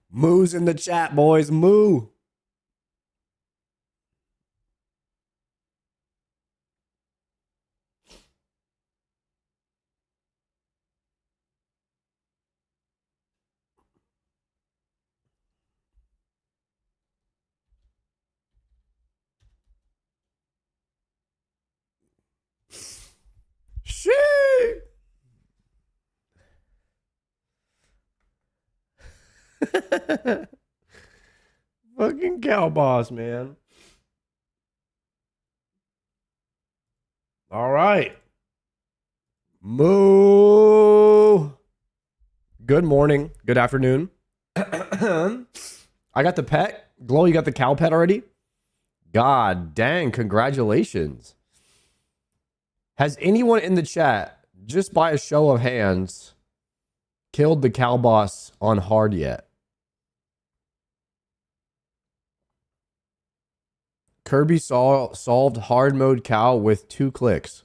Moo's in the chat, boys. Moo. Shit. Fucking cow boss, man. All right. Moo. Good morning. Good afternoon. I got the pet. Glow, you got the cow pet already? God dang, congratulations. Has anyone in the chat, just by a show of hands, killed the cow boss on hard yet? Kirby solved hard mode cow with 2 clicks.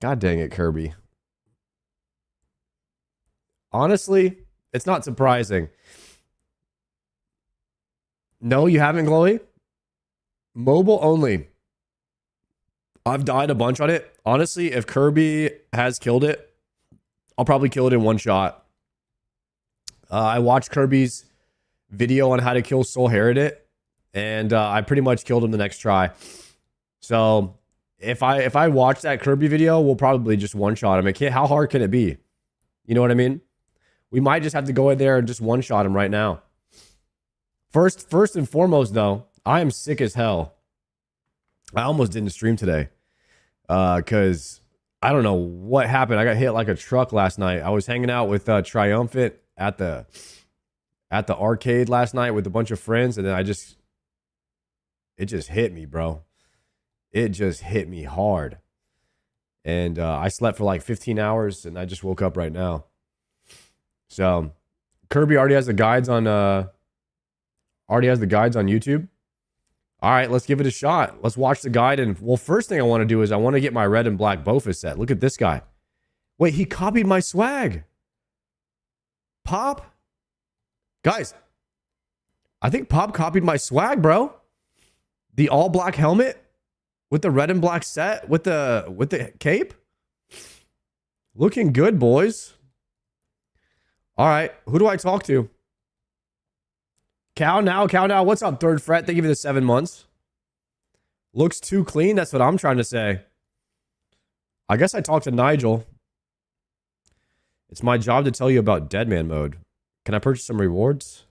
God dang it, Kirby. Honestly, it's not surprising. No, you haven't, Glowy? Mobile only. I've died a bunch on it. Honestly, if Kirby has killed it, I'll probably kill it in one shot. I watched Kirby's video on how to kill Soul Heredit, and I pretty much killed him the next try. So if I watch that Kirby video, we'll probably just one shot him. How hard can it be? You know what I mean? We might just have to go in there and just one shot him right now. First and foremost, though, I am sick as hell. I almost didn't stream today because I don't know what happened. I got hit like a truck last night. I was hanging out with Triumphant at the arcade last night with a bunch of friends, and then it just hit me, bro. It just hit me hard. And I slept for like 15 hours, and I just woke up right now. So Kirby already has the guides on YouTube. All right, let's give it a shot. Let's watch the guide. And well, first thing I want to do is I want to get my red and black Bowfa set. Look at this guy. Wait, he copied my swag. Pop? Guys, I think Pop copied my swag, bro. The all black helmet with the red and black set with the cape. Looking good, boys. All right, who do I talk to? Cow now. What's up, Third Fret? Thank you for the 7 months. Looks too clean. That's what I'm trying to say. I guess I talked to Nigel. It's my job to tell you about Deadman mode. Can I purchase some rewards?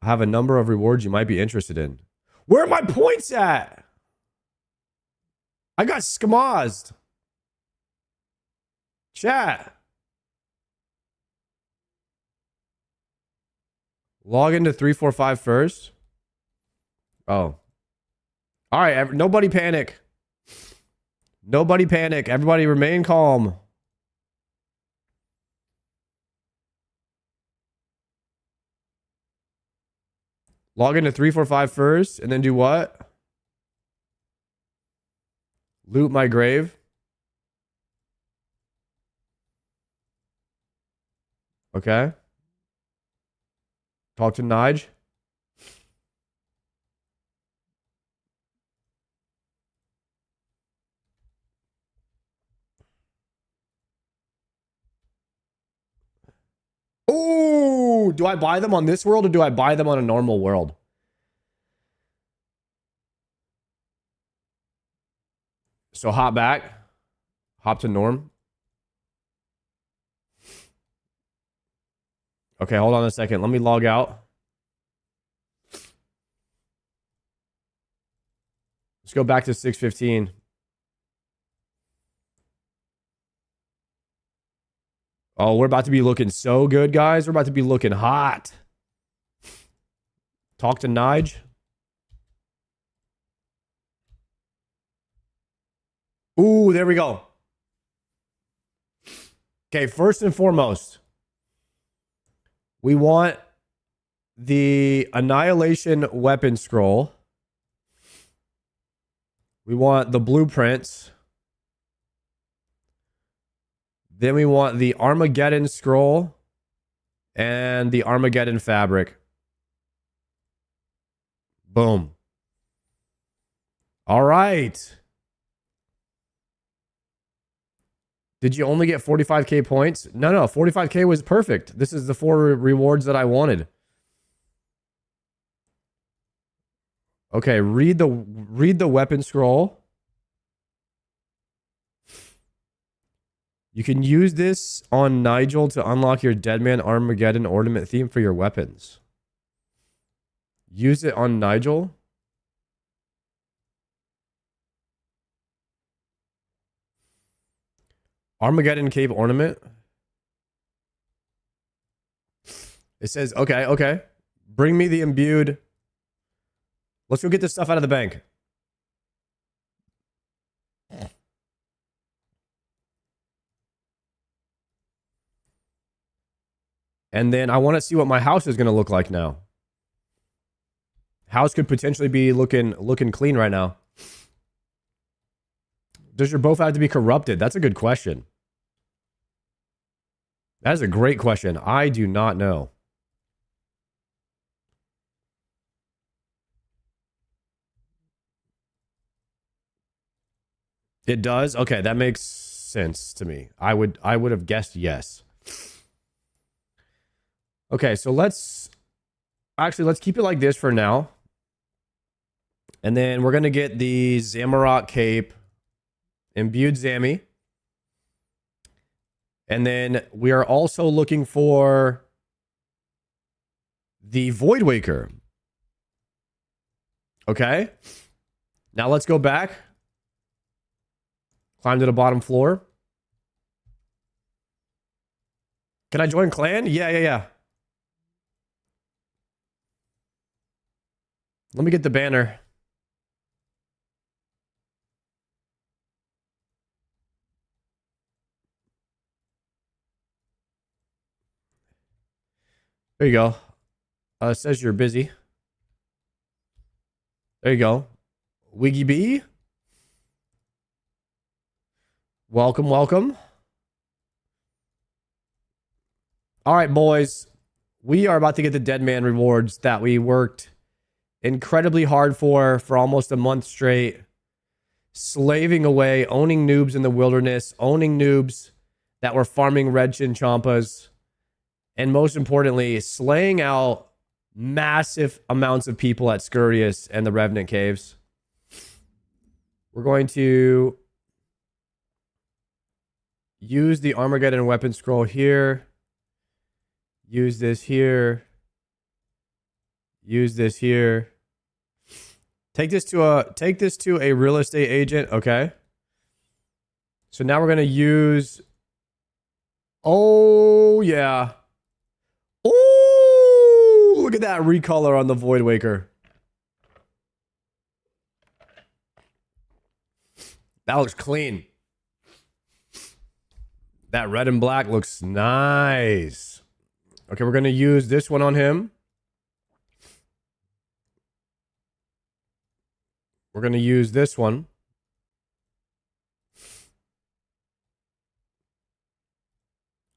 I have a number of rewards you might be interested in. Where are my points at? I got skamazed. Chat. Log into 345 first. Oh. All right. Nobody panic. Nobody panic. Everybody remain calm. Log into 345 first and then do what? Loot my grave. Okay. Talk to Nige. Oh, do I buy them on this world or do I buy them on a normal world? So hop back. Hop to norm. Okay, hold on a second. Let me log out. Let's go back to 615. Oh, we're about to be looking so good, guys. We're about to be looking hot. Talk to Nige. Ooh, there we go. Okay, first and foremost, we want the Annihilation Weapon Scroll. We want the blueprints. Then we want the Armageddon scroll and the Armageddon fabric. Boom. All right. Did you only get 45k points? No, 45k was perfect. This is the 4 rewards that I wanted. Okay, read the weapon scroll. You can use this on Nigel to unlock your Deadman Armageddon ornament theme for your weapons. Use it on Nigel. Armageddon cape ornament. It says, okay. Bring me the imbued. Let's go get this stuff out of the bank. And then I want to see what my house is going to look like now. House could potentially be looking clean right now. Does your Bowfa have to be corrupted? That's a good question. That is a great question. I do not know. It does? Okay, that makes sense to me. I would have guessed yes. Okay, so let's keep it like this for now. And then we're going to get the Zamorak cape, imbued Zammy. And then we are also looking for the Void Waker. Okay. Now let's go back. Climb to the bottom floor. Can I join clan? Yeah. Let me get the banner. There you go. It says you're busy. There you go. Wiggy B. Welcome. All right, boys. We are about to get the Deadman rewards that we worked incredibly hard for almost a month straight. Slaving away, owning noobs in the wilderness, owning noobs that were farming red Chinchampas. And most importantly, slaying out massive amounts of people at Scurius and the Revenant Caves. We're going to use the Armageddon weapon scroll here. Use this here. Use this here. Take this to a real estate agent, okay? So now we're going to use... Oh, yeah. Oh, look at that recolor on the Void Waker. That looks clean. That red and black looks nice. Okay, we're going to use this one on him. We're going to use this one.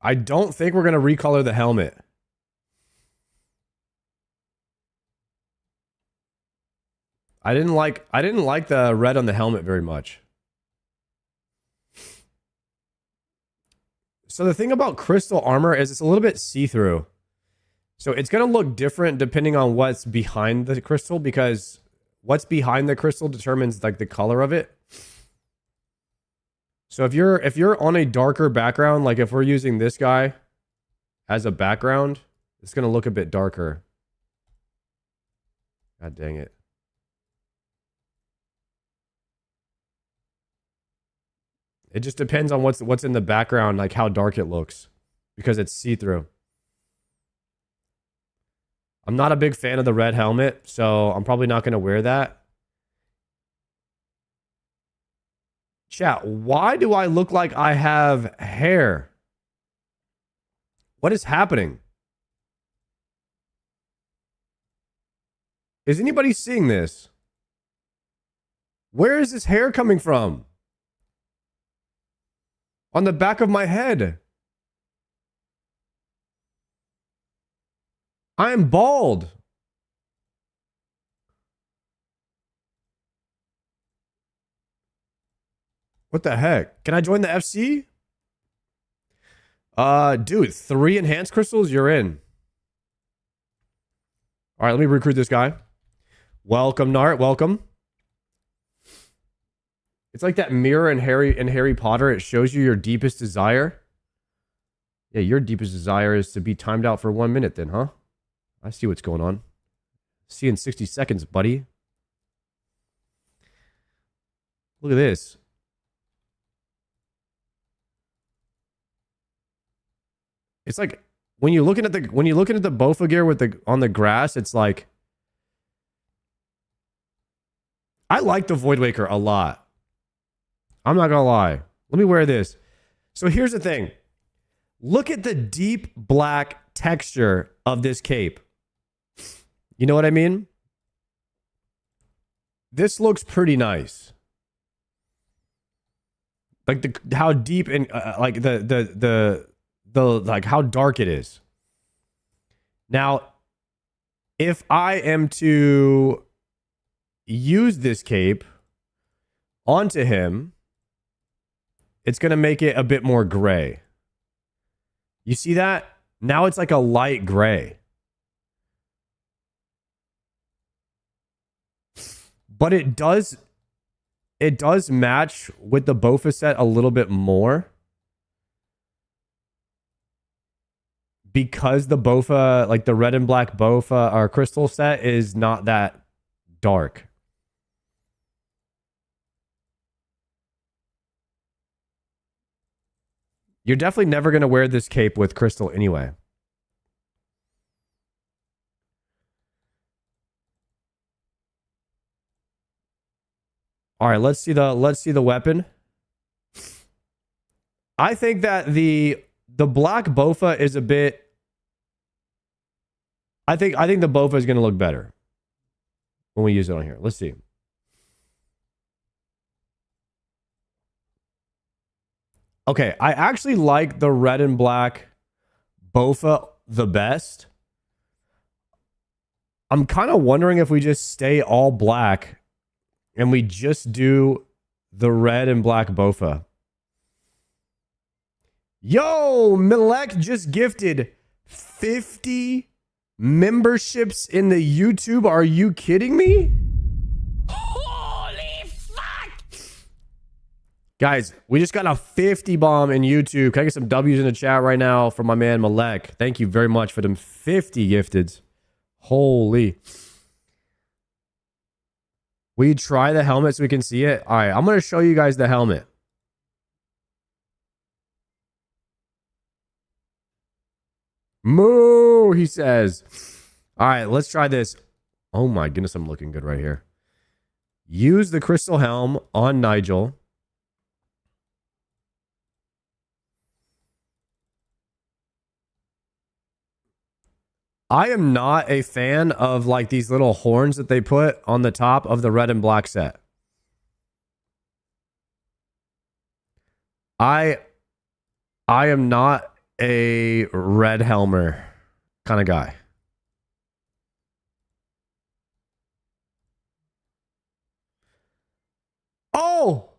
I don't think we're going to recolor the helmet. I didn't like the red on the helmet very much. So the thing about crystal armor is it's a little bit see-through. So it's going to look different depending on what's behind the crystal, because what's behind the crystal determines like the color of it. So if you're on a darker background, like if we're using this guy as a background, it's going to look a bit darker. God dang it. It just depends on what's in the background, like how dark it looks, because it's see-through. I'm not a big fan of the red helmet, so I'm probably not going to wear that. Chat, why do I look like I have hair? What is happening? Is anybody seeing this? Where is this hair coming from? On the back of my head. I am bald. What the heck? Can I join the FC? Dude, 3 enhanced crystals, you're in. All right, let me recruit this guy. Welcome, Nart. Welcome. It's like that mirror in Harry Potter. It shows you your deepest desire. Yeah, your deepest desire is to be timed out for 1 minute then, huh? I see what's going on. See you in 60 seconds, buddy. Look at this. It's like when you're looking at the Bowfa gear with the on the grass, it's like I like the Void Waker a lot. I'm not gonna lie. Let me wear this. So here's the thing. Look at the deep black texture of this cape. You know what I mean? This looks pretty nice. Like how deep and like the like how dark it is. Now, if I am to use this cape onto him, it's going to make it a bit more gray. You see that? Now it's like a light gray. But it does match with the Bowfa set a little bit more. Because the Bowfa, like the red and black Bowfa or crystal set is not that dark. You're definitely never going to wear this cape with crystal anyway. All right, let's see the weapon. I think that the black Bowfa is a bit. I think the Bowfa is going to look better when we use it on here. Let's see. Okay, I actually like the red and black Bowfa the best. I'm kind of wondering if we just stay all black and we just do the red and black Bowfa. Yo, Milek just gifted 50 memberships in the YouTube. Are you kidding me? Holy fuck! Guys, we just got a 50 bomb in YouTube. Can I get some W's in the chat right now for my man Milek? Thank you very much for them 50 gifteds. Holy. Will you try the helmet so we can see it? All right, I'm going to show you guys the helmet. Moo, he says. All right, let's try this. Oh my goodness, I'm looking good right here. Use the crystal helm on Nigel. I am not a fan of like these little horns that they put on the top of the red and black set. I am not a red helmer kind of guy. Oh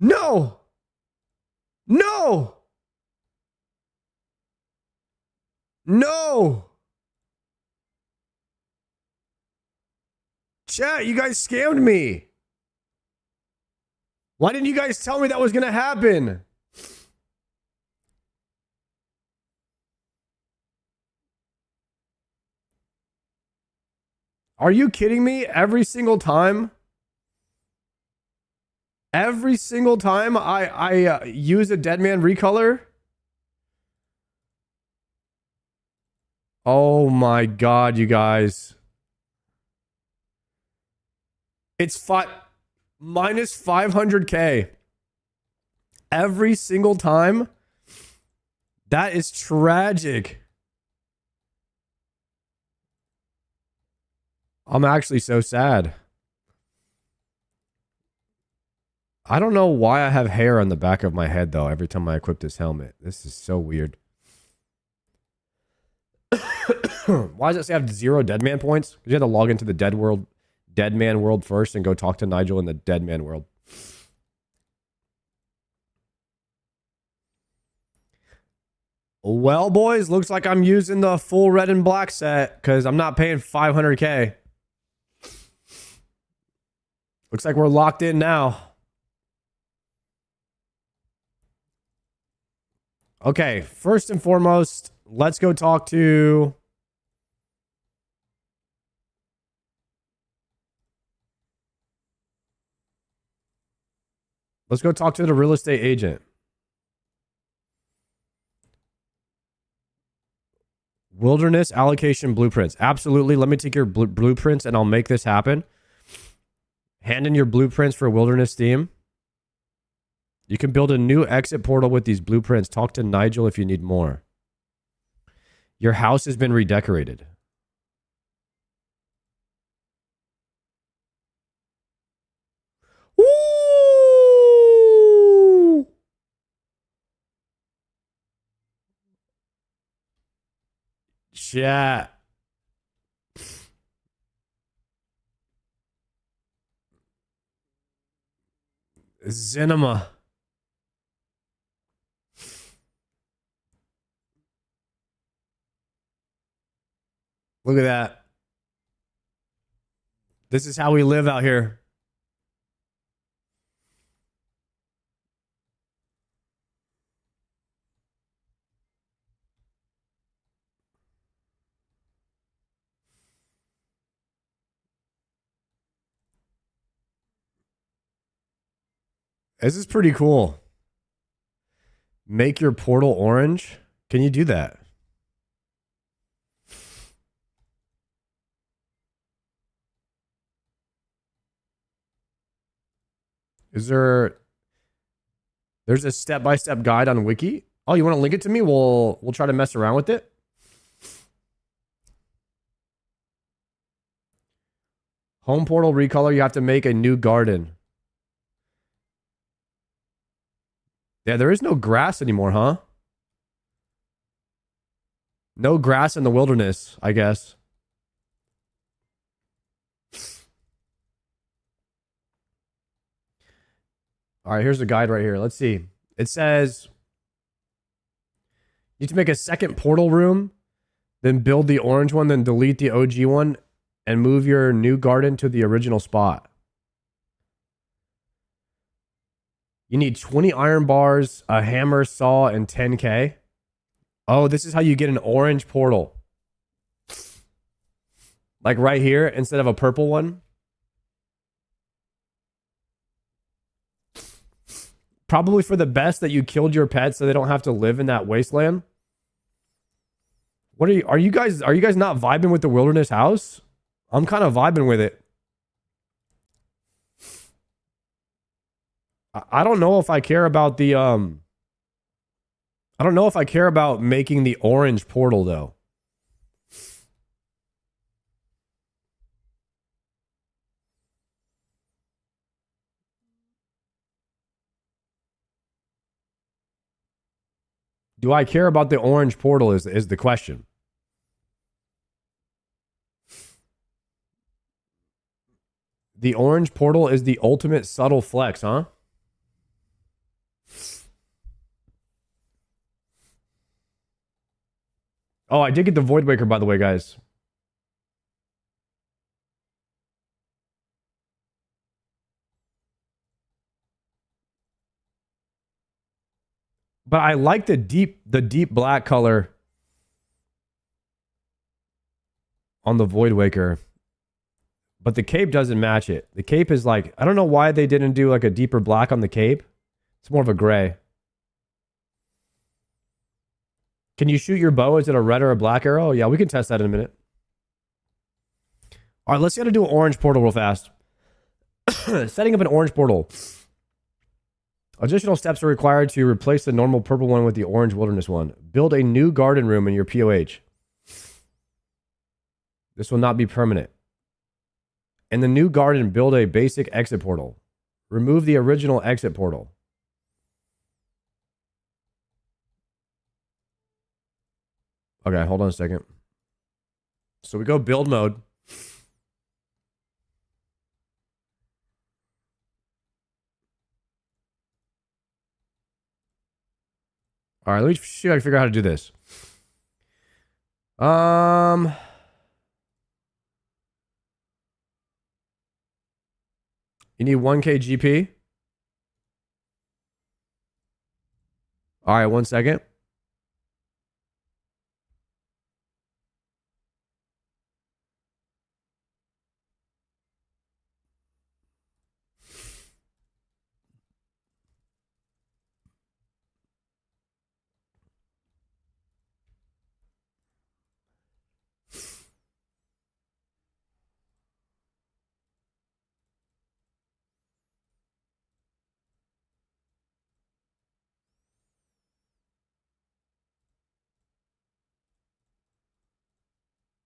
no, no, no. Chat, you guys scammed me. Why didn't you guys tell me that was going to happen? Are you kidding me? Every single time I use a dead man recolor? Oh my god, you guys. It's minus 500k every single time. That is tragic. I'm actually so sad. I don't know why I have hair on the back of my head, though, every time I equip this helmet. This is so weird. Why does it say I have 0 dead man points? Because you have to log into the dead man world first and go talk to Nigel in the dead man world. Well, boys, looks like I'm using the full red and black set because I'm not paying 500K. Looks like we're locked in now. Okay, first and foremost, let's go talk to... Let's go talk to the real estate agent. Wilderness allocation blueprints. Absolutely. Let me take your blueprints and I'll make this happen. Hand in your blueprints for wilderness theme. You can build a new exit portal with these blueprints. Talk to Nigel if you need more. Your house has been redecorated. Woo! Chat. Cinema. Look at that. This is how we live out here. This is pretty cool. Make your portal orange. Can you do that? Is there... There's a step-by-step guide on Wiki. Oh, you want to link it to me? We'll try to mess around with it. Home portal recolor. You have to make a new garden. Yeah, there is no grass anymore, huh? No grass in the wilderness, I guess. All right, here's the guide right here. Let's see. It says you need to make a second portal room, then build the orange one, then delete the OG one, and move your new garden to the original spot. You need 20 iron bars, a hammer, saw, and 10K. Oh, this is how you get an orange portal. Like right here, instead of a purple one. Probably for the best that you killed your pets so they don't have to live in that wasteland. What are you guys not vibing with the wilderness house? I'm kind of vibing with it. I don't know if I care about the I don't know if I care about making the orange portal though. Do I care about the orange portal is the question. The orange portal is the ultimate subtle flex, huh? Oh, I did get the Void Waker, by the way, guys. But I like the deep black color on the Void Waker. But the cape doesn't match it. The cape is like, I don't know why they didn't do like a deeper black on the cape. It's more of a gray. Can you shoot your bow? Is it a red or a black arrow? Yeah, we can test that in a minute. All right, let's get to do an orange portal real fast. Setting up an orange portal. Additional steps are required to replace the normal purple one with the orange wilderness one. Build a new garden room in your POH. This will not be permanent. In the new garden, build a basic exit portal. Remove the original exit portal. Okay, hold on a second. So we go build mode. All right, let me see if I can figure out how to do this. You need 1K GP. All right, 1 second.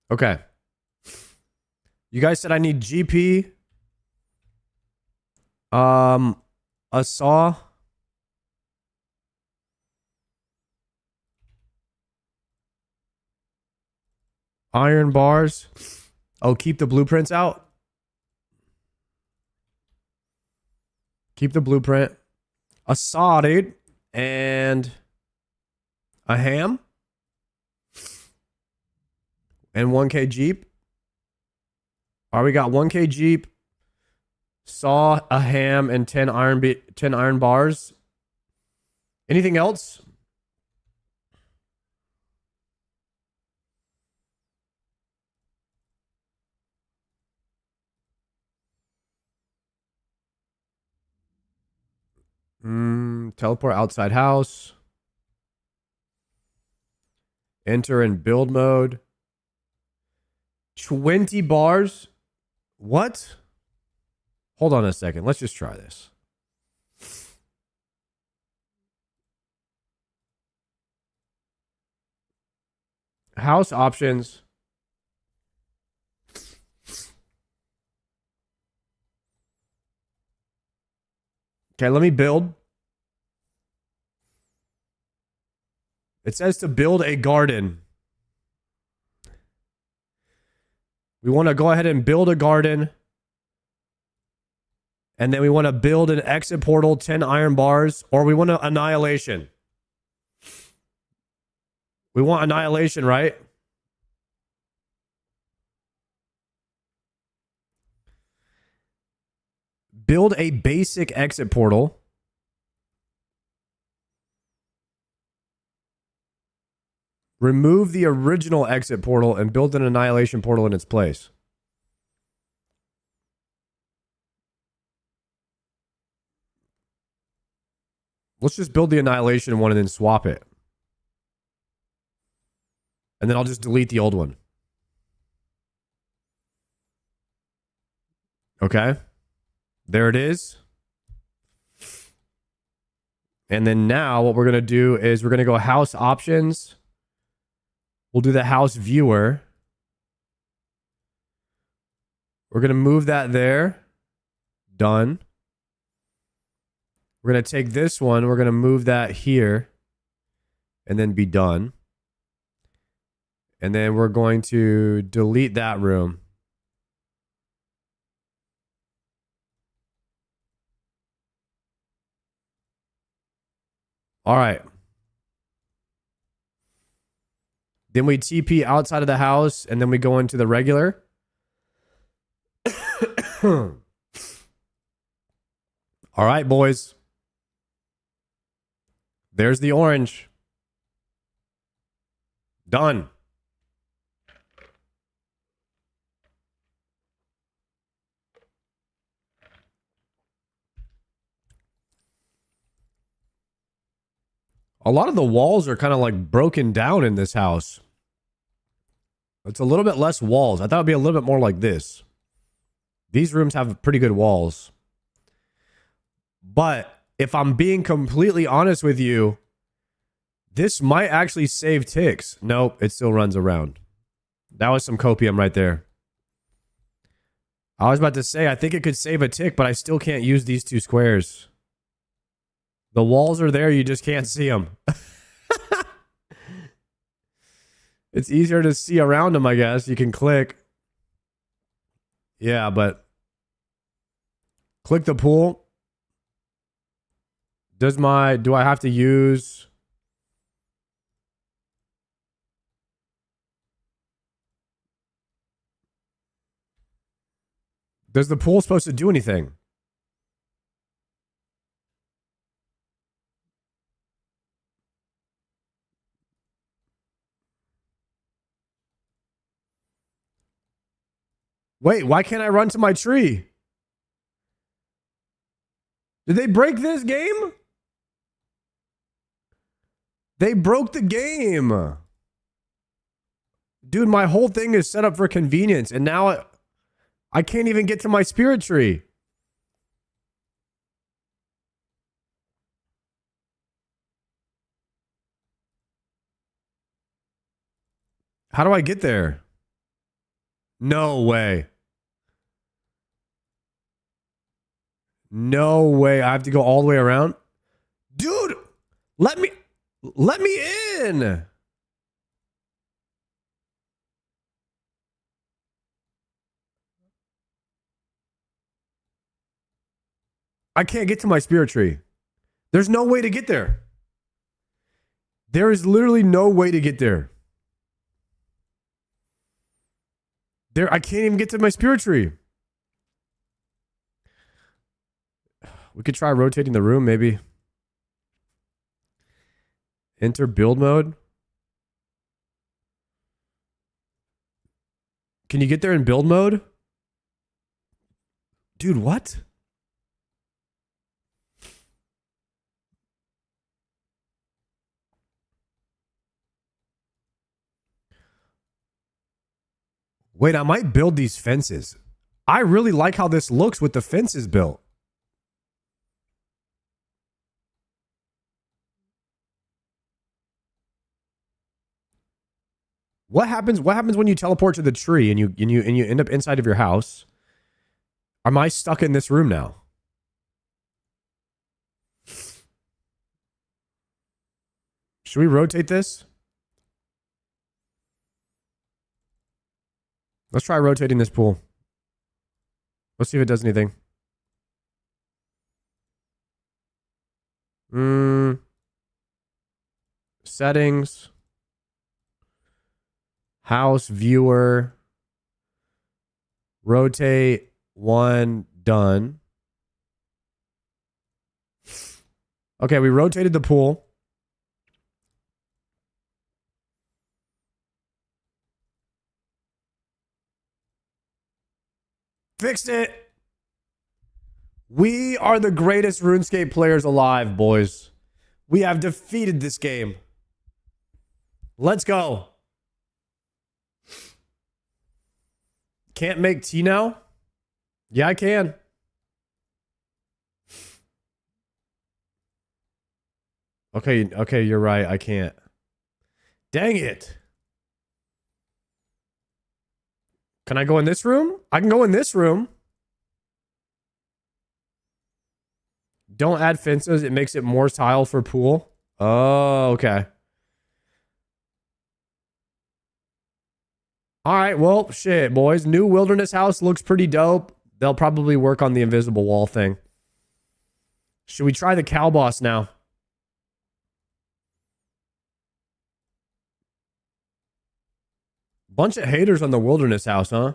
Okay. You guys said I need GP. A saw. Iron bars. Oh, keep the blueprints out. Keep the blueprint. A saw, dude. And a ham. And 1K Jeep. All right, we got 1K Jeep, saw, a ham, and 10 iron bars. Anything else? Teleport outside house. Enter in build mode. 20 bars. What? Hold on a second. Let's just try this. House options. Okay, let me build. It says to build a garden. We want to go ahead and build a garden. And then we want to build an exit portal, 10 iron bars, or we want annihilation. We want annihilation, right? Build a basic exit portal. Remove the original exit portal and build an annihilation portal in its place. Let's just build the annihilation one and then swap it. And then I'll just delete the old one. Okay. There it is. And then now what we're going to do is we're going to go house options. We'll do the house viewer. We're going to move that there. Done. We're going to take this one. We're going to move that here. And then be done. And then we're going to delete that room. All right. Then we TP outside of the house, and then we go into the regular. All right, boys. There's the orange. Done. A lot of the walls are kind of like broken down in this house. It's a little bit less walls. I thought it'd be a little bit more like this. These rooms have pretty good walls. But if I'm being completely honest with you, this might actually save ticks. Nope, it still runs around. That was some copium right there. I was about to say, I think it could save a tick, but I still can't use these two squares. The walls are there, you just can't see them. It's easier to see around them, I guess. You can click. Yeah, but click the pool. Do I have to use... Does the pool supposed to do anything? Wait, why can't I run to my tree? Did they break this game? They broke the game. Dude, my whole thing is set up for convenience, and now I can't even get to my spirit tree. How do I get there? No way. No way. I have to go all the way around. Dude, let me in. I can't get to my spirit tree. There's no way to get there. There is literally no way to get there. I can't even get to my spirit tree. We could try rotating the room, maybe. Enter build mode. Can you get there in build mode? Dude, what? Wait, I might build these fences. I really like how this looks with the fences built. What happens when you teleport to the tree and you end up inside of your house? Am I stuck in this room now? Should we rotate this? Let's try rotating this pool. Let's see if it does anything. Settings. House viewer. Rotate one, done. Okay, we rotated the pool. Fixed it. We are the greatest RuneScape players alive, boys. We have defeated this game. Let's go. Can't make tea now? Yeah, I can. Okay, you're right. I can't. Dang it. Can I go in this room? I can go in this room. Don't add fences. It makes it more tile for pool. Oh, okay. All right, well, shit, boys. New wilderness house looks pretty dope. They'll probably work on the invisible wall thing. Should we try the cow boss now? Bunch of haters on the wilderness house, huh?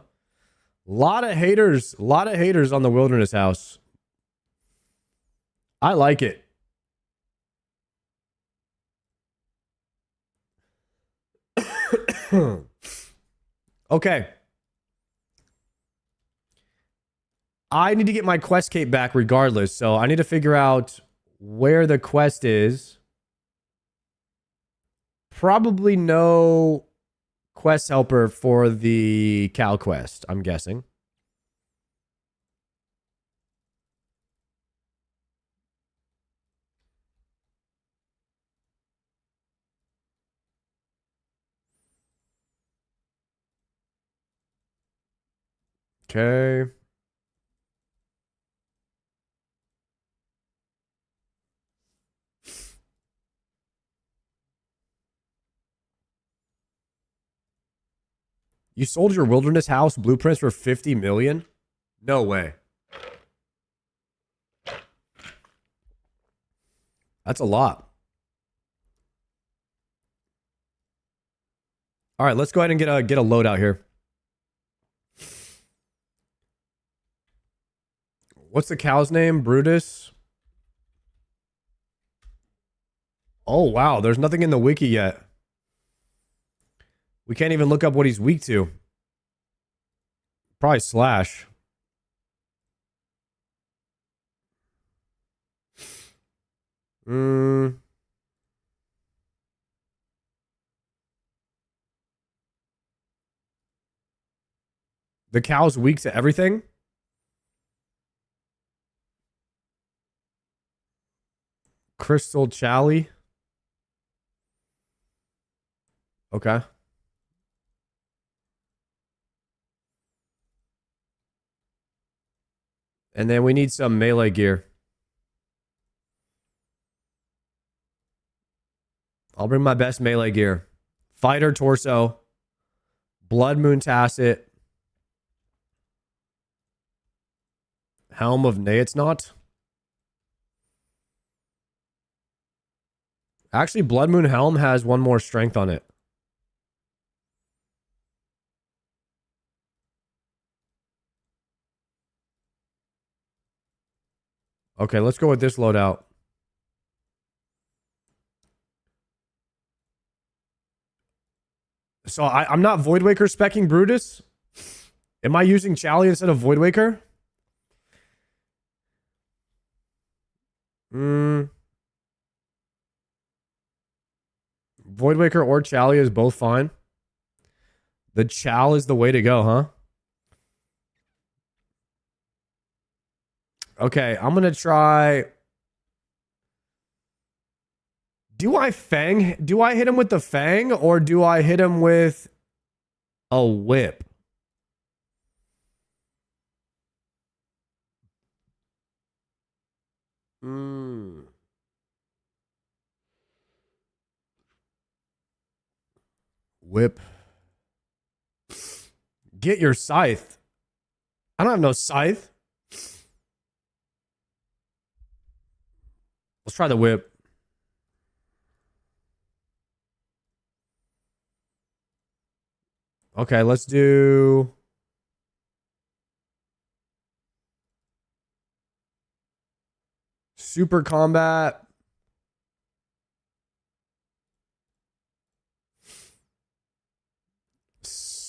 Lot of haters on the wilderness house. I like it. Okay. I need to get my quest cape back regardless, so I need to figure out where the quest is. Probably no quest helper for the cow quest, I'm guessing. Okay. You sold your wilderness house blueprints for 50 million? No way. That's a lot. All right, let's go ahead and get a load out here. What's the cow's name? Brutus. Oh, wow. There's nothing in the wiki yet. We can't even look up what he's weak to. Probably slash. The cow's weak to everything? Crystal Chally. Okay. And then we need some melee gear. I'll bring my best melee gear. Fighter torso. Blood Moon Tacit. Helm of Neatsnot. Actually, Blood Moon Helm has one more strength on it. Okay, let's go with this loadout. So I'm not Void Waker specking Brutus? Am I using Chally instead of Void Waker? Void Waker or Chally is both fine. The Chal is the way to go, huh? Okay, I'm going to try... Do I hit him with the Fang or do I hit him with a whip? Whip. Get your scythe. I don't have no scythe. Let's try the whip. Okay, let's do... Super combat.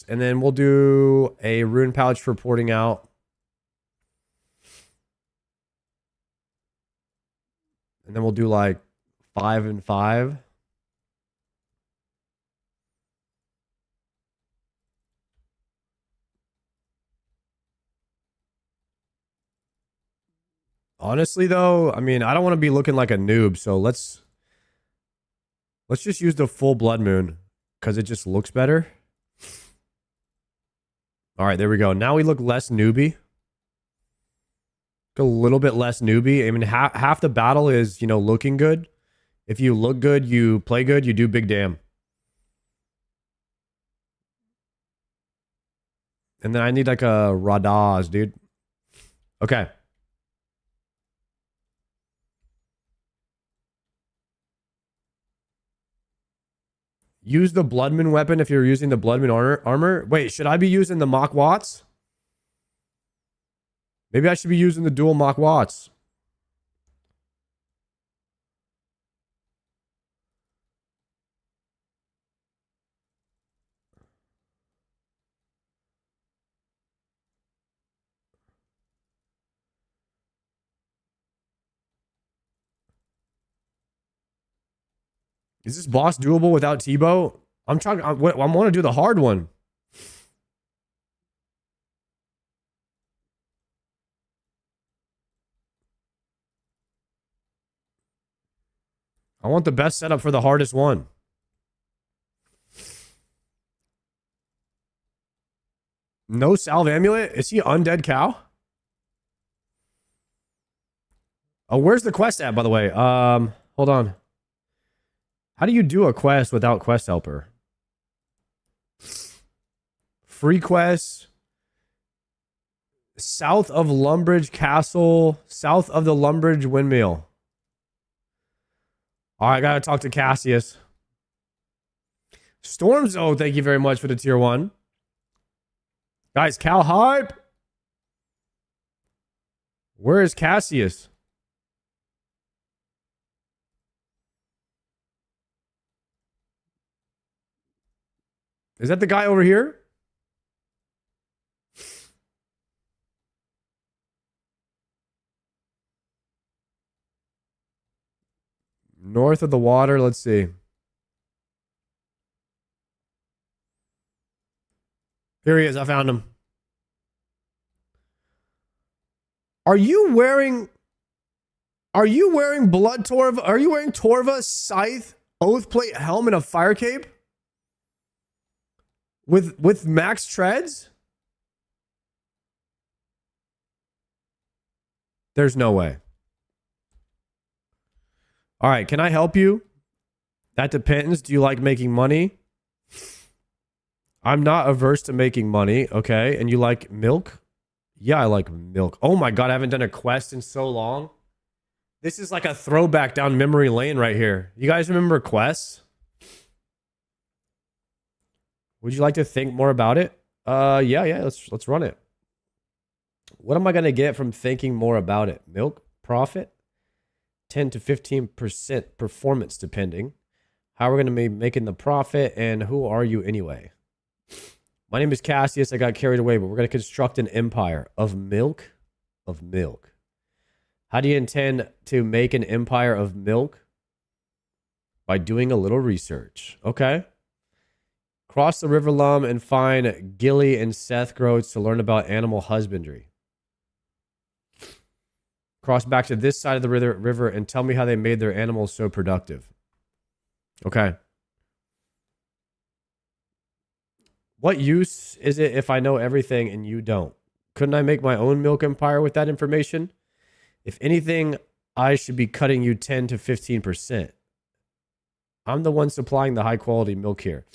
And then we'll do a rune pouch for porting out. And then we'll do like 5 and 5. Honestly, though, I mean, I don't want to be looking like a noob, so let's just use the full Blood Moon because it just looks better. All right, there we go. Now we look less newbie. A little bit less newbie. I mean, half the battle is, you know, looking good. If you look good, you play good, you do big damn. And then I need like a Radaz, dude. Okay. Use the Blood Moon weapon if you're using the Blood Moon armor. Wait, should I be using the Mach Watts? Maybe I should be using the dual Mach Watts. Is this boss doable without Tebow? I'm trying. I want to do the hard one. I want the best setup for the hardest one. No salve amulet? Is he undead cow? Oh, where's the quest at, by the way? Hold on. How do you do a quest without quest helper? free quests. South of Lumbridge Castle. South of the Lumbridge Windmill. All right, I gotta talk to Cassius. Storm Zone, thank you very much for the tier 1. Guys, Cal Hype. Where is Cassius? Is that the guy over here? North of the water, let's see. Here he is, I found him. Are you wearing Blood Torva? Are you wearing Torva, Scythe, Oathplate, Helm, and a Fire Cape? With max treads? There's no way. All right, can I help you? That depends. Do you like making money? I'm not averse to making money, okay? And you like milk? Yeah, I like milk. Oh my god, I haven't done a quest in so long. This is like a throwback down memory lane right here. You guys remember quests? Would you like to think more about it? Yeah, let's run it. What am I going to get from thinking more about it? Milk? Profit? 10 to 15% performance depending. How are we going to be making the profit, and who are you anyway? My name is Cassius. I got carried away, but we're going to construct an empire of milk. Of milk. How do you intend to make an empire of milk? By doing a little research. Okay. Cross the River Lum and find Gilly and Seth Groats to learn about animal husbandry. Cross back to this side of the river and tell me how they made their animals so productive. Okay. What use is it if I know everything and you don't? Couldn't I make my own milk empire with that information? If anything, I should be cutting you 10 to 15%. I'm the one supplying the high quality milk here.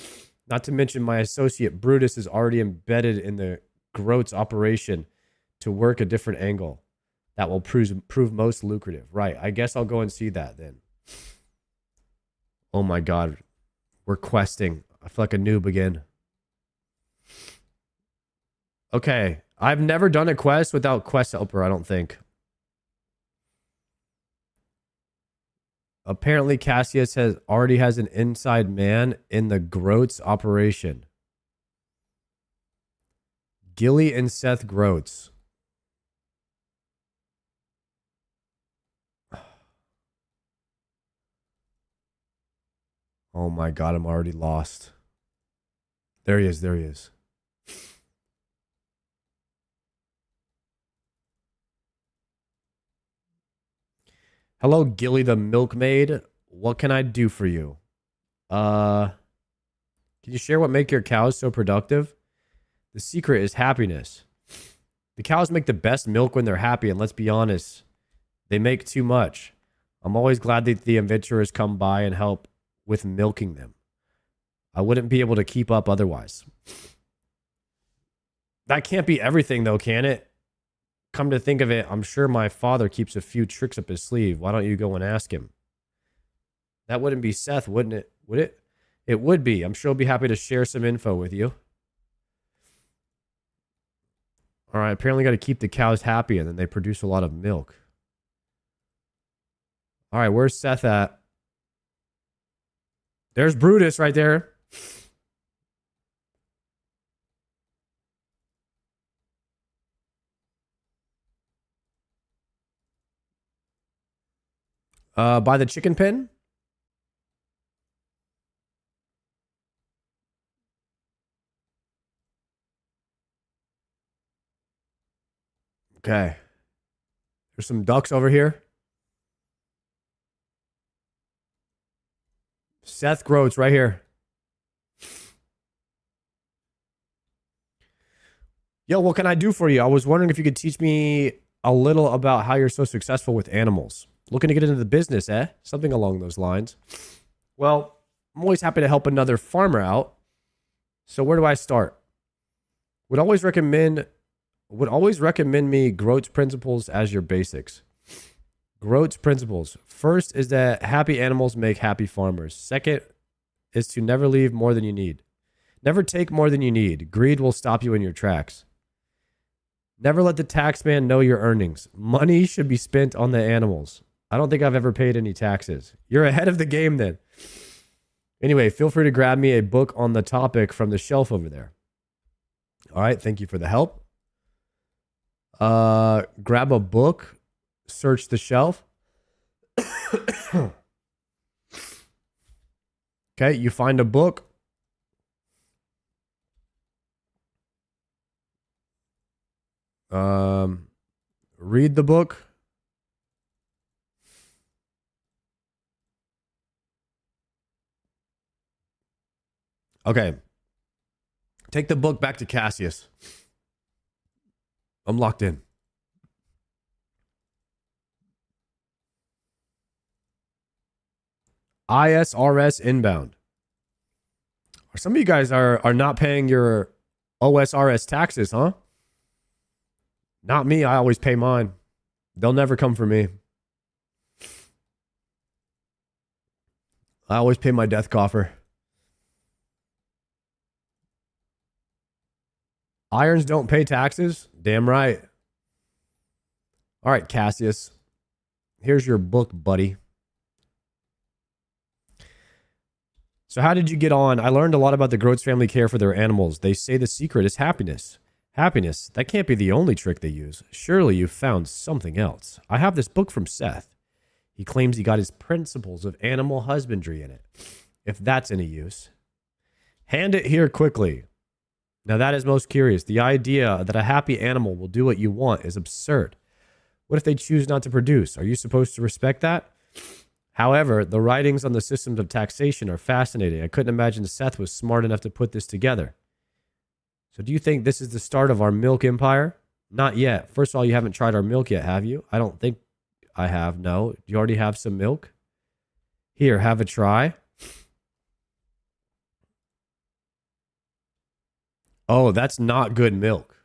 Not to mention my associate Brutus is already embedded in the Groats operation to work a different angle. That will prove most lucrative. Right, I guess I'll go and see that then. Oh my god. We're questing. I feel like a noob again. Okay, I've never done a quest without quest helper, I don't think. Apparently, Cassius already has an inside man in the Groats operation. Gilly and Seth Groats. Oh my god, I'm already lost. There he is, there he is. Hello, Gilly the milkmaid. What can I do for you? Can you share what make your cows so productive? The secret is happiness. The cows make the best milk when they're happy, and let's be honest, they make too much. I'm always glad that the adventurers come by and help with milking them. I wouldn't be able to keep up otherwise. That can't be everything though, can it? Come to think of it, I'm sure my father keeps a few tricks up his sleeve. Why don't you go and ask him? That wouldn't be Seth, wouldn't it? Would it? It would be. I'm sure he'll be happy to share some info with you. All right, apparently got to keep the cows happy and then they produce a lot of milk. All right, where's Seth at? There's Brutus right there. By the chicken pen? Okay. There's some ducks over here. Seth Groats right here. Yo, what can I do for you? I was wondering if you could teach me a little about how you're so successful with animals. Looking to get into the business, eh? Something along those lines. Well, I'm always happy to help another farmer out. So where do I start? Would always recommend me Grote's principles as your basics. Grote's principles. First is that happy animals make happy farmers. Second is to never leave more than you need. Never take more than you need. Greed will stop you in your tracks. Never let the tax man know your earnings. Money should be spent on the animals. I don't think I've ever paid any taxes. You're ahead of the game then. Anyway, feel free to grab me a book on the topic from the shelf over there. All right, thank you for the help. Grab a book, search the shelf. Okay, you find a book. Read the book. Okay. Take the book back to Cassius. I'm locked in. ISRS inbound. Some of you guys are not paying your OSRS taxes, huh? Not me. I always pay mine. They'll never come for me. I always pay my death coffer. Irons don't pay taxes? Damn right. All right, Cassius. Here's your book, buddy. So how did you get on? I learned a lot about the Groats family care for their animals. They say the secret is happiness. Happiness, that can't be the only trick they use. Surely you've found something else. I have this book from Seth. He claims he got his principles of animal husbandry in it. If that's any use. Hand it here quickly. Now that is most curious. The idea that a happy animal will do what you want is absurd. What if they choose not to produce? Are you supposed to respect that? However, the writings on the systems of taxation are fascinating. I couldn't imagine Seth was smart enough to put this together. So do you think this is the start of our milk empire? Not yet. First of all, you haven't tried our milk yet, have you? I don't think I have. No. Do you already have some milk? Here, have a try. Oh, that's not good milk.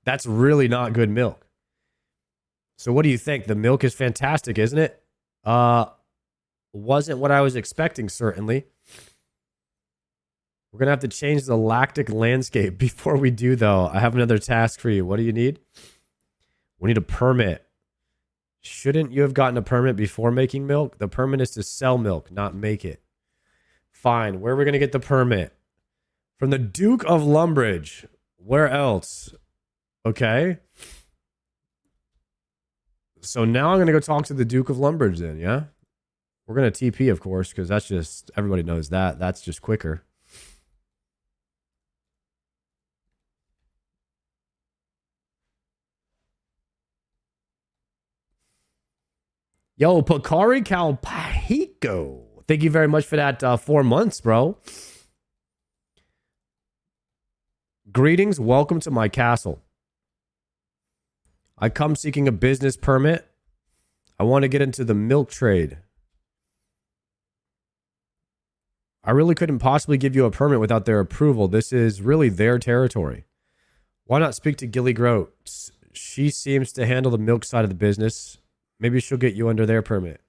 That's really not good milk. So what do you think? The milk is fantastic, isn't it? Wasn't what I was expecting, certainly. We're going to have to change the lactic landscape before we do, though. I have another task for you. What do you need? We need a permit. Shouldn't you have gotten a permit before making milk? The permit is to sell milk, not make it. Fine. Where are we going to get the permit? From the Duke of Lumbridge. Where else? Okay. So now I'm going to go talk to the Duke of Lumbridge then, yeah? We're going to TP, of course, because that's just, everybody knows that. That's just quicker. Yo, Picari Calpahico. Thank you very much for that 4 months, bro. Greetings. Welcome to my castle. I come seeking a business permit. I want to get into the milk trade. I really couldn't possibly give you a permit without their approval. This is really their territory. Why not speak to Gilly Groat? She seems to handle the milk side of the business. Maybe she'll get you under their permit.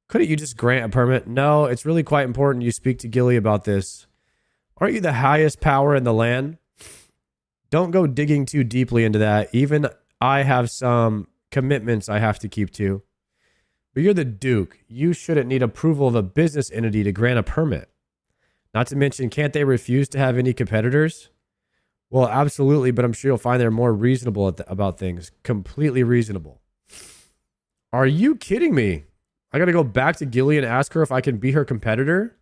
Couldn't you just grant a permit? No, it's really quite important you speak to Gilly about this. Aren't you the highest power in the land? Don't go digging too deeply into that. Even I have some commitments I have to keep to. But you're the Duke. You shouldn't need approval of a business entity to grant a permit. Not to mention, can't they refuse to have any competitors? Well, absolutely, but I'm sure you'll find they're more reasonable about things. Completely reasonable. Are you kidding me? I got to go back to Gilly and ask her if I can be her competitor?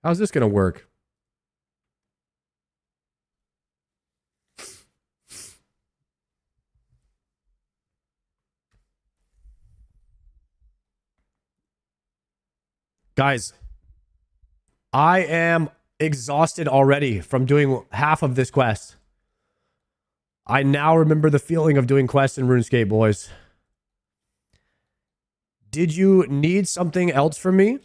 How's this going to work? Guys, I am exhausted already from doing half of this quest. I now remember the feeling of doing quests in RuneScape, boys. Did you need something else from me?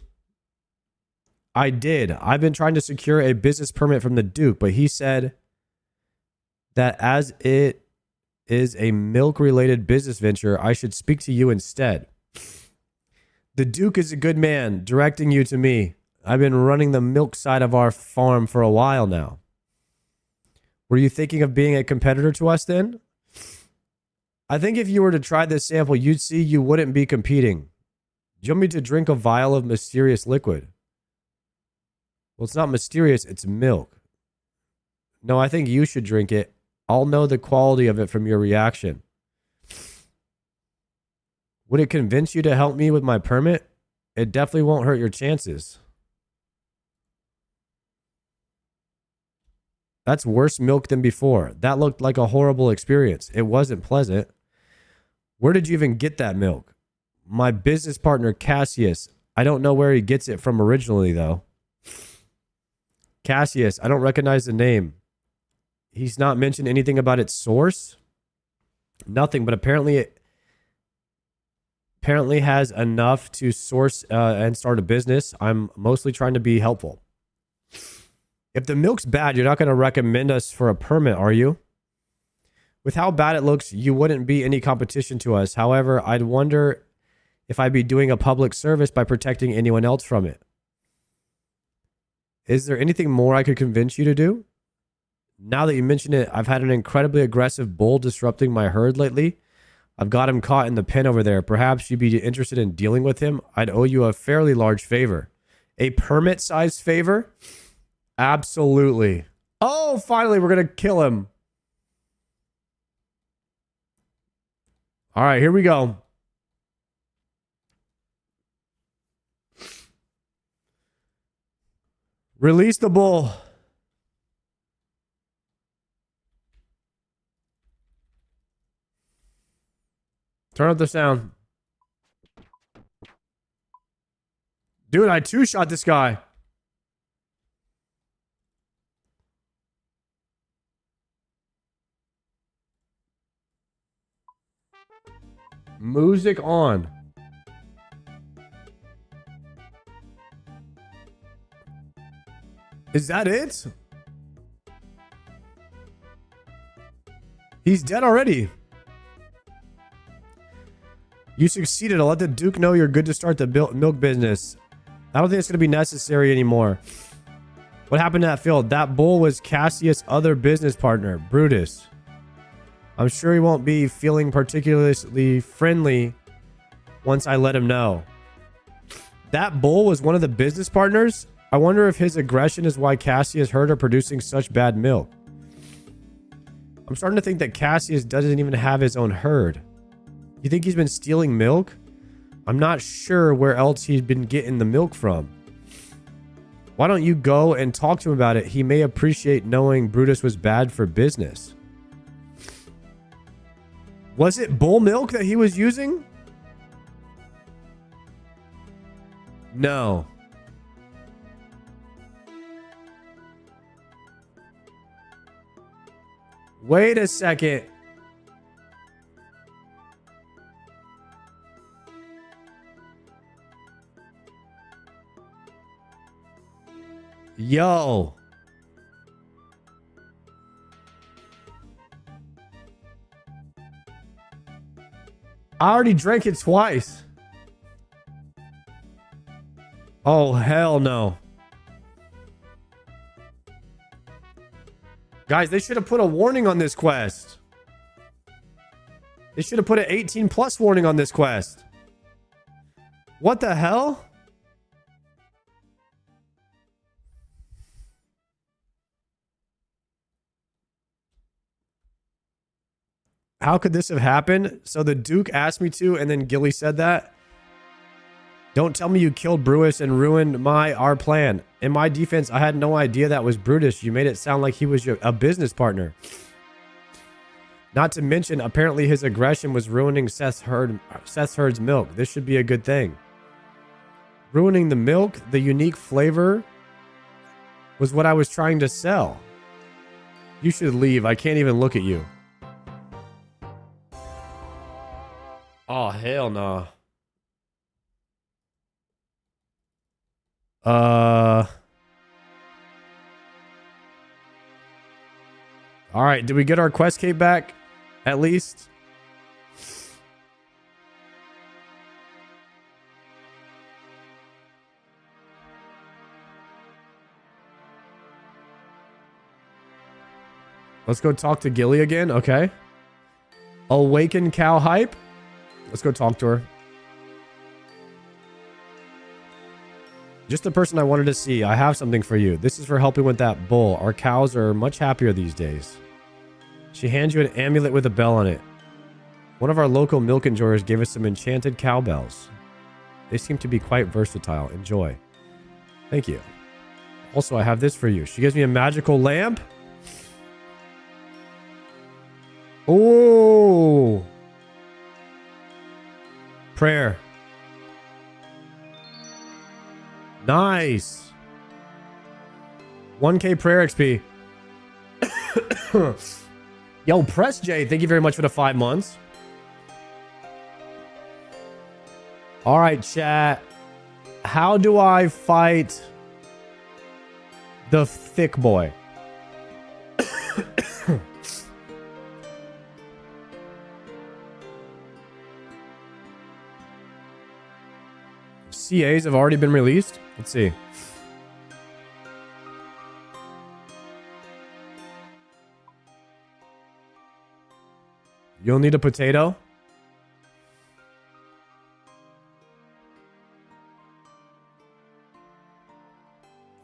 I did. I've been trying to secure a business permit from the Duke, but he said that as it is a milk-related business venture, I should speak to you instead. The Duke is a good man, directing you to me. I've been running the milk side of our farm for a while now. Were you thinking of being a competitor to us then? I think if you were to try this sample, you'd see you wouldn't be competing. Do you want me to drink a vial of mysterious liquid? Well, it's not mysterious, it's milk. No, I think you should drink it. I'll know the quality of it from your reaction. Would it convince you to help me with my permit? It definitely won't hurt your chances. That's worse milk than before. That looked like a horrible experience. It wasn't pleasant. Where did you even get that milk? My business partner, Cassius. I don't know where he gets it from originally, though. Cassius, I don't recognize the name. He's not mentioned anything about its source. Nothing, but apparently it has enough to source and start a business. I'm mostly trying to be helpful. If the milk's bad, you're not going to recommend us for a permit, are you? With how bad it looks, you wouldn't be any competition to us. However, I'd wonder if I'd be doing a public service by protecting anyone else from it. Is there anything more I could convince you to do? Now that you mention it, I've had an incredibly aggressive bull disrupting my herd lately. I've got him caught in the pen over there. Perhaps you'd be interested in dealing with him. I'd owe you a fairly large favor. A permit-sized favor? Absolutely. Oh, finally, we're going to kill him. All right, here we go. Release the bull. Turn up the sound. Dude, I two-shot this guy. Music on. Is that it? He's dead already. You succeeded. I'll let the Duke know you're good to start the milk business. I don't think it's going to be necessary anymore. What happened to that field? That bull was Cassius' other business partner, Brutus. I'm sure he won't be feeling particularly friendly once I let him know. That bull was one of the business partners? I wonder if his aggression is why Cassius' herd are producing such bad milk. I'm starting to think that Cassius doesn't even have his own herd. You think he's been stealing milk? I'm not sure where else he'd been getting the milk from. Why don't you go and talk to him about it? He may appreciate knowing Brutus was bad for business. Was it bull milk that he was using? No. Wait a second. Yo. I already drank it twice. Oh, hell no. Guys, they should have put a warning on this quest. They should have put an 18 plus warning on this quest. What the hell? How could this have happened? So the Duke asked me to, and then Gilly said that. Don't tell me you killed Brutus and ruined our plan. In my defense, I had no idea that was Brutus. You made it sound like he was a business partner. Not to mention, apparently his aggression was ruining Seth's herd's milk. This should be a good thing. Ruining the milk, the unique flavor, was what I was trying to sell. You should leave. I can't even look at you. Oh, hell no. All right. Did we get our quest cape back? At least. Let's go talk to Gilly again. Okay. Awaken cow hype. Let's go talk to her. Just the person I wanted to see. I have something for you. This is for helping with that bull. Our cows are much happier these days. She hands you an amulet with a bell on it. One of our local milk enjoyers gave us some enchanted cowbells. They seem to be quite versatile. Enjoy. Thank you. Also, I have this for you. She gives me a magical lamp. Oh. Prayer. Nice. 1K prayer XP. Yo, Press J, thank you very much for the 5 months. All right, chat. How do I fight the thick boy? CAs have already been released. Let's see. You'll need a potato.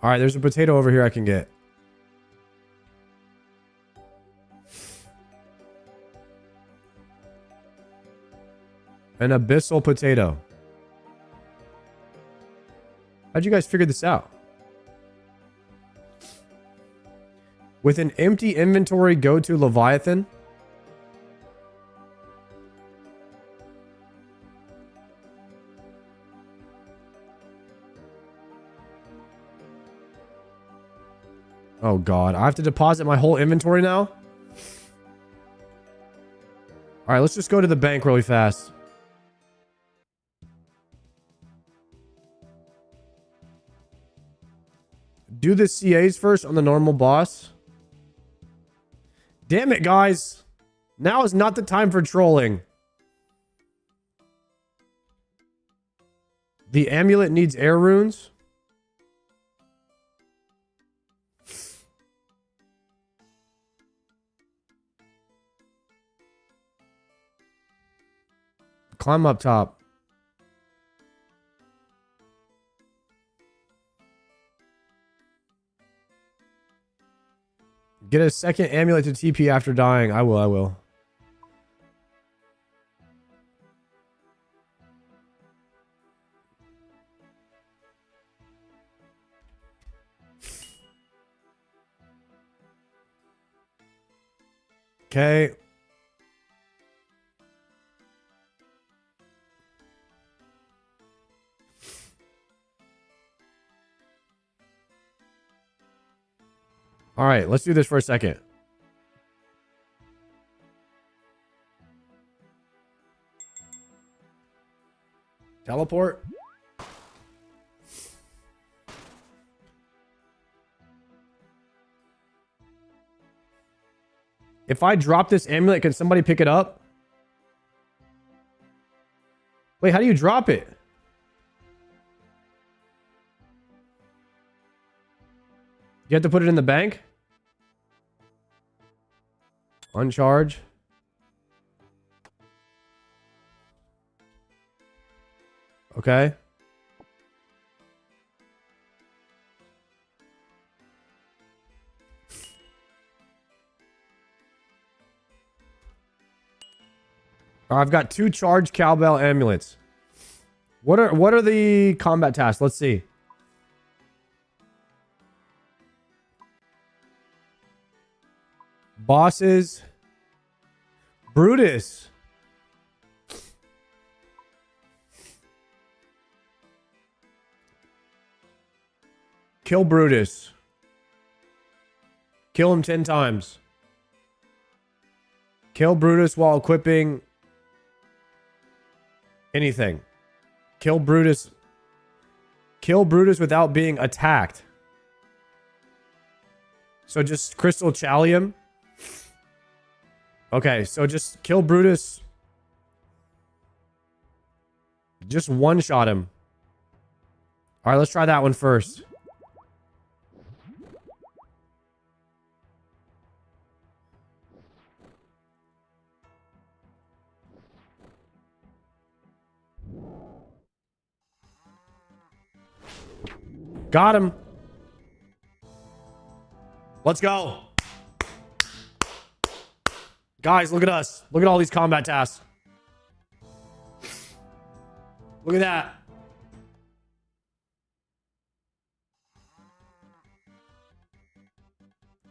All right, there's a potato over here I can get. An abyssal potato. How'd you guys figure this out? With an empty inventory, go to Leviathan. Oh God, I have to deposit my whole inventory now? All right, let's just go to the bank really fast. Do the CAs first on the normal boss. Damn it, guys. Now is not the time for trolling. The amulet needs air runes. Climb up top. Get a second amulet to TP after dying. I will. Okay. All right, let's do this for a second. Teleport. If I drop this amulet, can somebody pick it up? Wait, how do you drop it? You have to put it in the bank? Uncharge. Okay. I've got 2 charged cowbell amulets. What are the combat tasks? Let's see. Bosses. Brutus. Kill Brutus. Kill him 10 times. Kill Brutus while equipping anything. Kill Brutus. Kill Brutus without being attacked. So just Crystal Challium. Okay, so just kill Brutus. Just one-shot him. All right, let's try that one first. Got him. Let's go. Guys, look at us. Look at all these combat tasks. Look at that.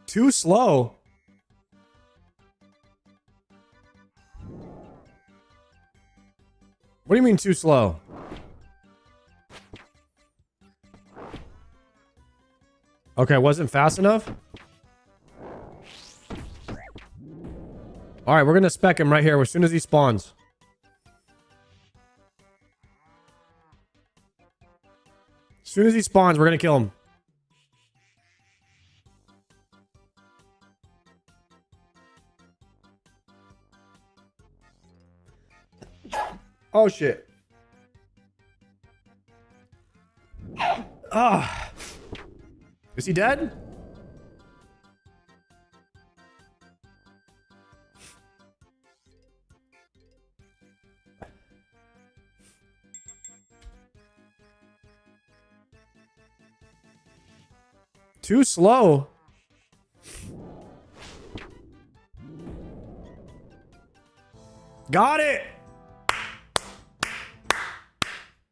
Too slow. What do you mean too slow? Okay, wasn't fast enough? All right, we're going to spec him right here as soon as he spawns. As soon as he spawns, we're going to kill him. Oh, shit. Ah. Is he dead? Too slow. Got it.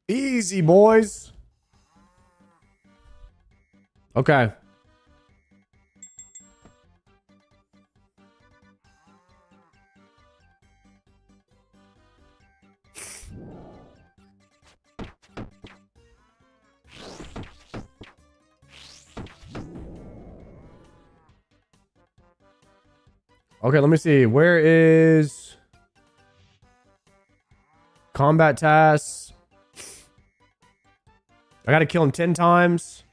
Easy, boys. Okay. Okay, let me see. Where is combat tasks? I gotta kill him 10 times.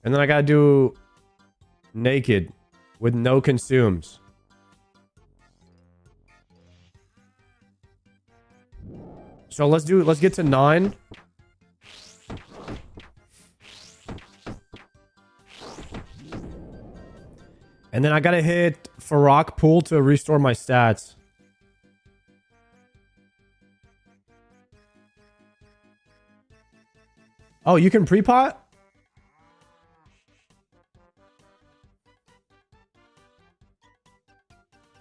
And then I gotta do naked with no consumes. So let's get to 9. And then I gotta hit Farrak Pool to restore my stats. Oh, you can pre-pot?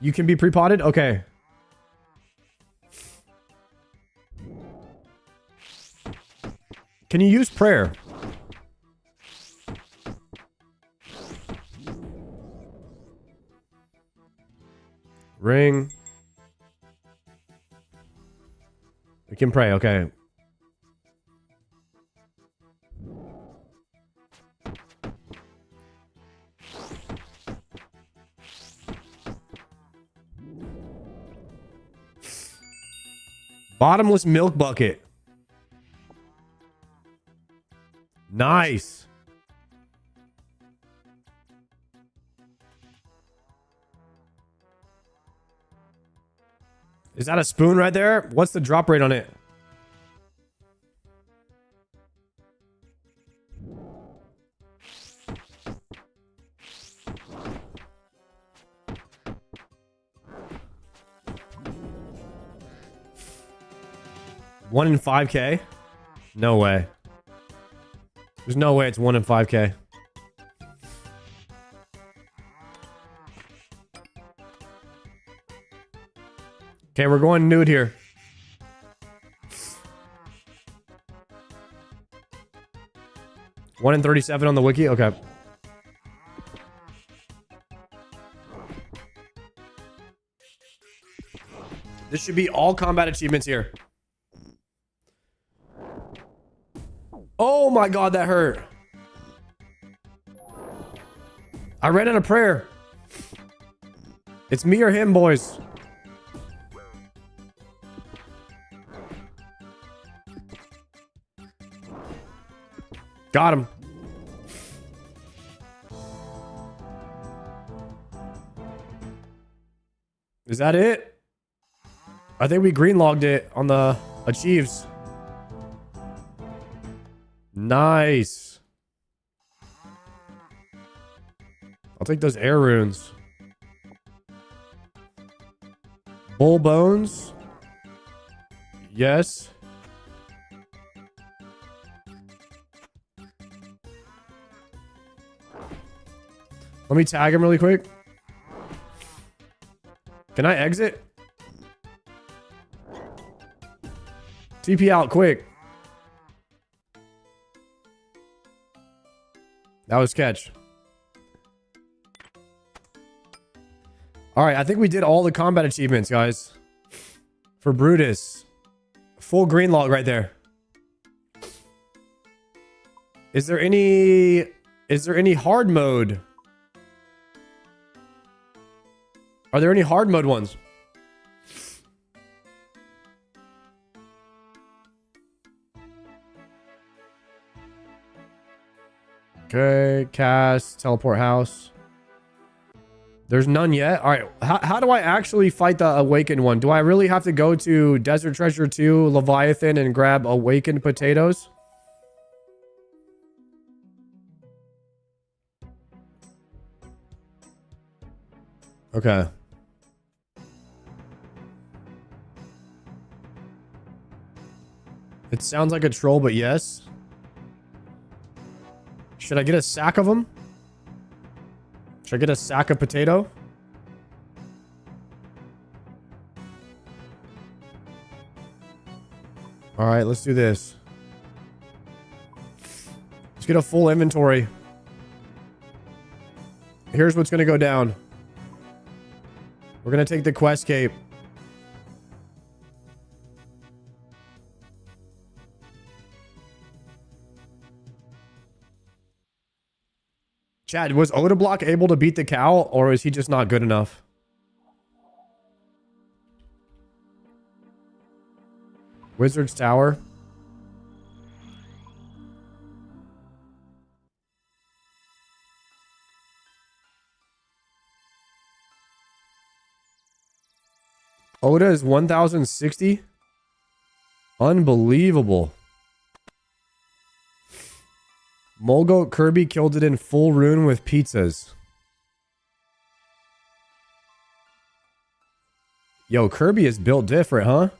You can be pre-potted? Okay. Can you use prayer? Ring. We can pray, okay. Bottomless milk bucket. Nice. Is that a spoon right there? What's the drop rate on it? One in 5K? No way. There's no way it's 1 in 5K. Okay, we're going nude here. One in 37 on the wiki? Okay. This should be all combat achievements here. Oh my god, that hurt. I ran out of prayer. It's me or him, boys. Got him. Is that it? I think we green logged it on the achieves. Nice. I'll take those air runes. Bull bones. Yes. Let me tag him really quick. Can I exit? TP out quick. That was catch. All right, I think we did all the combat achievements, guys. For Brutus. Full green log right there. Is there any hard mode? Are there any hard mode ones? Okay, cast, teleport house. There's none yet. All right, how do I actually fight the awakened one? Do I really have to go to Desert Treasure 2, Leviathan, and grab awakened potatoes? Okay. It sounds like a troll, but yes. Should I get a sack of them? Should I get a sack of potato? All right, let's do this. Let's get a full inventory. Here's what's going to go down. We're going to take the quest cape. Chad, was Odablock able to beat the cow, or is he just not good enough? Wizard's Tower. Oda is 1060. Unbelievable. Mulgoat Kirby killed it in full rune with pizzas. Yo, Kirby is built different, huh?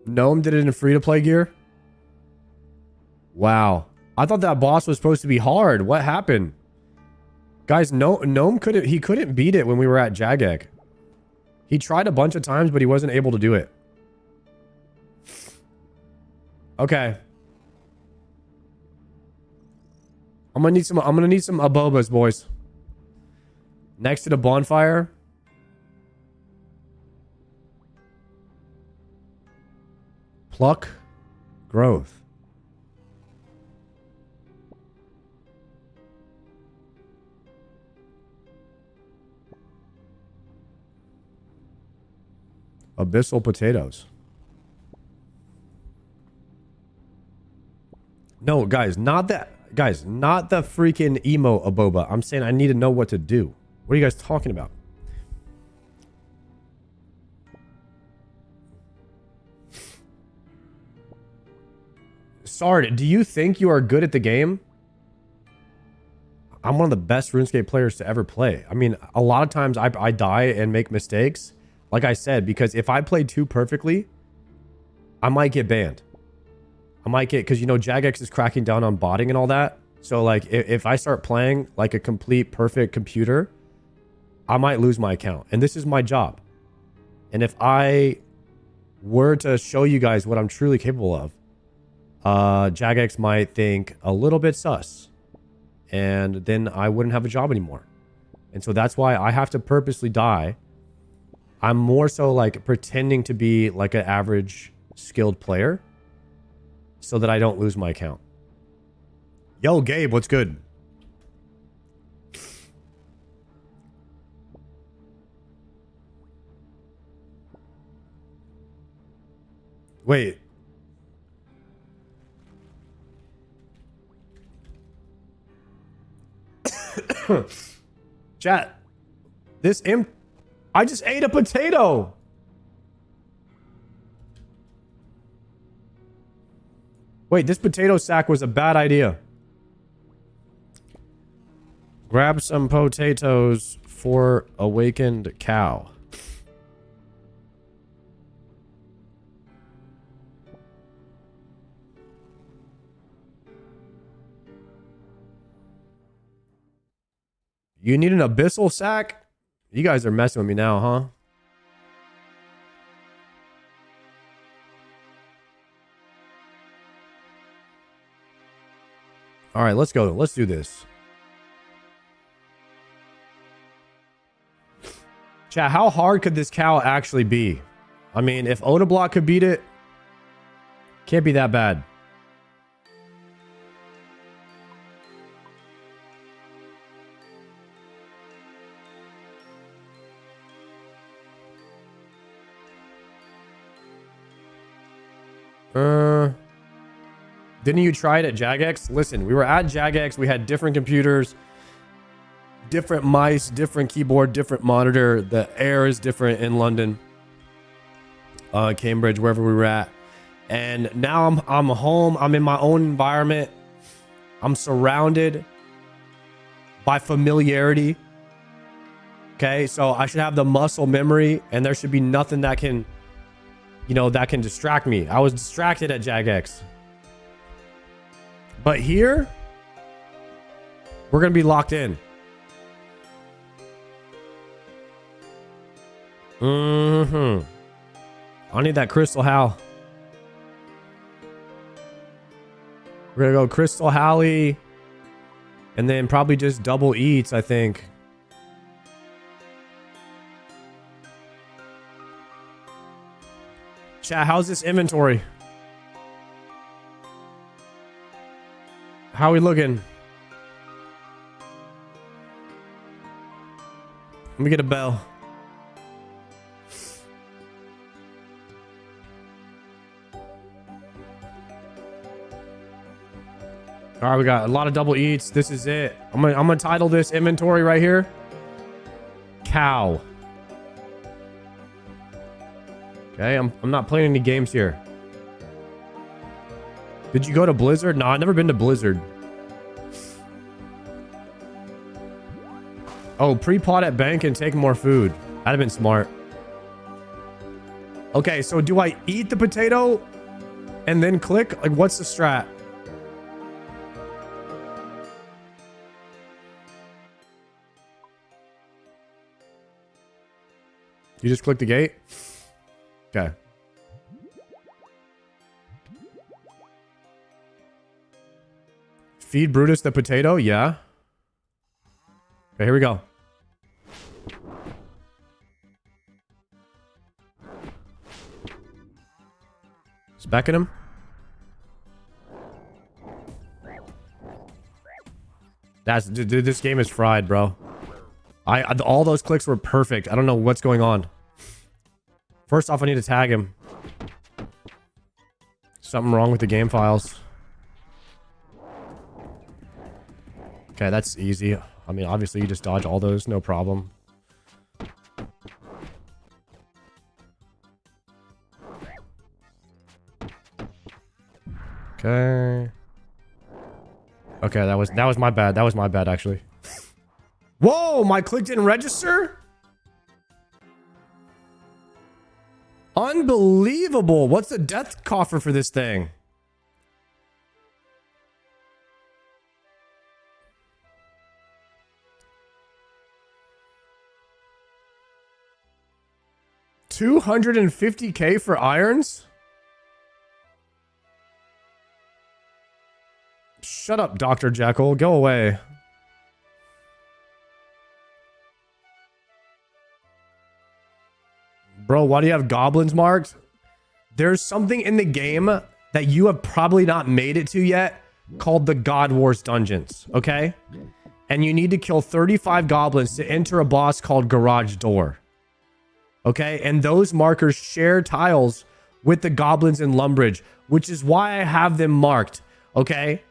Gnome did it in free-to-play gear? Wow. I thought that boss was supposed to be hard. What happened? Guys, Gnome couldn't beat it when we were at Jagex. He tried a bunch of times, but he wasn't able to do it. Okay. I'm gonna need some abobas, boys. Next to the bonfire. Pluck. Growth. Abyssal potatoes. No, guys, not that. Guys, not the freaking emo aboba. I'm saying I need to know what to do. What are you guys talking about? Sard, do you think you are good at the game? I'm one of the best RuneScape players to ever play. I mean, a lot of times I die and make mistakes. Like I said, because if I play too perfectly, I might get banned. I might get, because you know, Jagex is cracking down on botting and all that. So like, if I start playing like a complete perfect computer, I might lose my account. And this is my job. And if I were to show you guys what I'm truly capable of, Jagex might think a little bit sus. And then I wouldn't have a job anymore. And so that's why I have to purposely die. I'm more so like pretending to be like an average skilled player so that I don't lose my account. Yo, Gabe, what's good? Wait. Chat. I just ate a potato. Wait, this potato sack was a bad idea. Grab some potatoes for awakened cow. You need an abyssal sack? You guys are messing with me now, huh? All right, let's go. Let's do this. Chat, how hard could this cow actually be? I mean, if Odablock could beat it, can't be that bad. Didn't you try it at Jagex? Listen, we were at Jagex. We had different computers, different mice, different keyboard, different monitor. The air is different in London, Cambridge, wherever we were at. And now I'm home. I'm in my own environment. I'm surrounded by familiarity. Okay, so I should have the muscle memory, and there should be nothing that can, you know, that can distract me. I was distracted at Jagex. But here, we're going to be locked in. I need that Crystal Hal. We're going to go Crystal Hallie. And then probably just double eats, I think. Chat, how's this inventory? How are we looking? Let me get a bell. All right, we got a lot of double eats. This is it. I'm gonna title this inventory right here, Cow. Okay, I'm not playing any games here. Did you go to Blizzard? No, I've never been to Blizzard. Oh, pre-pot at bank and take more food. That'd have been smart. Okay, so do I eat the potato and then click? Like, what's the strat? You just click the gate? Okay. Feed Brutus the potato? Yeah. Okay, here we go. Specking him. Dude, this game is fried, bro. All those clicks were perfect. I don't know what's going on. First off, I need to tag him. Something wrong with the game files. Okay, that's easy. I mean, obviously, you just dodge all those, no problem. Okay. Okay, that was my bad. That was my bad, actually. Whoa, my click didn't register? Unbelievable. What's the death coffer for this thing? $250K for irons? Shut up, Dr. Jekyll. Go away. Bro, why do you have goblins marked? There's something in the game that you have probably not made it to yet called the God Wars dungeons, okay? And you need to kill 35 goblins to enter a boss called Garage Door. Okay? And those markers share tiles with the goblins in Lumbridge, which is why I have them marked. Okay?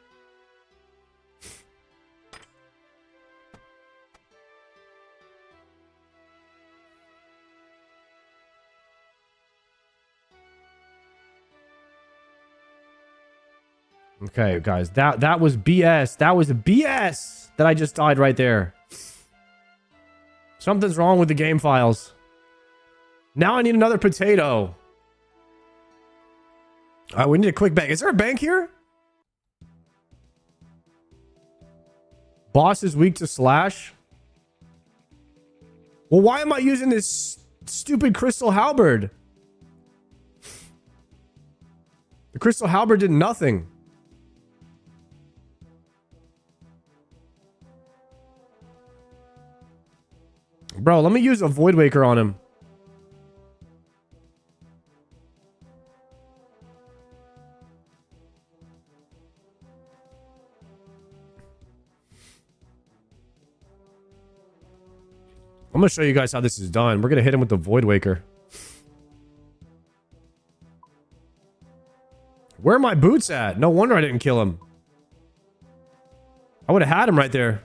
Okay, guys, that was BS. That was BS that I just died right there. Something's wrong with the game files. Now I need another potato. All right, we need a quick bank. Is there a bank here? Boss is weak to slash. Well, why am I using this stupid crystal halberd? The crystal halberd did nothing. Bro, let me use a Void Waker on him. I'm going to show you guys how this is done. We're going to hit him with the Void Waker. Where are my boots at? No wonder I didn't kill him. I would have had him right there.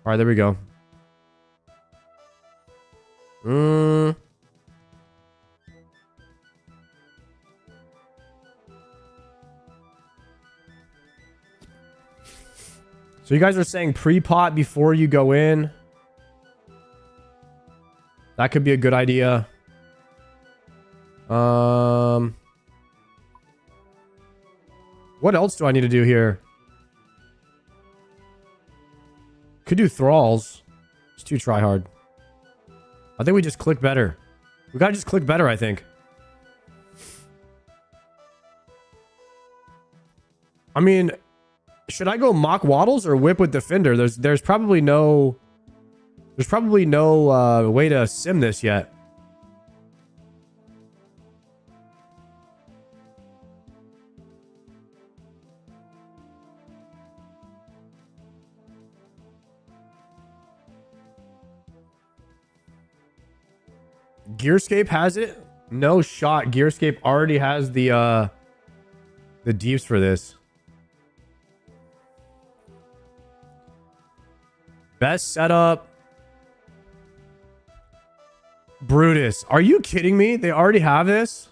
All right, there we go. So you guys are saying pre-pot before you go in. That could be a good idea. What else do I need to do here? Could do thralls. It's too try hard. I think we just click better. We gotta just click better, I think. I mean, should I go mock waddles or whip with defender? There's probably no way to sim this yet. Gearscape has it? No shot. Gearscape already has the deeps for this. Best setup. Brutus. Are you kidding me? They already have this?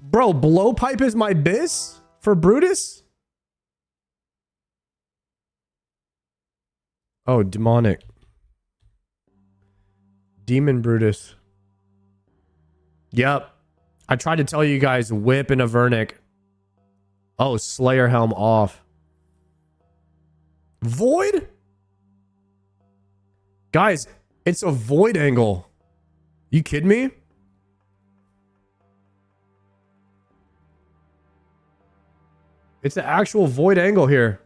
Bro, blowpipe is my bis for Brutus? Oh, demonic. Demon Brutus. Yep. I tried to tell you guys, whip and a Vernic. Oh, Slayer Helm off. Void? Guys, it's a void angle. You kidding me? It's an actual void angle here.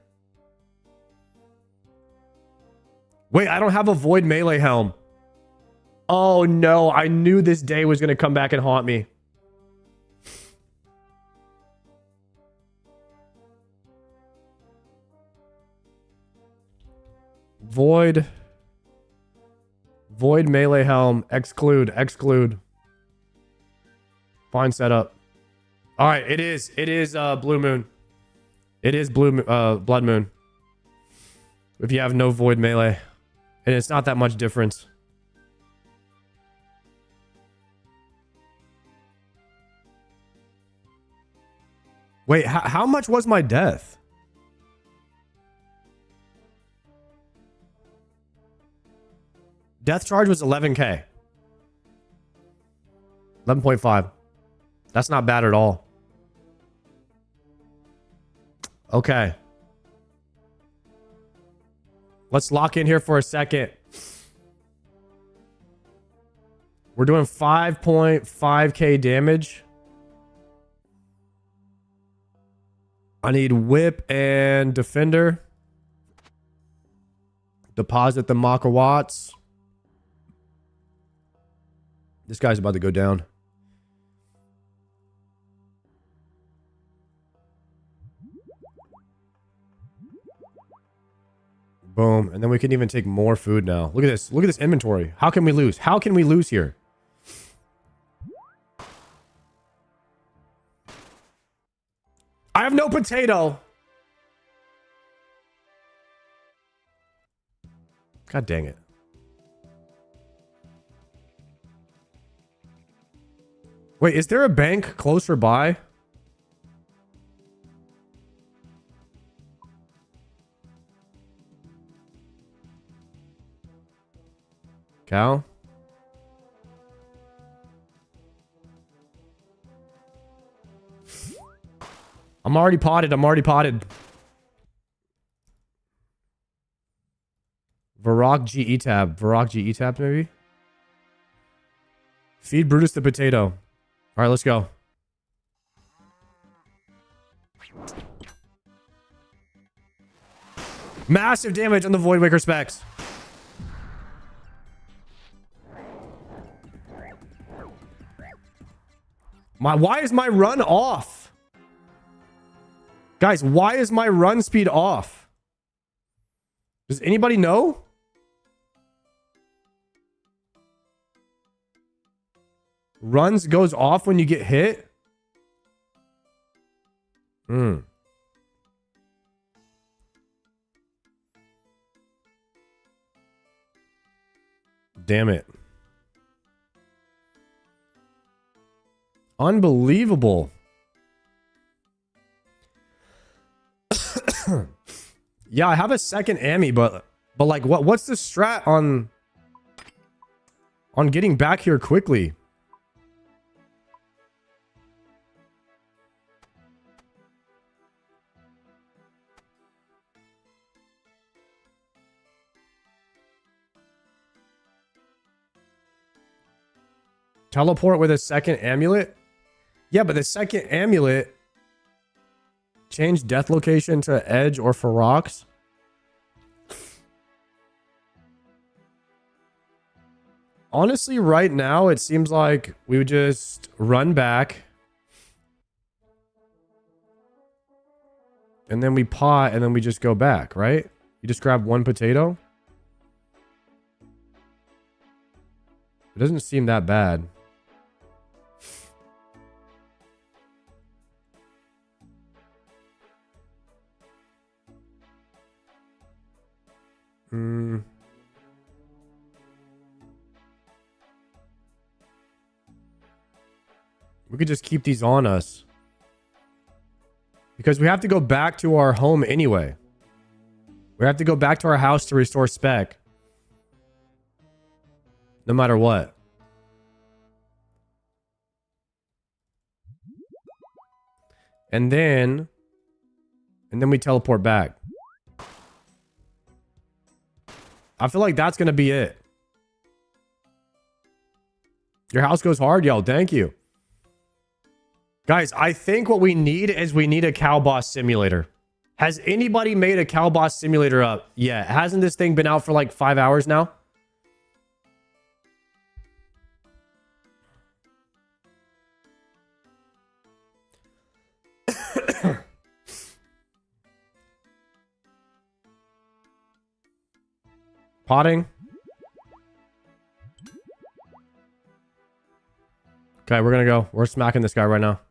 Wait, I don't have a void melee helm. Oh no, I knew this day was going to come back and haunt me. Void melee helm. Exclude. Fine setup. All right, it is Blue Moon. It is Blood Moon. If you have no void melee. And it's not that much difference. Wait, how much was my death? Death charge was 11k. 11.5. That's not bad at all. Okay. Let's lock in here for a second. We're doing 5.5k damage. I need whip and defender. Deposit the Maka Watts. This guy's about to go down. Boom. And then we can even take more food now. Look at this. Look at this inventory. How can we lose? How can we lose here? I have no potato. God dang it. Wait, is there a bank closer by? Cow? I'm already potted. I'm already potted. Varrock GE tab. Varrock GE tab, maybe? Feed Brutus the potato. All right, let's go. Massive damage on the Void Waker specs. Why is my run off? Guys, why is my run speed off? Does anybody know? Runs goes off when you get hit? Damn it. Unbelievable. Yeah, I have a second Ami, but like what's the strat on getting back here quickly? Teleport with a second amulet? Yeah, but the second amulet change death location to edge or for rocks. Honestly, right now, it seems like we would just run back. And then we pot and then we just go back, right? You just grab one potato. It doesn't seem that bad. We could just keep these on us. Because we have to go back to our home anyway. We have to go back to our house to restore spec. No matter what. And then we teleport back. I feel like that's going to be it. Your house goes hard? Yo, thank you. Guys, I think what we need is we need a cow boss simulator. Has anybody made a cow boss simulator up yet? Hasn't this thing been out for like 5 hours now? Potting. Okay, we're gonna go. We're smacking this guy right now.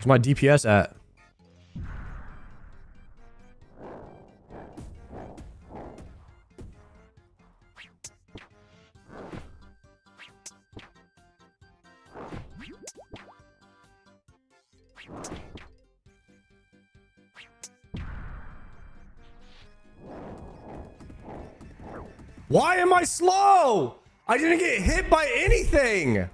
Where's my DPS at? Why am I slow? I didn't get hit by anything.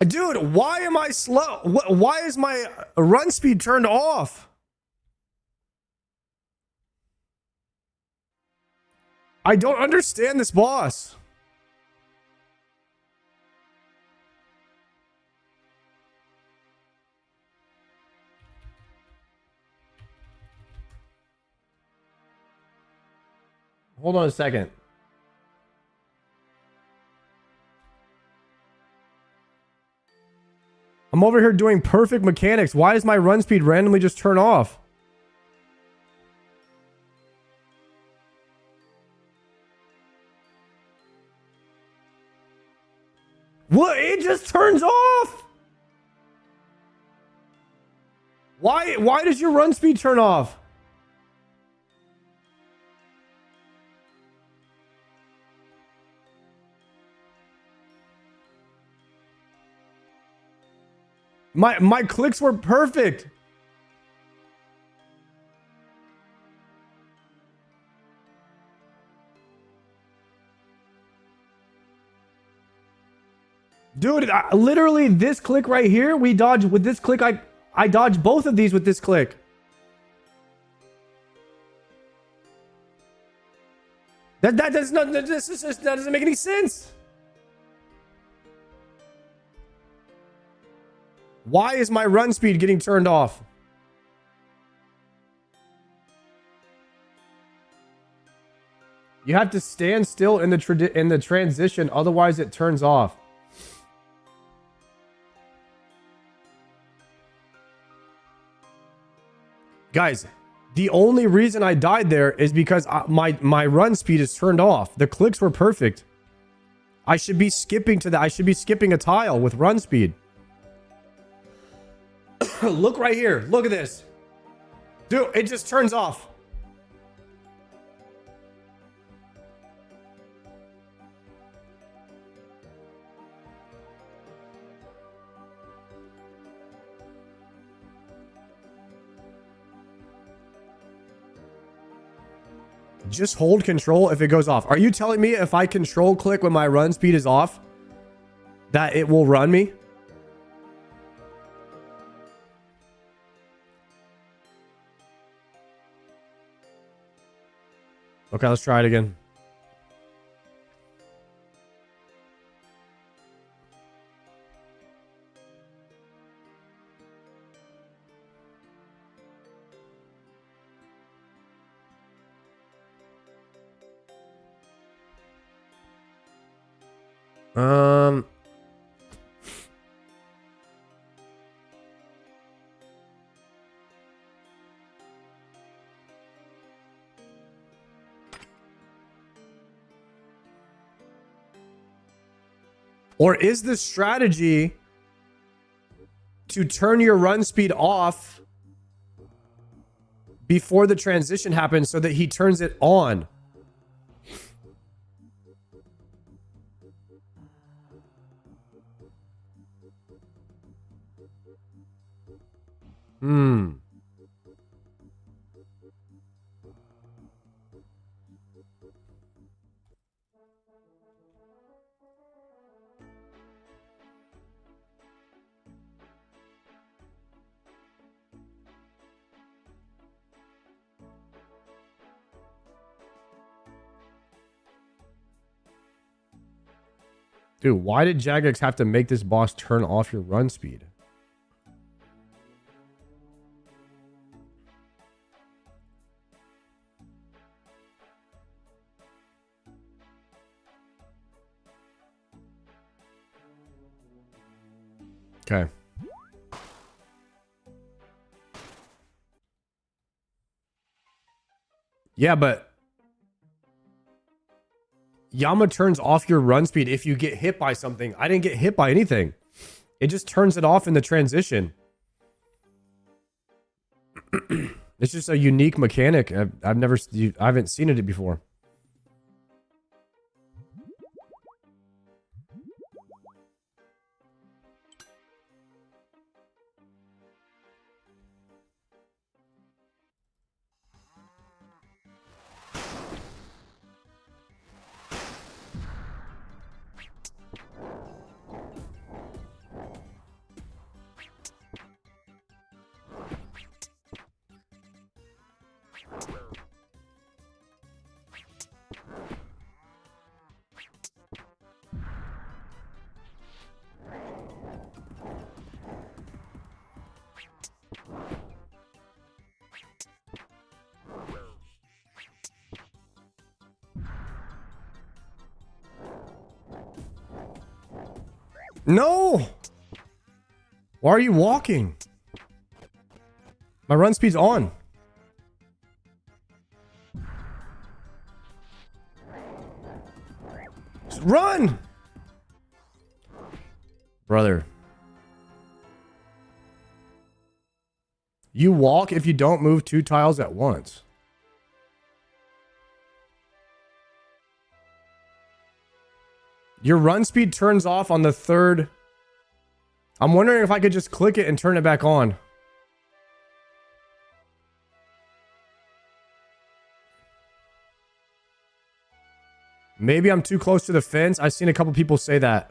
Dude, why am I slow? Why is my run speed turned off? I don't understand this boss. Hold on a second. I'm over here doing perfect mechanics. Why does my run speed randomly just turn off? What? It just turns off. Why does your run speed turn off? My clicks were perfect. Dude, literally this click right here, we dodge with this click. I dodged both of these with this click. That doesn't make any sense. Why is my run speed getting turned off? You have to stand still in the transition, otherwise it turns off. Guys, the only reason I died there is because my run speed is turned off. The clicks were perfect. I should be skipping to that. I should be skipping a tile with run speed. Look right here. Look at this. Dude, it just turns off. Just hold control if it goes off. Are you telling me if I control click when my run speed is off, that it will run me? Okay, let's try it again. Or is the strategy to turn your run speed off before the transition happens so that he turns it on? Dude, why did Jagex have to make this boss turn off your run speed? Okay. Yeah, but Yama turns off your run speed if you get hit by something. I didn't get hit by anything. It just turns it off in the transition. It's just a unique mechanic. I haven't seen it before. No! Why are you walking? My run speed's on. Just run! Brother. You walk if you don't move 2 tiles at once. Your run speed turns off on the 3rd. I'm wondering if I could just click it and turn it back on. Maybe I'm too close to the fence. I've seen a couple people say that.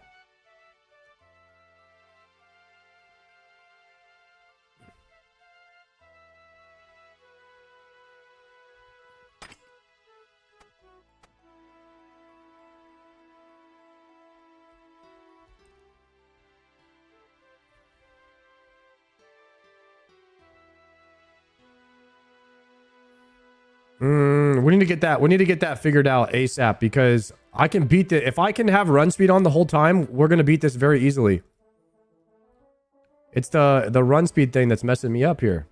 We need to get that. We need to get that figured out ASAP because I can beat it. If I can have run speed on the whole time, we're gonna beat this very easily. It's the run speed thing that's messing me up here.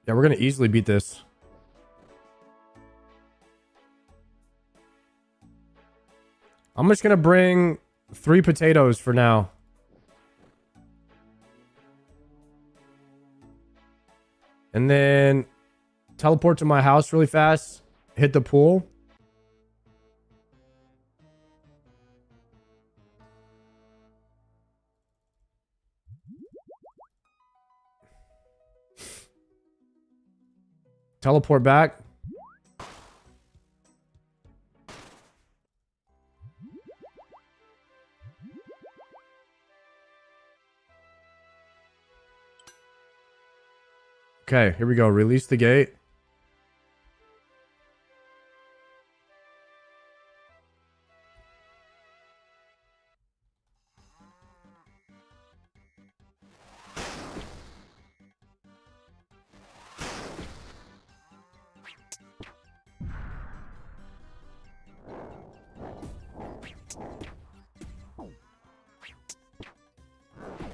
Yeah, we're gonna easily beat this. I'm just gonna bring 3 potatoes for now. And then teleport to my house really fast. Hit the pool. Teleport back. Okay, here we go. Release the gate.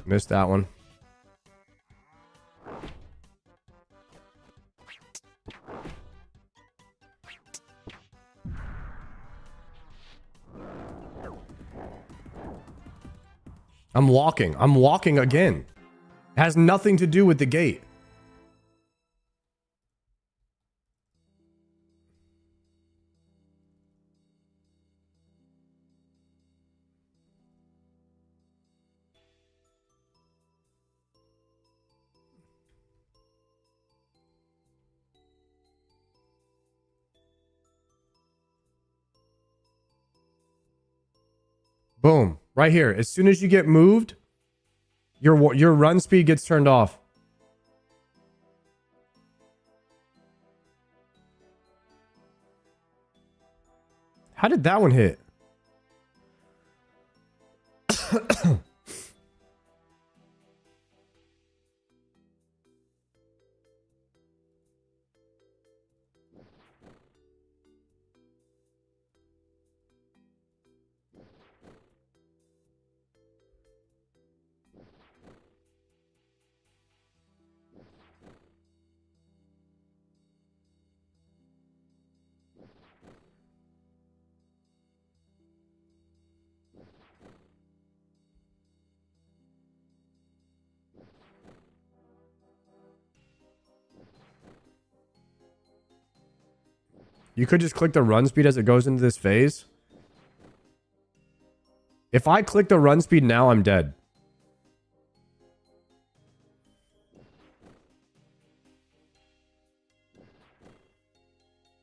Missed that one. I'm walking. I'm walking again. It has nothing to do with the gate. Boom. Right here. As soon as you get moved, your run speed gets turned off. How did that one hit? You could just click the run speed as it goes into this phase. If I click the run speed now, I'm dead.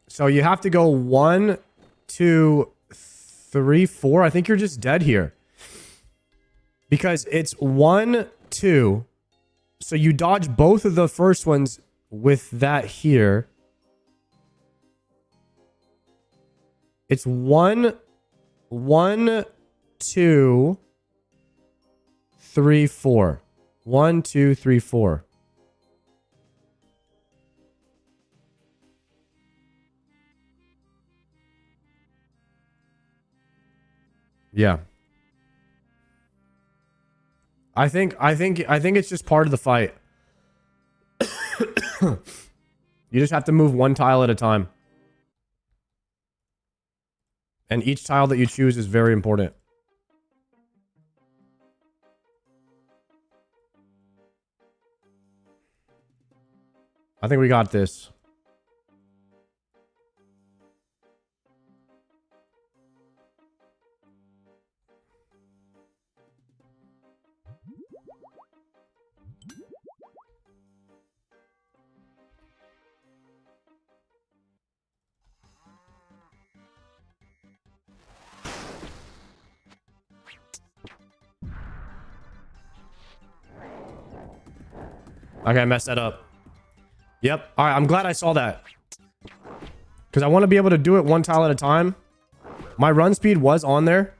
So you have to go 1, 2, 3, 4. I think you're just dead here. Because it's 1, 2. So you dodge both of the first ones with that here. It's 1, 2, 3, 4. 1, 2, 3, 4. Yeah. I think it's just part of the fight. You just have to move one tile at a time. And each tile that you choose is very important. I think we got this. Okay, I messed that up. Yep. All right, I'm glad I saw that. Because I want to be able to do it one tile at a time. My run speed was on there.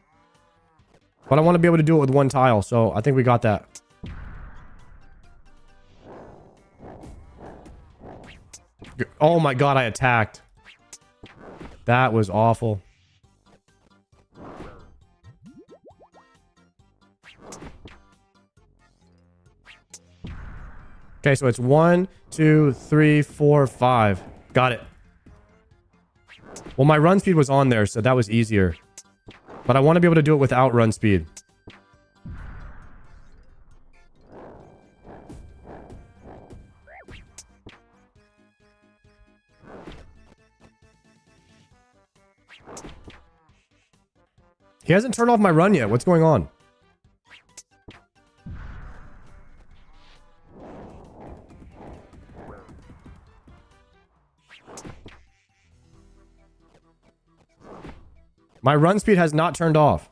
But I want to be able to do it with one tile. So I think we got that. Oh my god, I attacked. That was awful. Okay, so it's 1, 2, 3, 4, 5. Got it. Well, my run speed was on there, so that was easier. But I want to be able to do it without run speed. He hasn't turned off my run yet. What's going on? My run speed has not turned off.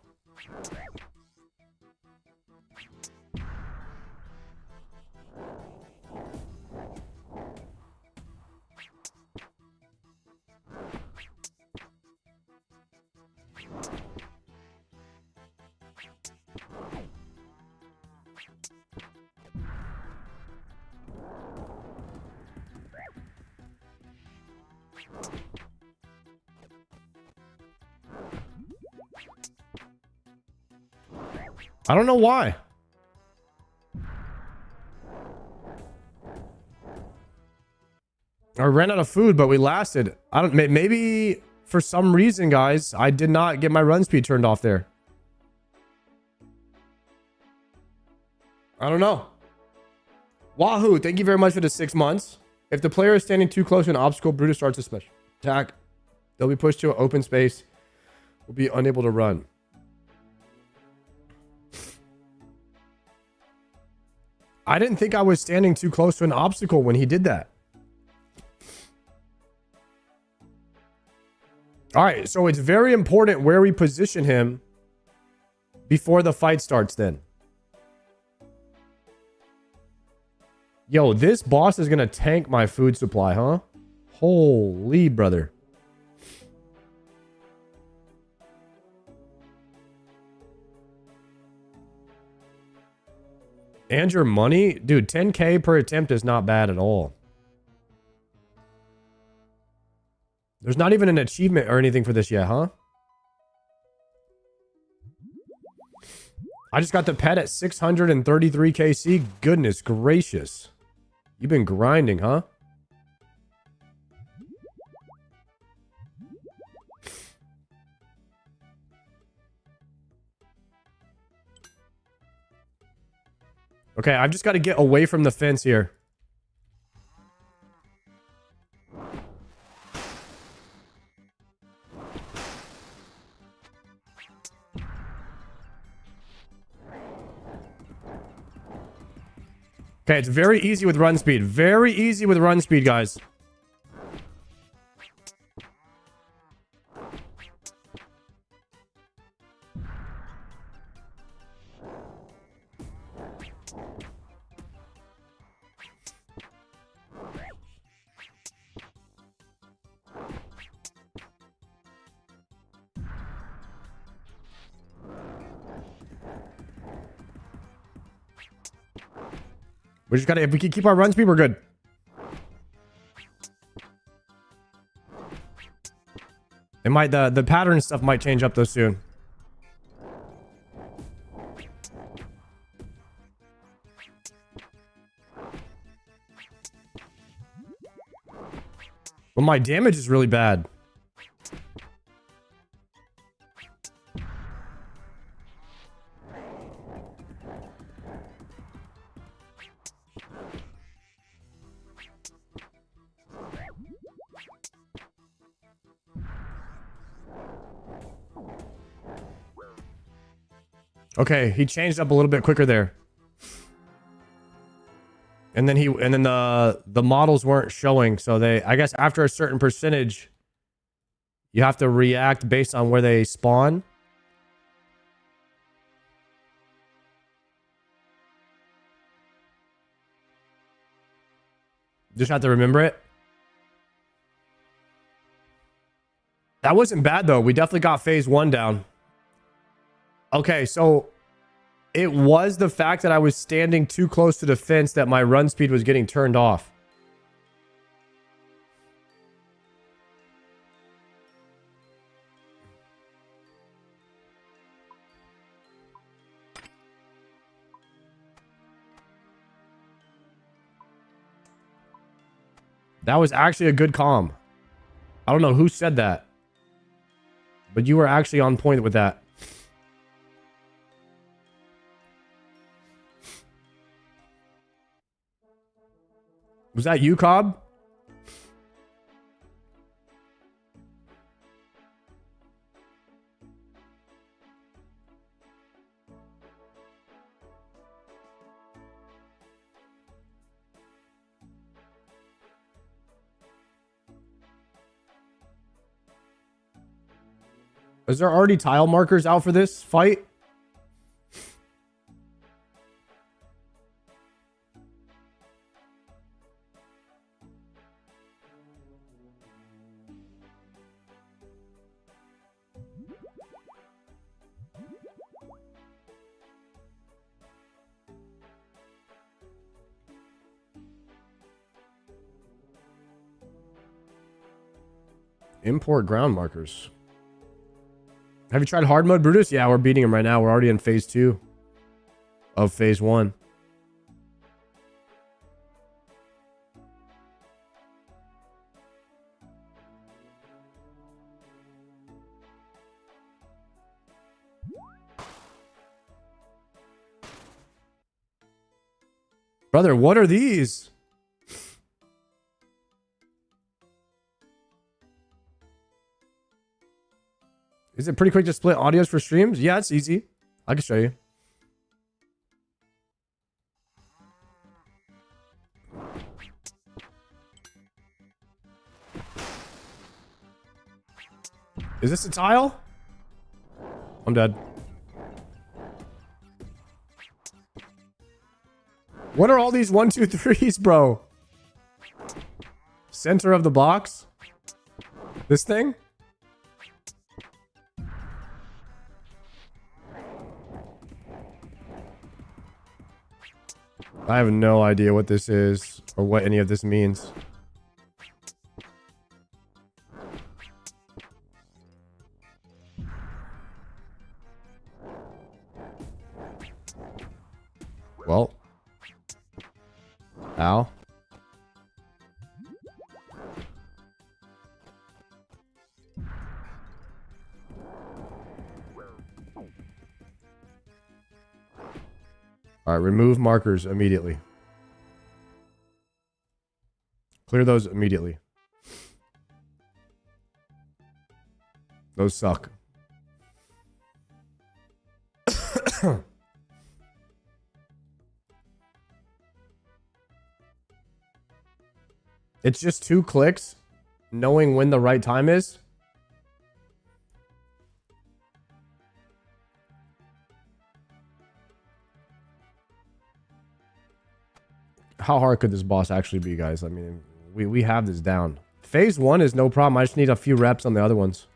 I don't know why. I ran out of food, but we lasted. I don't. Maybe for some reason, guys, I did not get my run speed turned off there. I don't know. Wahoo! Thank you very much for the 6 months. If the player is standing too close to an obstacle, Brutus starts a special attack. They'll be pushed to an open space. Will be unable to run. I didn't think I was standing too close to an obstacle when he did that. All right, so it's very important where we position him before the fight starts then. Yo, this boss is going to tank my food supply, huh? Holy brother. And your money? Dude, 10k per attempt is not bad at all. There's not even an achievement or anything for this yet, huh? I just got the pet at 633 KC. Goodness gracious. You've been grinding, huh? Okay, I've just got to get away from the fence here. Okay, it's very easy with run speed. Very easy with run speed, guys. We just gotta, if we can keep our run speed, we're good. It might, the pattern stuff might change up though soon. Well, my damage is really bad. Okay, he changed up a little bit quicker there. And then the models weren't showing, so I guess after a certain percentage you have to react based on where they spawn. Just have to remember it. That wasn't bad though. We definitely got phase 1 down. Okay, so it was the fact that I was standing too close to the fence that my run speed was getting turned off. That was actually a good calm. I don't know who said that, but you were actually on point with that. Was that you, Cobb? Is there already tile markers out for this fight? Import ground markers. Have you tried hard mode, Brutus? Yeah, we're beating him right now. We're already in phase 2 of phase 1. Brother, what are these? Is it pretty quick to split audios for streams? Yeah, it's easy. I can show you. Is this a tile? I'm dead. What are all these 1, 2, 3s, bro? Center of the box? This thing? I have no idea what this is or what any of this means. Well. Ow. All right, remove markers immediately. Clear those immediately. Those suck. It's just 2 clicks, knowing when the right time is. How hard could this boss actually be, guys? I mean, we have this down. Phase 1 is no problem. I just need a few reps on the other ones.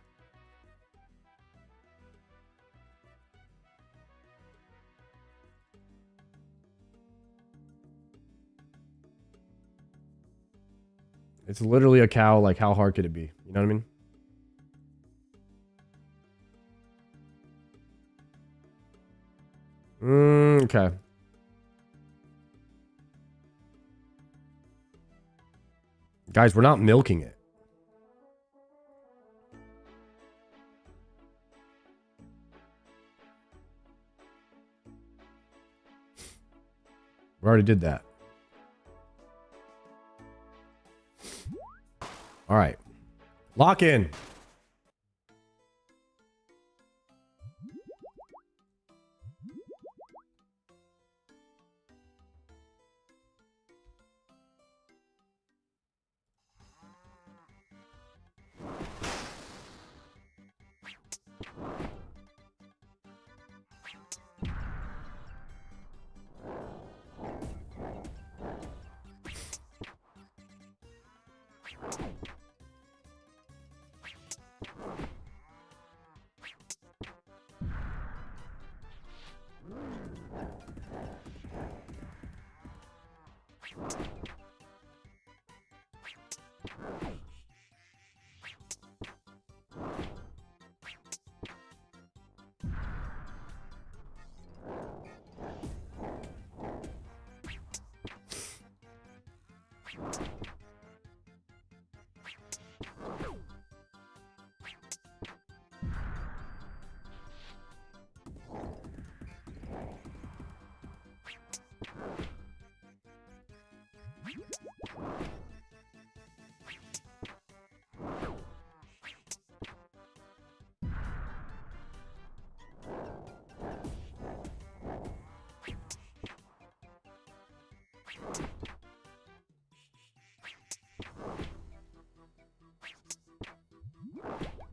It's literally a cow. Like, how hard could it be? You know what I mean? Okay. Guys, we're not milking it. We already did that. All right. Lock in.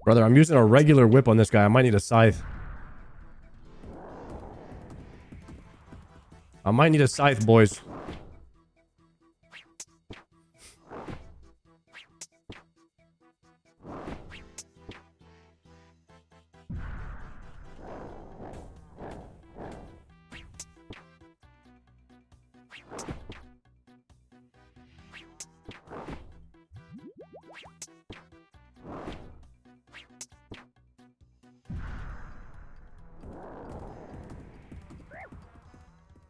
Brother, I'm using a regular whip on this guy. I might need a scythe. I might need a scythe, boys.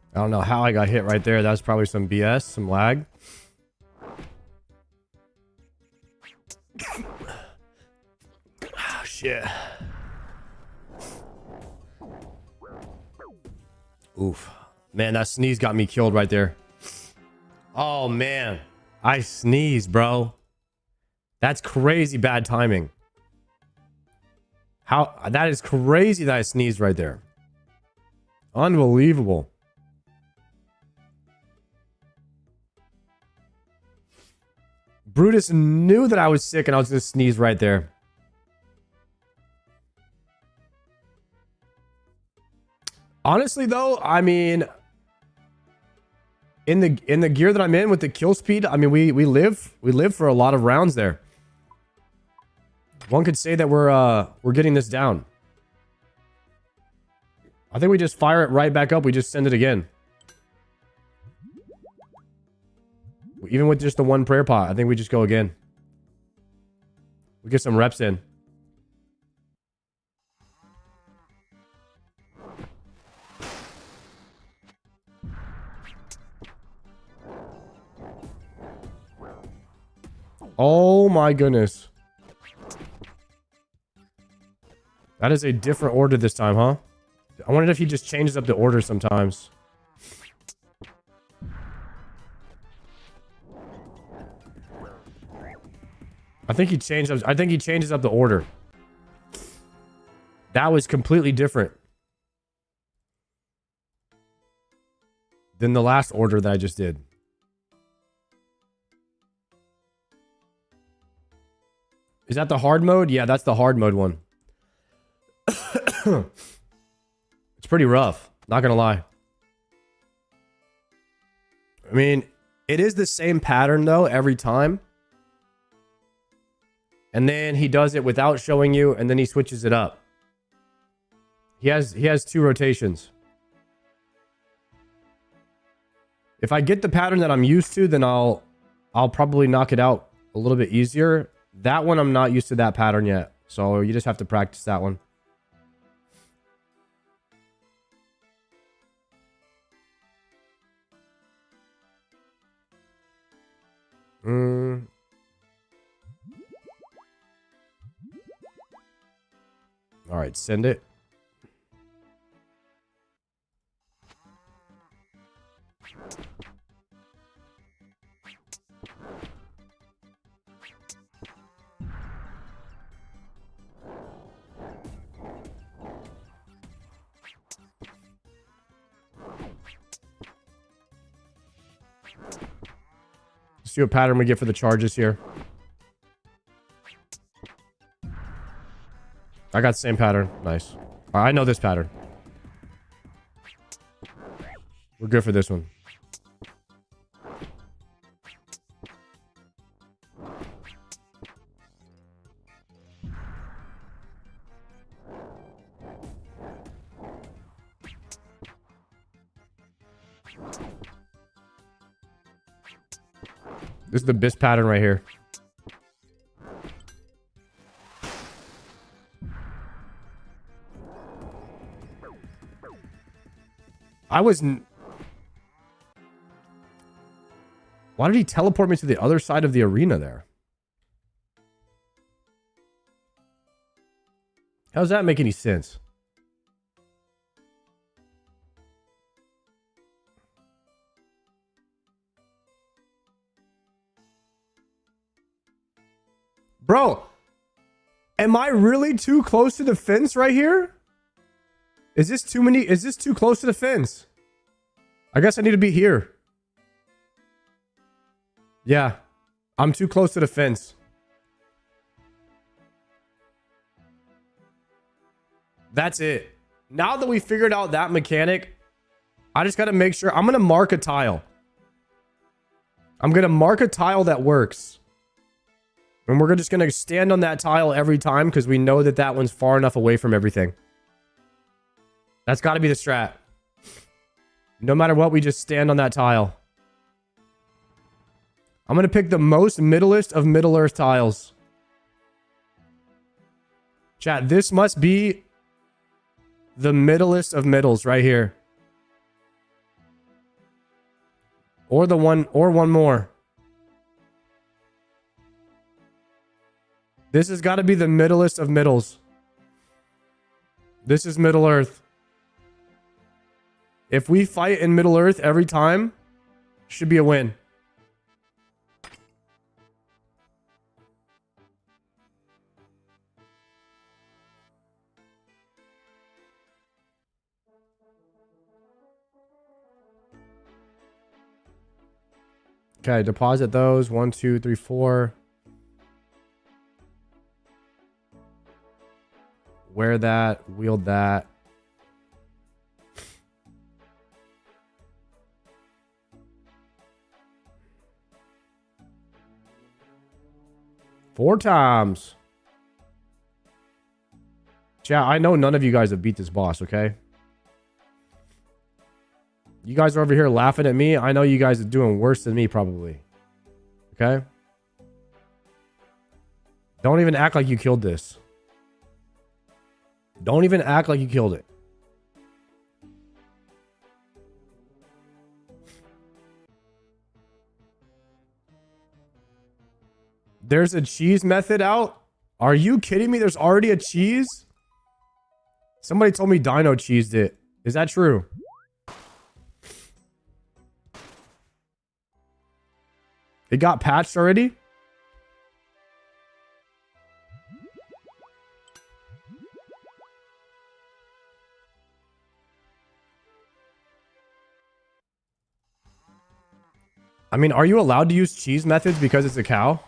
I don't know how I got hit right there. That was probably some BS, some lag. Oh, shit. Oof. Man, that sneeze got me killed right there. Oh, man. I sneezed, bro. That's crazy bad timing. How? That is crazy that I sneezed right there. Unbelievable. Brutus knew that I was sick and I was going to sneeze right there. Honestly, though, I mean, in the gear that I'm in with the kill speed, I mean, we live for a lot of rounds there. One could say that we're getting this down. I think we just fire it right back up. We just send it again. Even with just the one prayer pot, I think we just go again. We get some reps in. Oh my goodness. That is a different order this time, huh? I wondered if he just changes up the order sometimes. I think he changes up the order. That was completely different than the last order that I just did. Is that the hard mode? Yeah, that's the hard mode one. It's pretty rough, not gonna lie. I mean, it is the same pattern though every time. And then he does it without showing you, and then he switches it up. He has two rotations. If I get the pattern that I'm used to, then I'll probably knock it out a little bit easier. That one, I'm not used to that pattern yet. So you just have to practice that one. All right, send it. see what pattern we get for the charges here. I got the same pattern. Nice. All right, I know this pattern. We're good for this one. This is the BIS pattern right here. Why did he teleport me to the other side of the arena there? How does that make any sense? Bro, am I really too close to the fence right here? Is this too many? Is this too close to the fence? I guess I need to be here. Yeah, I'm too close to the fence. That's it. Now that we figured out that mechanic, I just got to make sure. I'm going to mark a tile. I'm going to mark a tile that works. And we're just going to stand on that tile every time because we know that that one's far enough away from everything. That's got to be the strat. No matter what, we just stand on that tile. I'm going to pick the most middleist of Middle-earth tiles. Chat, this must be the middleist of middles right here. Or one more. This has got to be the middleist of middles. This is Middle-earth. If we fight in Middle-earth every time, should be a win. Okay, deposit those. 1, 2, 3, 4. Wear that. Wield that. Four times. Chat, I know none of you guys have beat this boss, okay? You guys are over here laughing at me. I know you guys are doing worse than me, probably. Okay? Don't even act like you killed this. Don't even act like you killed it. There's a cheese method out? Are you kidding me? There's already a cheese? Somebody told me Dino cheesed it. Is that true? It got patched already? I mean, are you allowed to use cheese methods because it's a cow?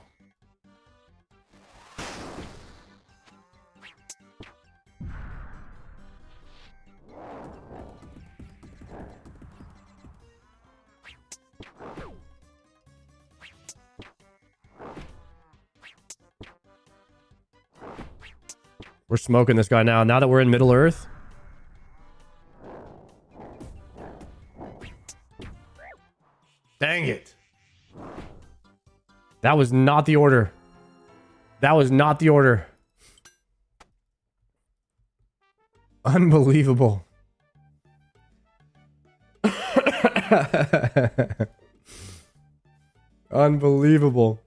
We're smoking this guy now. Now that we're in Middle Earth. Dang it. That was not the order. That was not the order. Unbelievable. Unbelievable.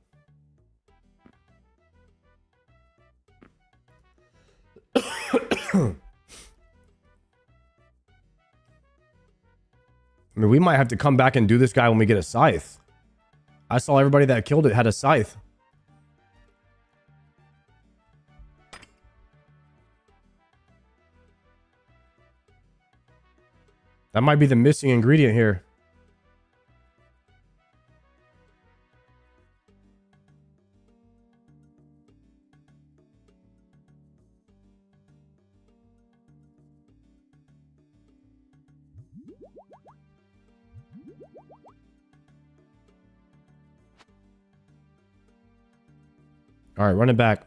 I mean, we might have to come back and do this guy when we get a scythe. I saw everybody that killed it had a scythe. That might be the missing ingredient here. All right, run it back.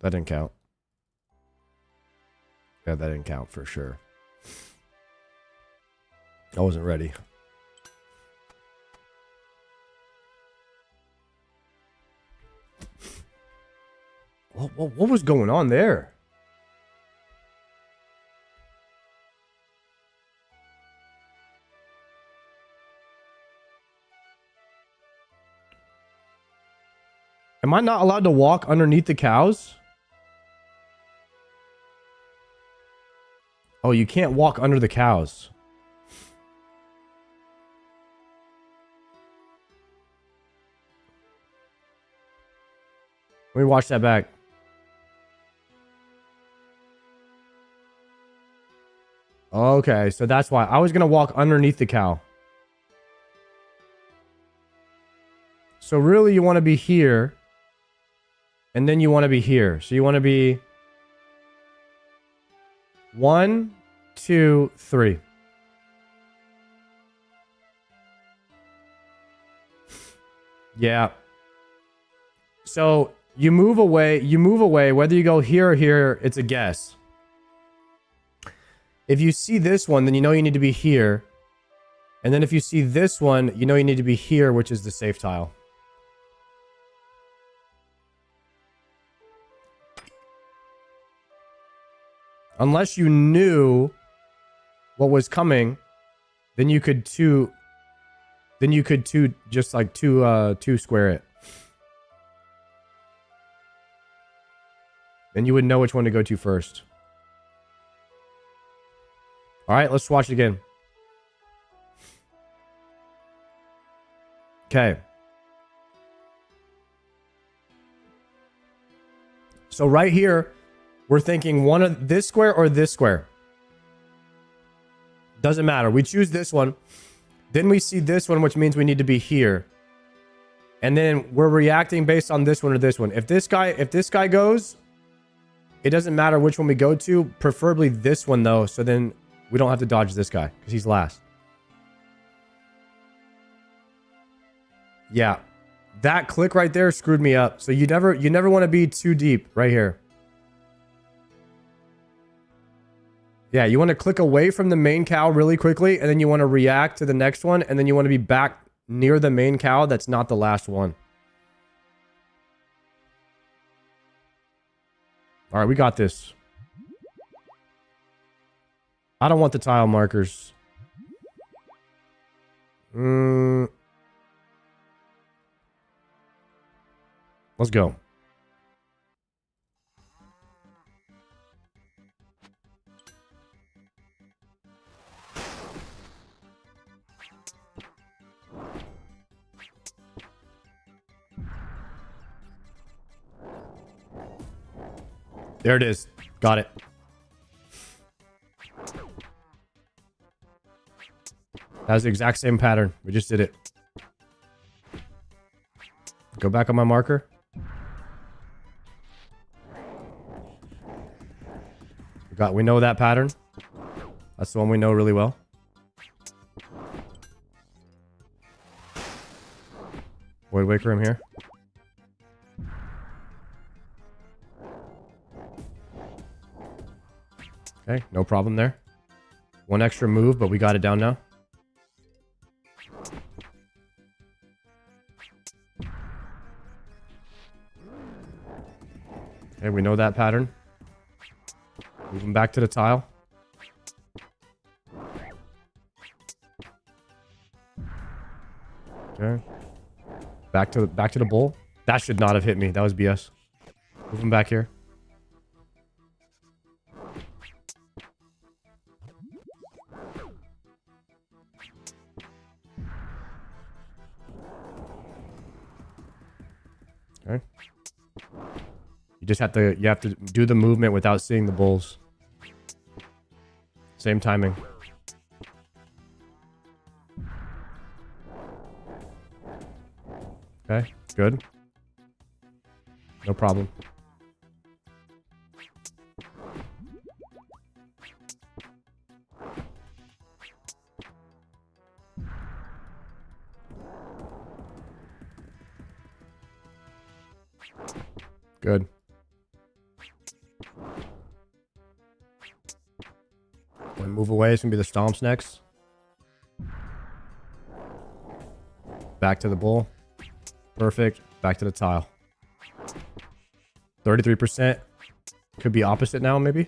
That didn't count. Yeah, that didn't count for sure. I wasn't ready. What was going on there? Am I not allowed to walk underneath the cows? Oh, you can't walk under the cows. Let me watch that back. Okay, so that's why. I was going to walk underneath the cow. So really you want to be here. And then you want to be here. So you want to be 1, 2, 3. Yeah. So you move away, whether you go here or here, it's a guess. If you see this one, then you know you need to be here. And then if you see this one, you know you need to be here, which is the safe tile. Unless you knew what was coming, then you could two just like two square it. Then you would know which one to go to first. All right, let's watch it again. Okay. So right here, we're thinking one of this square or this square. Doesn't matter. We choose this one. Then we see this one, which means we need to be here. And then we're reacting based on this one or this one. If this guy goes, it doesn't matter which one we go to. Preferably this one though, so then we don't have to dodge this guy because he's last. Yeah. That click right there screwed me up. So you never want to be too deep right here. Yeah, you want to click away from the main cow really quickly, and then you want to react to the next one, and then you want to be back near the main cow that's not the last one. All right, we got this. I don't want the tile markers. Let's go. There it is. Got it. That was the exact same pattern. We just did it. Go back on my marker. We know that pattern. That's the one we know really well. Void Waker him here. Okay, no problem there. One extra move, but we got it down now. Okay, we know that pattern. Move him back to the tile. Okay. Back to the bowl. That should not have hit me. That was BS. Move him back here. Okay. You have to do the movement without seeing the bulls. Same timing. Okay, good. No problem. Good. When move away, it's gonna be the stomps next. Back to the bull. Perfect. Back to the tile. 33%. Could be opposite now, maybe?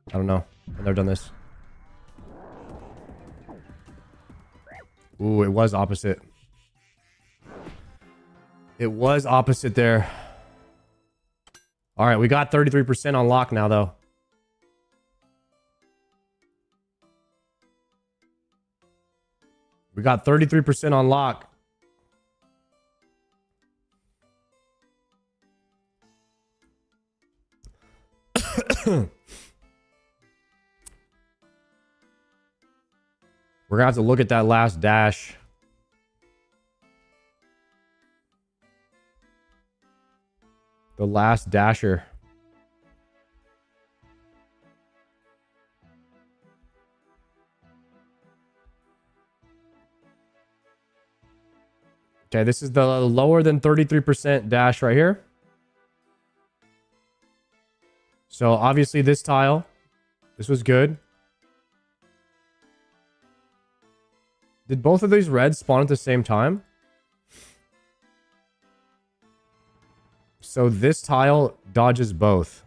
I don't know. I've never done this. Ooh, it was opposite. It was opposite there. All right, we got 33% on lock now, though. We got 33% on lock. We're gonna have to look at that last dash. The last dasher. Okay, this is the lower than 33% dash right here. So obviously this tile, this was good. Did both of these reds spawn at the same time? So this tile dodges both.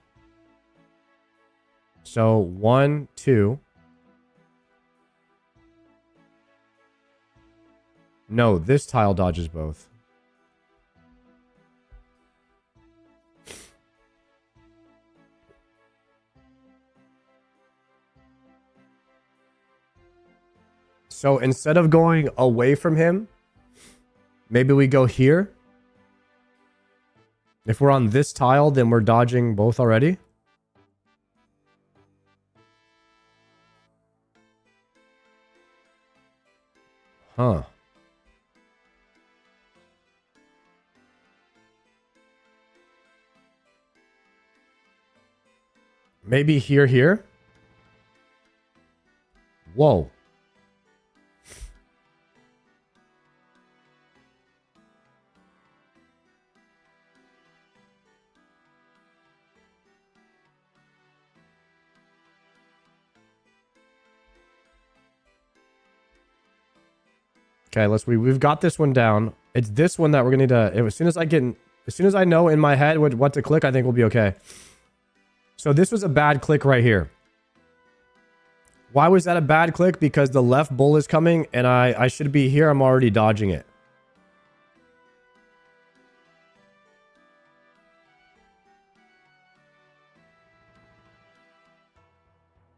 So 1, 2. No, this tile dodges both. So instead of going away from him, maybe we go here. If we're on this tile, then we're dodging both already. Huh. Maybe here. Whoa. Okay, we've got this one down. It's this one that we're gonna need to, as soon as I know in my head what to click, I think we'll be okay. So this was a bad click right here. Why was that a bad click? Because the left bull is coming and I should be here. I'm already dodging it.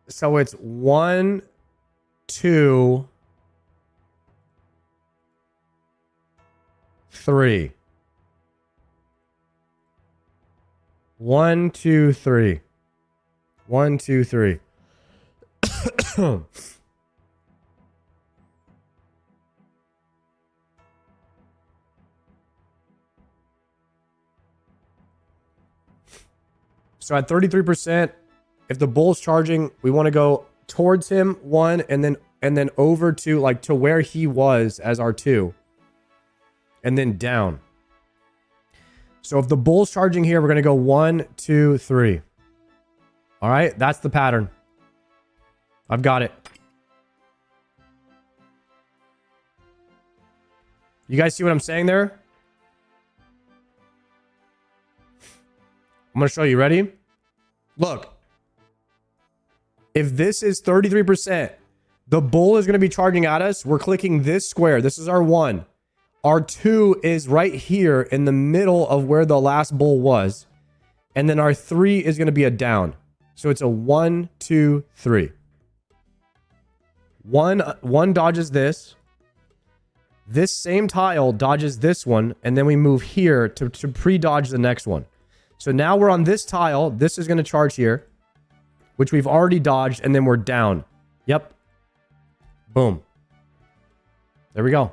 So it's 1, 2, 3. 1, 2, 3. 1, 2, 3. So at 33%, if the bull's charging, we want to go towards him, 1, and then over to like to where he was as our 2. And then down. So if the bull's charging here, we're going to go 1, 2, 3. All right, that's the pattern. I've got it. You guys see what I'm saying there? I'm going to show you. Ready? Look. If this is 33%, the bull is going to be charging at us. We're clicking this square. This is our 1. Our 2 is right here in the middle of where the last bull was. And then our 3 is going to be a down. So it's a 1, 2, 3. One dodges this. This same tile dodges this one. And then we move here to pre-dodge the next one. So now we're on this tile. This is going to charge here, which we've already dodged, and then we're down. Yep. Boom. There we go.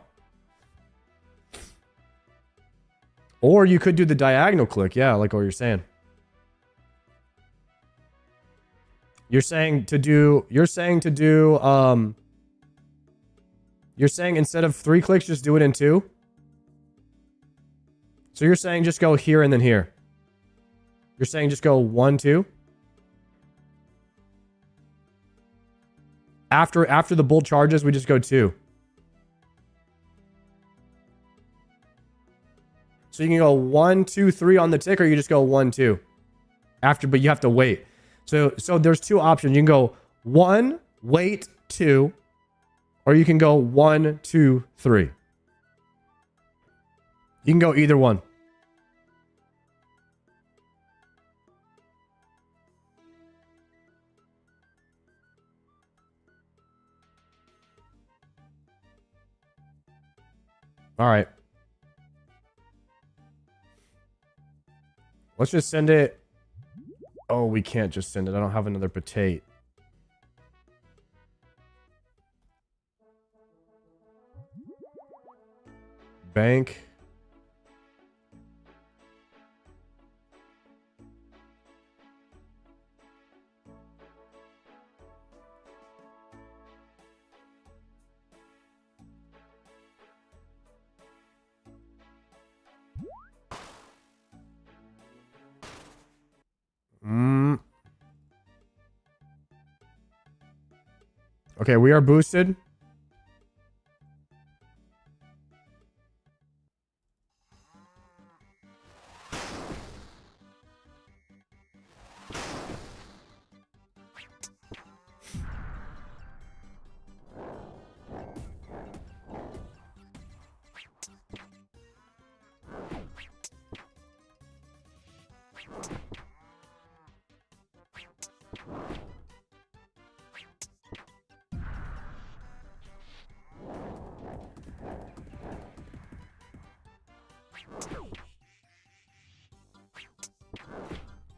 Or you could do the diagonal click. Yeah, like what you're saying. You're saying instead of 3 clicks, just do it in 2. So you're saying just go here and then here. You're saying just go 1, 2. After the bull charges, we just go 2. So you can go 1, 2, 3 on the tick, or you just go 1, 2. But you have to wait. So there's 2 options. You can go 1, wait, 2, or you can go 1, 2, 3. You can go either one. All right. Let's just send it. Oh, we can't just send it. I don't have another potato. Bank. Okay, we are boosted.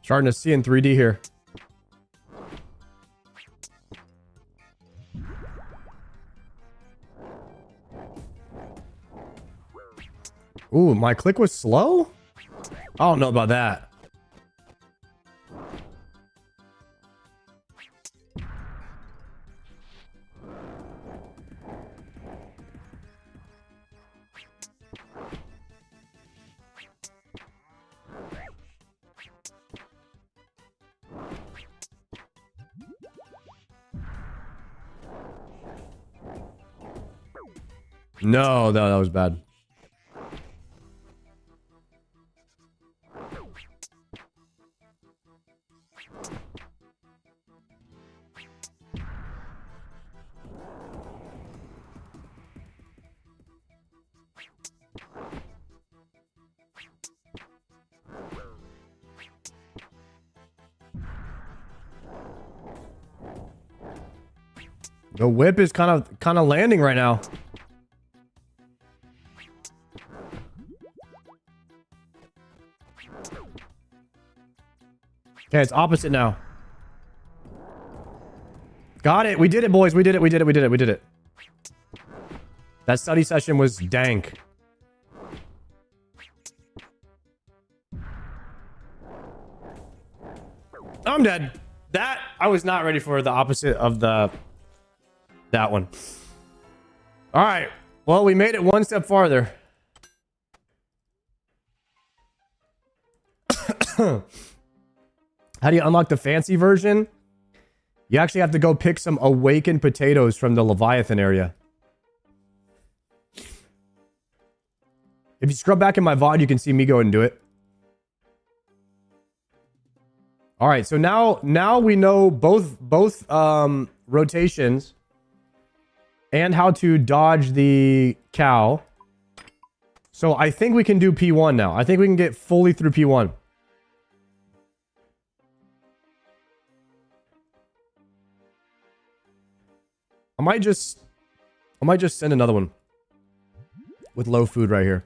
Starting to see in 3D here. Ooh, my click was slow? I don't know about that. No, that was bad. The whip is kind of landing right now. Okay, it's opposite now. Got it. We did it, boys. We did it. That study session was dank. I'm dead. That, I was not ready for the opposite of that one. All right. Well, we made it one step farther. How do you unlock the fancy version? You actually have to go pick some awakened potatoes from the Leviathan area. If you scrub back in my VOD, you can see me go and do it. All right, so now we know both rotations and how to dodge the cow. So I think we can do P1 now. I think we can get fully through P1. I might just send another one with low food right here.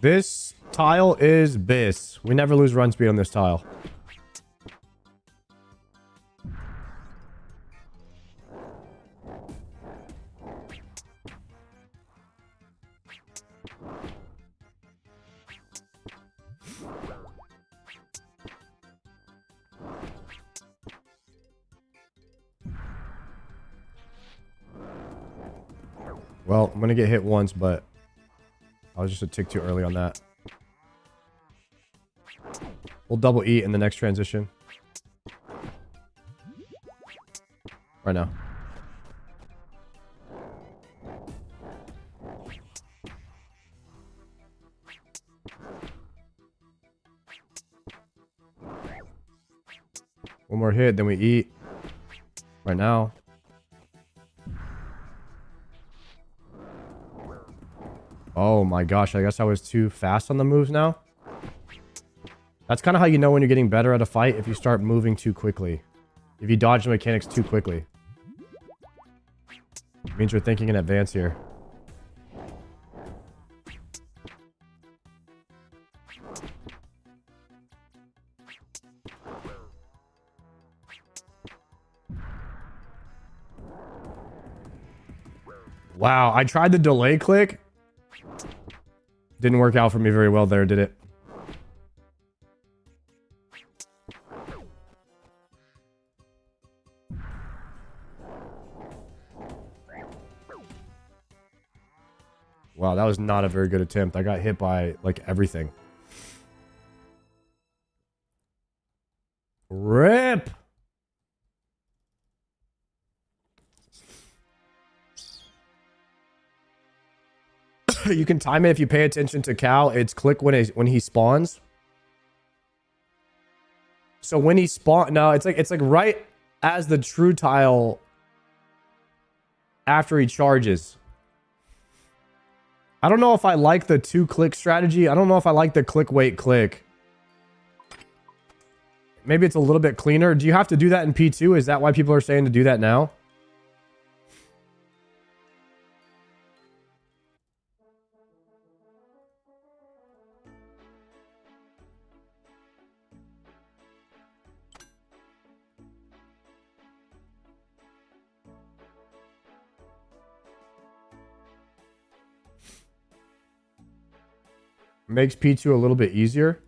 This tile is bis. We never lose run speed on this tile. Well, I'm going to get hit once, but I was just a tick too early on that. We'll double E in the next transition. Right now. One more hit, then we eat. Right now. Oh my gosh, I guess I was too fast on the moves now. That's kind of how you know when you're getting better at a fight, if you start moving too quickly. If you dodge the mechanics too quickly. It means you're thinking in advance here. Wow, I tried the delay click. Didn't work out for me very well there, did it? Wow, that was not a very good attempt. I got hit by, like, everything. RIP! You can time it if you pay attention to Cal. It's click when he spawns. So when he spawn, no, it's like right as the true tile after he charges. I don't know if I like the 2-click strategy. I don't know if I like the click, wait, click. Maybe it's a little bit cleaner. Do you have to do that in P2? Is that why people are saying to do that now? Makes P2 a little bit easier.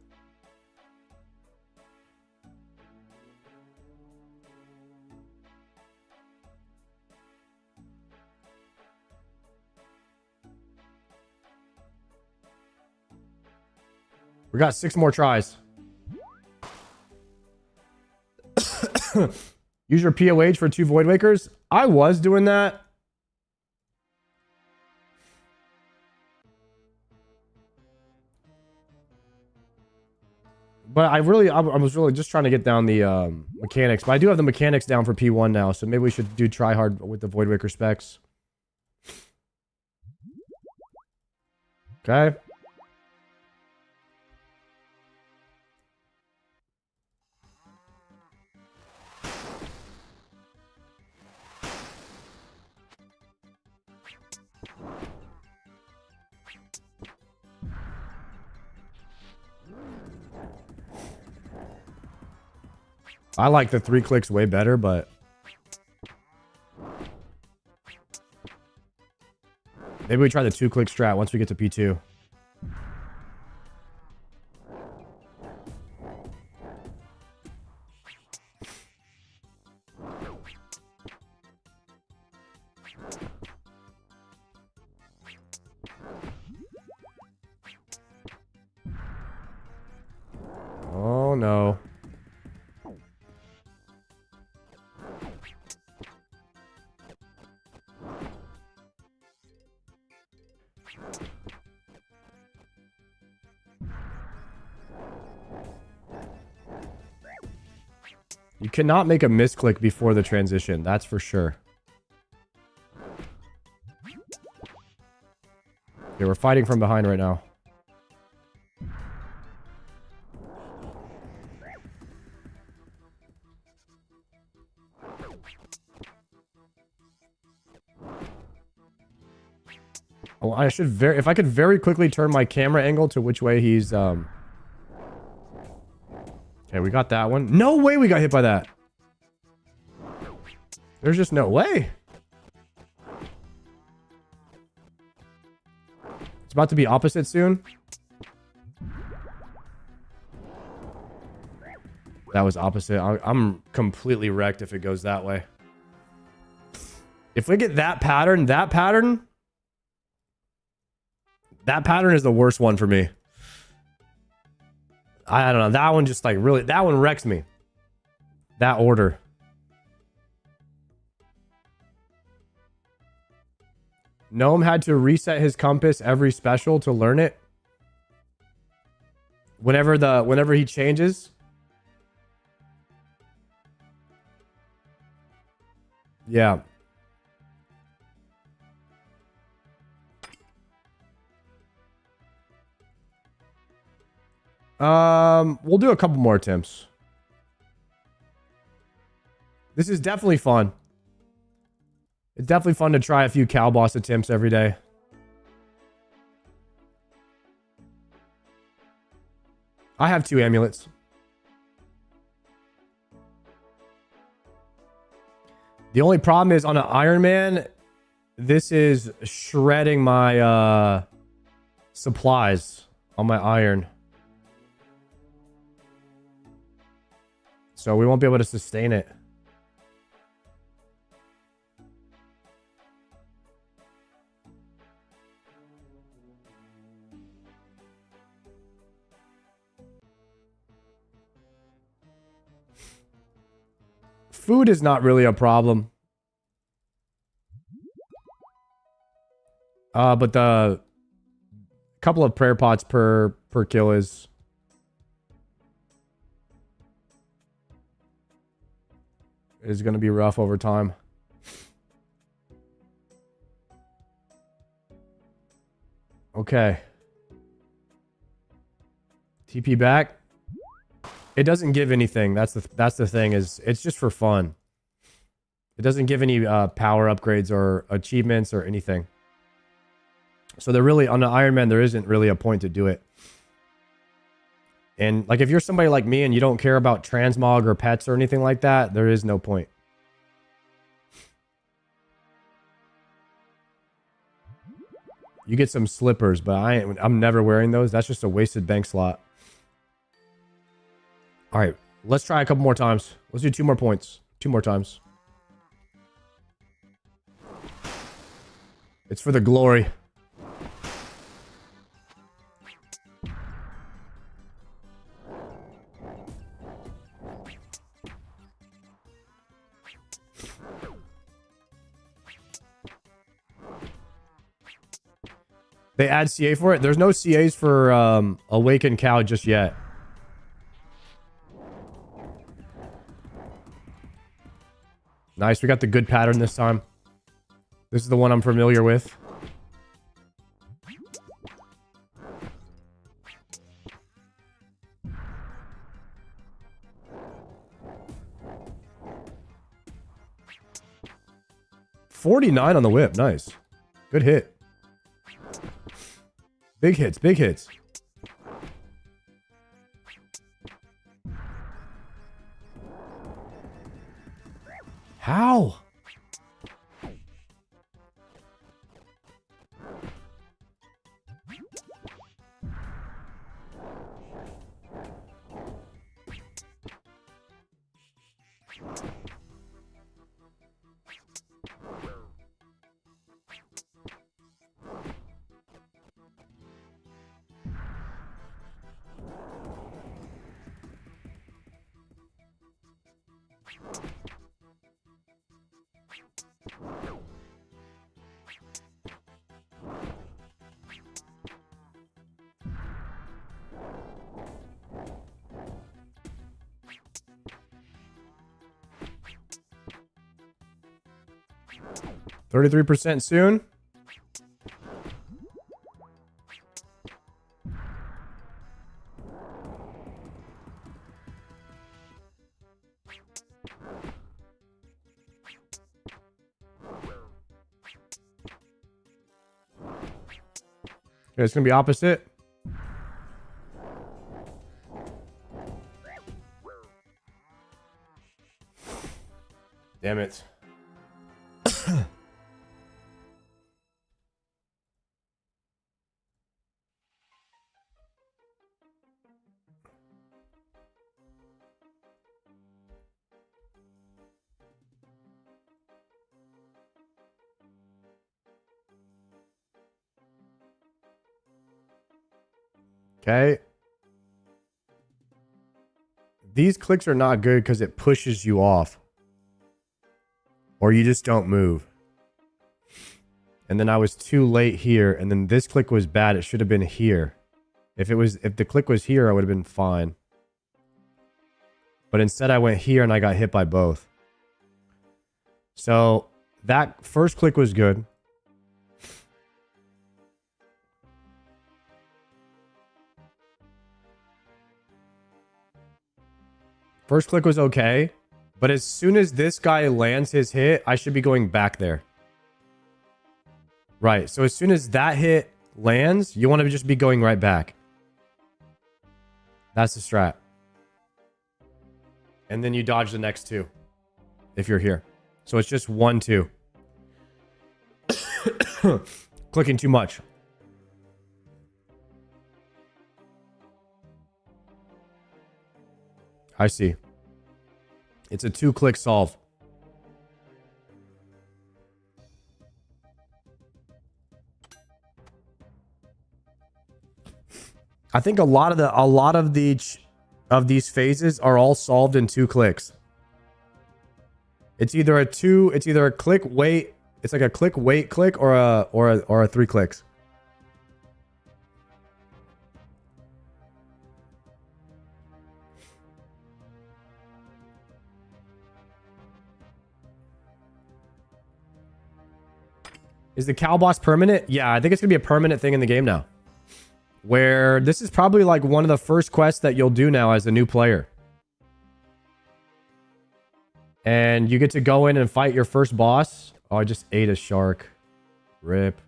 We got 6 more tries. Use your POH for 2 Void Wakers. I was doing that. But I was really just trying to get down the mechanics. But I do have the mechanics down for P1 now, so maybe we should do try hard with the Void Waker specs. Okay. I like the 3 clicks way better, but maybe we try the 2-click strat once we get to P2. Oh no. You cannot make a misclick before the transition, that's for sure. Okay, we're fighting from behind right now. Oh, I should if I could very quickly turn my camera angle to which way he's Okay, we got that one. No way we got hit by that. There's just no way. It's about to be opposite soon. That was opposite. I'm completely wrecked if it goes that way. If we get that pattern is the worst one for me. I don't know. That one just like really, that one wrecks me. That order. Gnome had to reset his compass every special to learn it. Whenever he changes. Yeah. We'll do a couple more attempts. This is definitely fun. It's definitely fun to try a few cow boss attempts every day. I have 2 amulets. The only problem is on an Iron Man, this is shredding my supplies on my iron. So we won't be able to sustain it. Food is not really a problem. But the couple of prayer pots per kill is going to be rough over time. Okay. TP back. It doesn't give anything. That's the thing, is it's just for fun. It doesn't give any power upgrades or achievements or anything. So there really, on the Iron Man, there isn't really a point to do it. And like if you're somebody like me and you don't care about transmog or pets or anything like that, there is no point. You get some slippers, but I'm never wearing those. That's just a wasted bank slot. All right, let's try a couple more times. Let's do 2 more points. 2 more times. It's for the glory. They add CA for it? There's no CAs for Awakened Cow just yet. Nice, we got the good pattern this time. This is the one I'm familiar with. $49 on the whip, nice. Good hit. Big hits, big hits. How? %33 soon. Okay, it's going to be opposite. Damn it. Okay. These clicks are not good because it pushes you off. Or you just don't move. And then I was too late here. And then this click was bad. It should have been here. If the click was here, I would have been fine. But instead I went here and I got hit by both. So that first click was good. First click was okay. But as soon as this guy lands his hit, I should be going back there. Right. So as soon as that hit lands, you want to just be going right back. That's the strat. And then you dodge the next two. If you're here. So it's just 1, 2. Clicking too much. I see. It's a 2-click solve. I think a lot of these phases are all solved in 2 clicks. It's either a click wait, it's like a click wait click or a 3 clicks. Is the cow boss permanent? Yeah, I think it's going to be a permanent thing in the game now. Where this is probably like one of the first quests that you'll do now as a new player. And you get to go in and fight your first boss. Oh, I just ate a shark. Rip.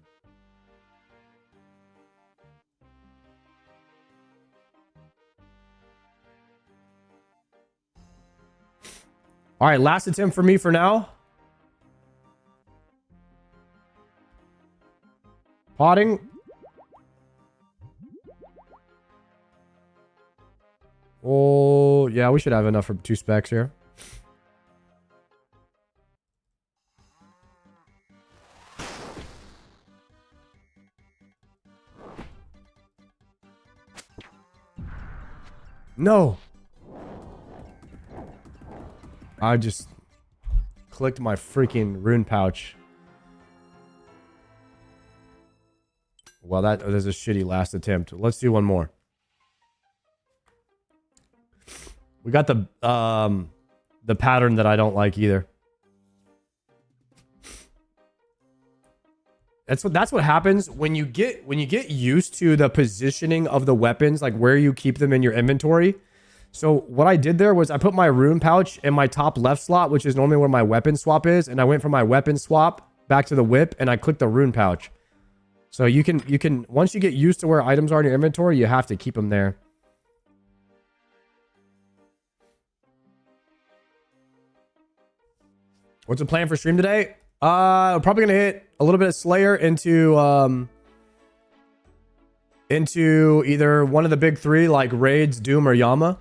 All right, last attempt for me for now. Potting. Oh, yeah, we should have enough for 2 specs here. No. I just clicked my freaking rune pouch. Well, that was a shitty last attempt. Let's do one more. We got the pattern that I don't like either. That's what happens when you get used to the positioning of the weapons, like where you keep them in your inventory. So what I did there was I put my rune pouch in my top left slot, which is normally where my weapon swap is, and I went from my weapon swap back to the whip, and I clicked the rune pouch. So you can once you get used to where items are in your inventory, you have to keep them there. What's the plan for stream today? We're probably gonna hit a little bit of Slayer into either one of the big 3 like Raids, Doom, or Yama.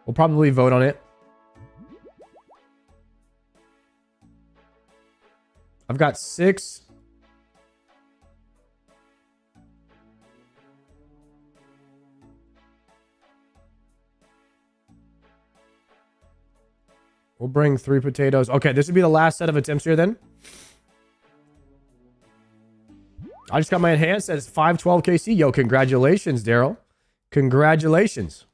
We'll probably vote on it. I've got 6. We'll bring 3 potatoes. Okay, this would be the last set of attempts here then. I just got my enhanced. That's 512 KC. Yo, congratulations, Daryl. Congratulations.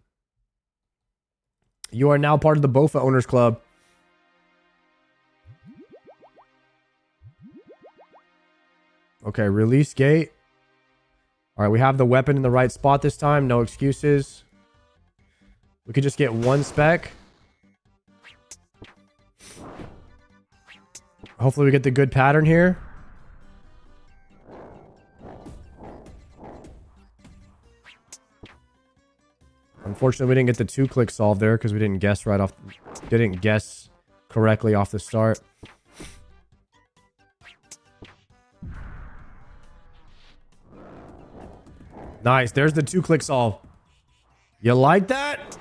You are now part of the Bowfa Owners Club. Okay, release gate. All right, we have the weapon in the right spot this time. No excuses. We could just get 1 spec. Hopefully we get the good pattern here. Unfortunately, we didn't get the 2-click solve there because we didn't guess didn't guess correctly off the start. Nice. There's the 2-click solve. You like that?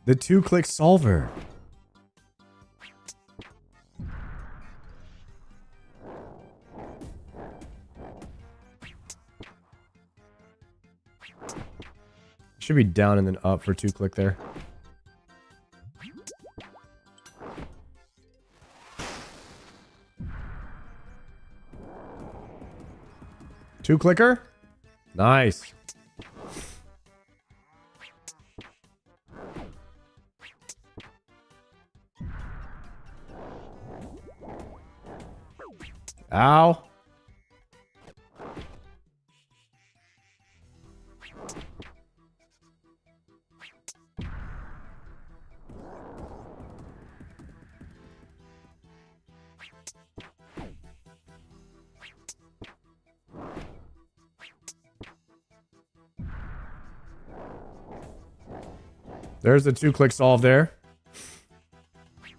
The 2-click solver. Should be down and then up for 2-click there. Two-clicker? Nice. Ow. There's the 2-click solve there.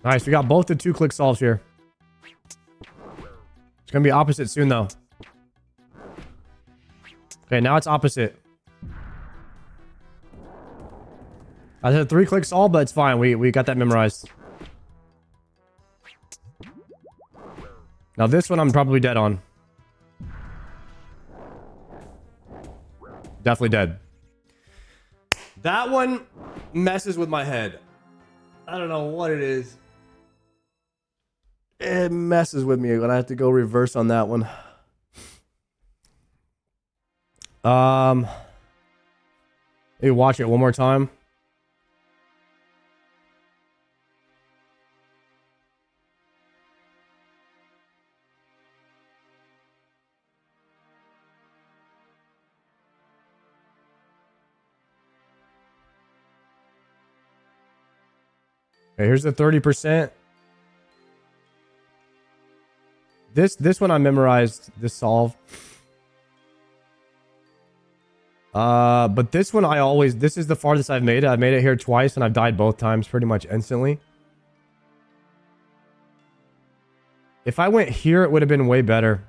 Nice. We got both the 2-click solves here. It's going to be opposite soon, though. Okay, now it's opposite. I said 3-click solve, but it's fine. We got that memorized. Now this one I'm probably dead on. Definitely dead. That one messes with my head. I don't know what it is. It messes with me when I have to go reverse on that one. Maybe watch it one more time. Okay, here's the 30%. This one I memorized, this solve. But this one this is the farthest I've made it. I've made it here twice and I've died both times pretty much instantly. If I went here, it would have been way better.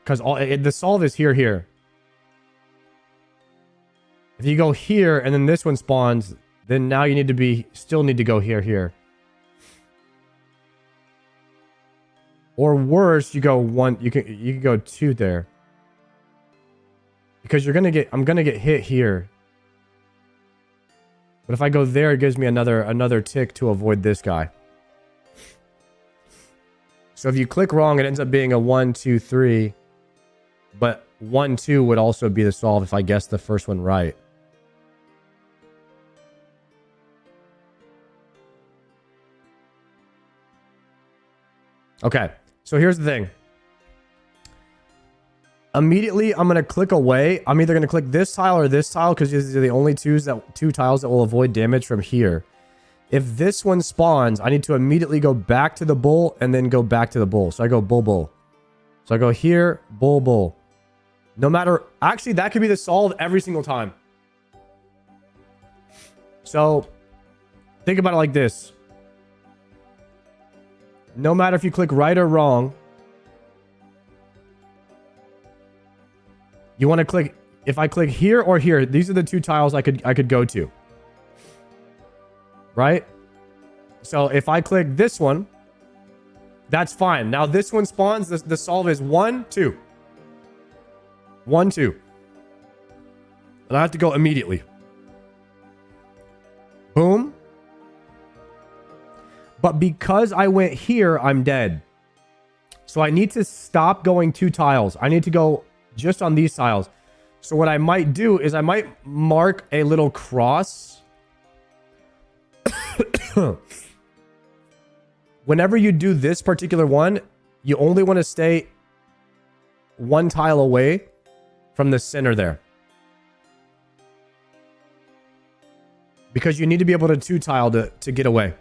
Because the solve is here. If you go here and then this one spawns, then now you still need to go here. Or worse, you go one, you can go 2 there. Because I'm gonna get hit here. But if I go there, it gives me another tick to avoid this guy. So if you click wrong, it ends up being a 1, 2, 3. But 1, 2 would also be the solve if I guessed the first one right. Okay, so here's the thing. Immediately, I'm going to click away. I'm either going to click this tile or this tile because these are the only two tiles that will avoid damage from here. If this one spawns, I need to immediately go back to the bull and then go back to the bull. So I go bull, bull. So I go here, bull, bull. No matter... Actually, that could be the solve every single time. So, think about it like this. No matter if you click right or wrong, you want to click... If I click here or here, these are the two tiles I could go to. Right? So if I click this one, that's fine. Now this one spawns. The solve is 1, 2. 1, 2. And I have to go immediately. Boom. But because I went here, I'm dead. So I need to stop going 2 tiles. I need to go just on these tiles. So what I might do is I might mark a little cross. Whenever you do this particular one, you only want to stay 1 tile away from the center there. Because you need to be able to 2 tile to get away.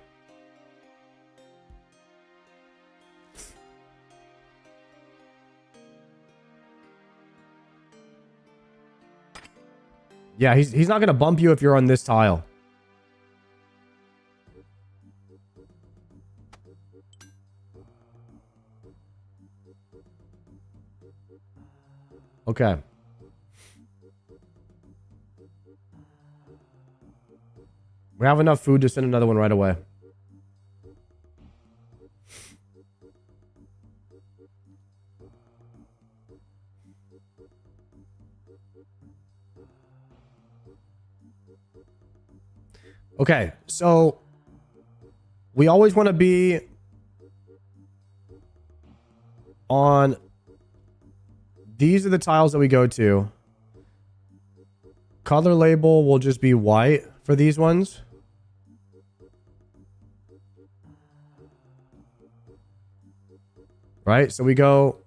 Yeah, he's not going to bump you if you're on this tile. Okay. We have enough food to send another one right away. Okay, so we always want to be on... These are the tiles that we go to. Color label will just be white for these ones. Right? So we go...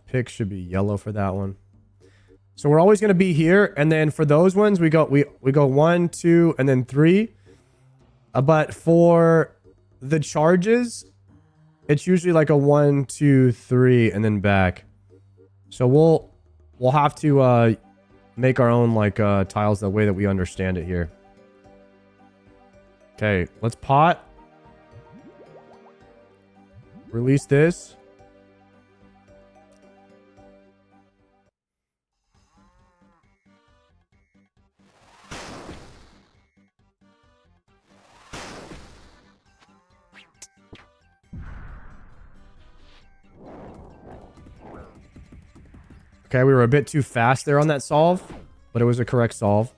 pick should be yellow for that one. So we're always going to be here. And then for those ones, we go 1, 2, and then 3. But for the charges, it's usually like a 1, 2, 3, and then back. So we'll have to make our own like tiles the way that we understand it here. Okay, let's pot. Release this. Okay, we were a bit too fast there on that solve, but it was a correct solve.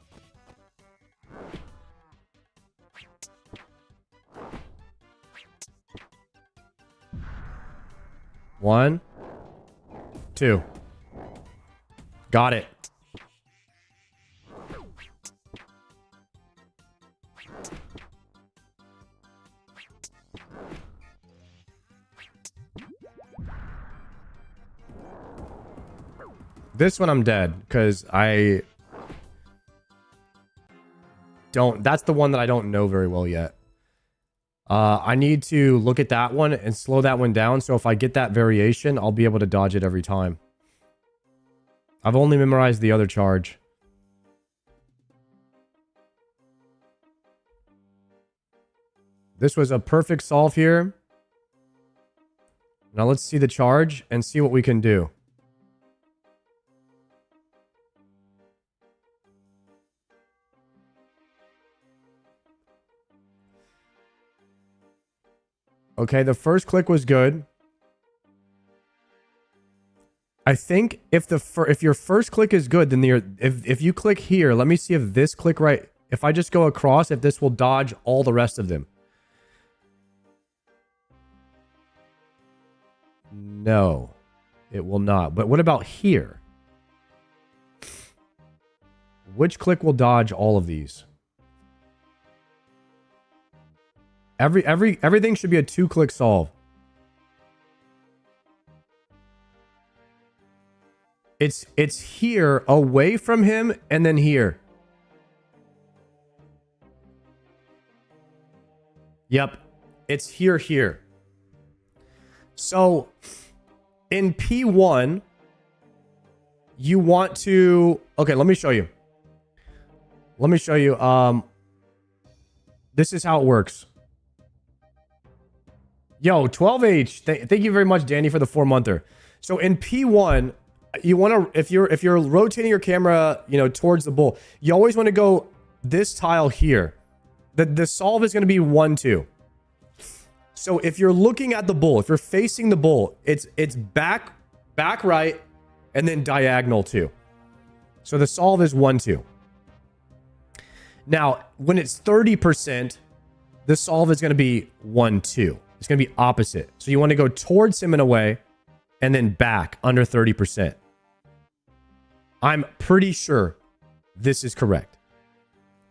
One, 2. Got it. This one I'm dead, because I don't... That's the one that I don't know very well yet. I need to look at that one and slow that one down, so if I get that variation, I'll be able to dodge it every time. I've only memorized the other charge. This was a perfect solve here. Now let's see the charge and see what we can do. Okay, the first click was good. I think if your first click is good, then if you click here, let me see if this click right. If I just go across, if this will dodge all the rest of them. No, it will not. But what about here? Which click will dodge all of these? Everything should be a 2-click solve. It's here, away from him, and then here. Yep. It's here. So, in P1, you want to... Okay, let me show you. This is how it works. Yo, 12H. Thank you very much, Danny, for the 4-monther. So in P1, you want to, if you're rotating your camera, towards the bull, you always want to go this tile here. The solve is going to be 1, 2. So if you're looking at the bull, if you're facing the bull, it's back right, and then diagonal 2. So the solve is 1, 2. Now, when it's 30%, the solve is going to be 1, 2. It's going to be opposite. So you want to go towards him in a way and then back under 30%. I'm pretty sure this is correct.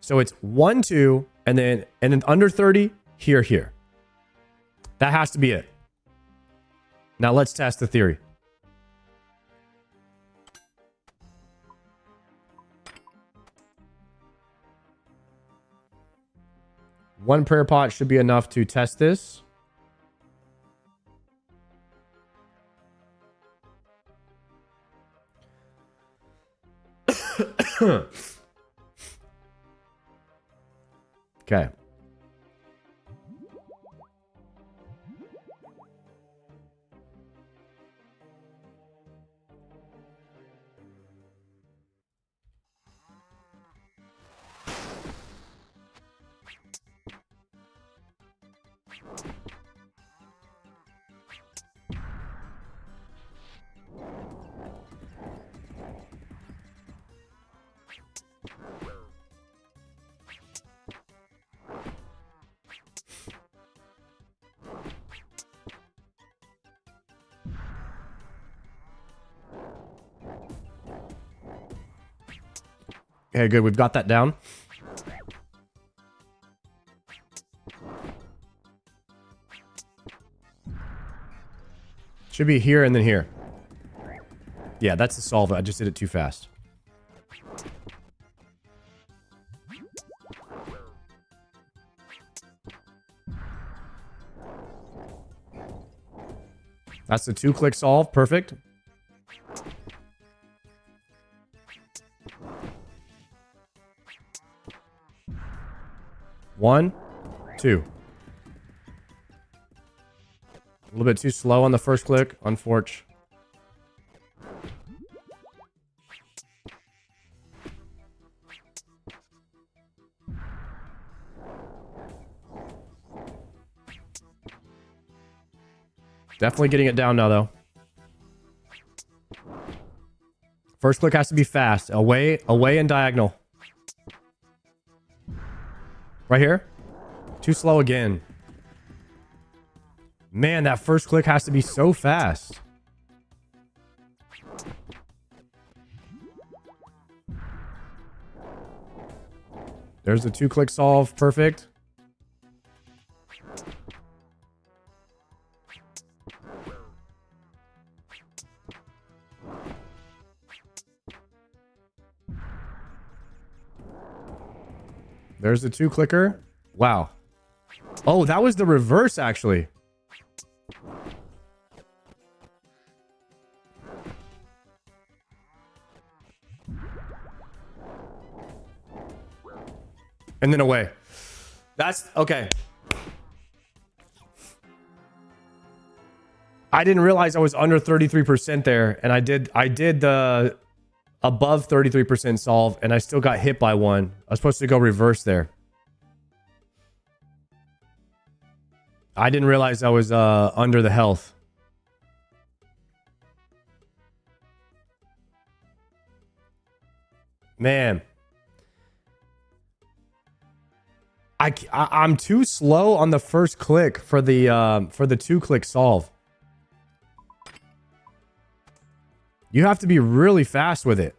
So it's 1, 2, and then under 30, here. That has to be it. Now let's test the theory. One prayer pot should be enough to test this. Okay. Okay, good. We've got that down. Should be here and then here. Yeah, that's the solve. I just did it too fast. That's the 2-click solve. Perfect. One, two. A little bit too slow on the first click. Unfortunate. Definitely getting it down now, though. First click has to be fast. Away, away, and diagonal. Right here. Too slow again. Man, that first click has to be so fast. There's the 2-click solve. Perfect. There's the 2-clicker. Wow. Oh, that was the reverse, actually. And then away. That's okay. I didn't realize I was under 33% there, and I did the above 33% solve, and I still got hit by one. I was supposed to go reverse there. I didn't realize I was under the health. Man. I'm too slow on the first click for the 2-click solve. You have to be really fast with it.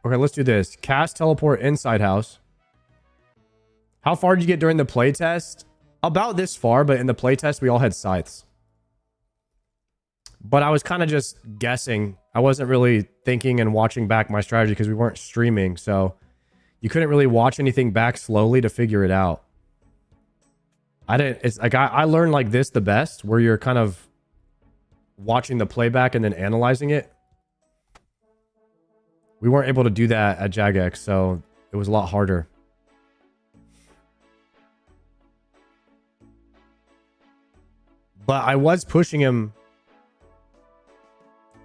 Okay, let's do this. Cast, teleport, inside house. How far did you get during the playtest? About this far, but in the playtest, we all had scythes. But I was kind of just guessing. I wasn't really thinking and watching back my strategy because we weren't streaming, so you couldn't really watch anything back slowly to figure it out. It's like I learned like this the best, where you're kind of watching the playback and then analyzing it. We weren't able to do that at Jagex, so it was a lot harder. But I was pushing him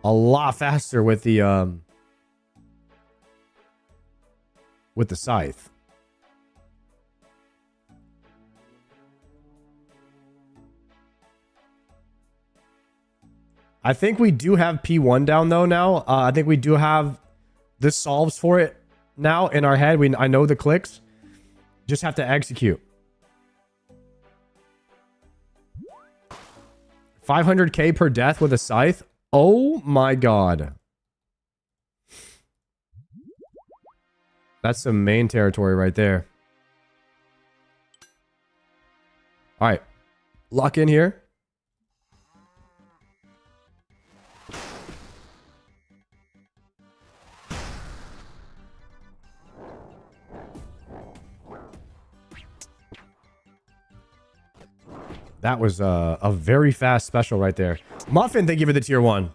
a lot faster with the scythe. I think we do have P1 down though now. I think we do have the solves for it now in our head. I know the clicks. Just have to execute. 500k per death with a scythe. Oh my god. That's some main territory right there. All right. Lock in here. That was a very fast special right there. Muffin, thank you for the tier 1.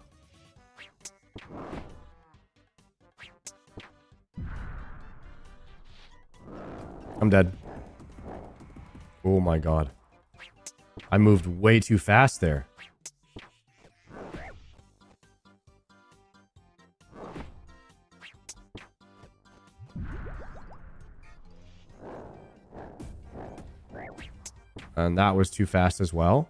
I'm dead. Oh my god. I moved way too fast there. And that was too fast as well.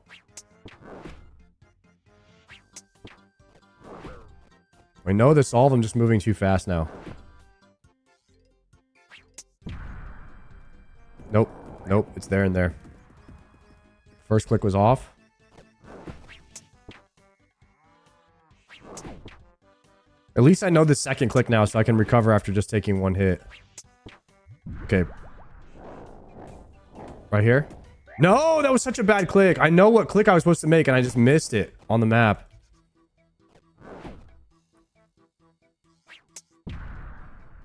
I know the solve. I'm just moving too fast now. Nope. Nope. It's there and there. First click was off. At least I know the second click now, so I can recover after just taking one hit. Okay. Right here. No, that was such a bad click. I know what click I was supposed to make, and I just missed it on the map.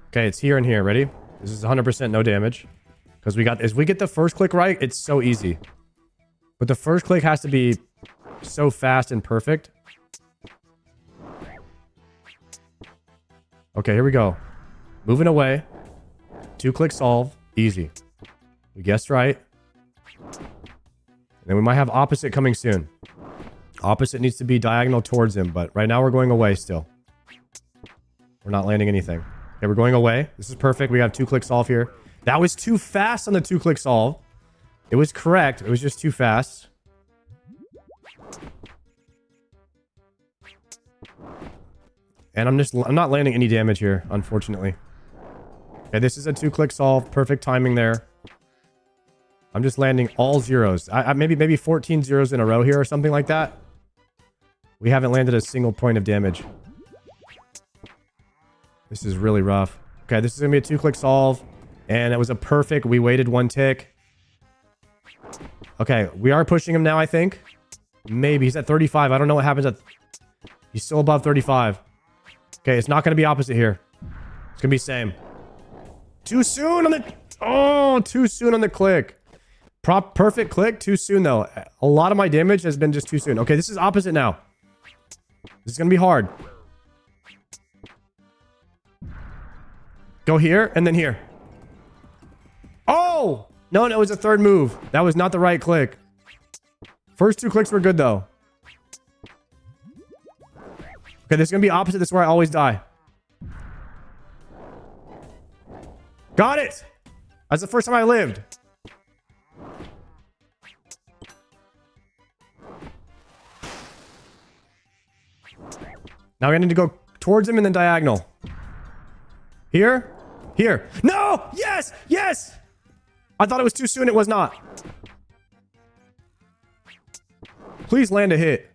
Okay, it's here and here. Ready? This is 100% no damage. Because we got... If we get the first click right, it's so easy. But the first click has to be so fast and perfect. Okay, here we go. Moving away. 2-click solve. Easy. We guessed right. And then we might have opposite coming soon. Opposite needs to be diagonal towards him, but right now we're going away still. We're not landing anything. Okay, we're going away. This is perfect. We got 2-click solve here. That was too fast on the 2-click solve. It was correct. It was just too fast. And I'm not landing any damage here, unfortunately. Okay, this is a 2-click solve. Perfect timing there. I'm just landing all zeros. Maybe 14 zeros in a row here or something like that. We haven't landed a single point of damage. This is really rough. Okay, this is going to be a 2-click solve. And it was a perfect. We waited 1 tick. Okay, we are pushing him now, I think. Maybe. He's at 35. I don't know what happens at... He's still above 35. Okay, it's not going to be opposite here. It's going to be same. Too soon on the... Oh, too soon on the click. Perfect click. Too soon, though. A lot of my damage has been just too soon. Okay, this is opposite now. This is going to be hard. Go here, and then here. Oh! No, it was a third move. That was not the right click. First 2 clicks were good, though. Okay, this is going to be opposite. This is where I always die. Got it! That's the first time I lived. Now I need to go towards him and then diagonal. Here? Here. No! Yes! Yes! I thought it was too soon. It was not. Please land a hit.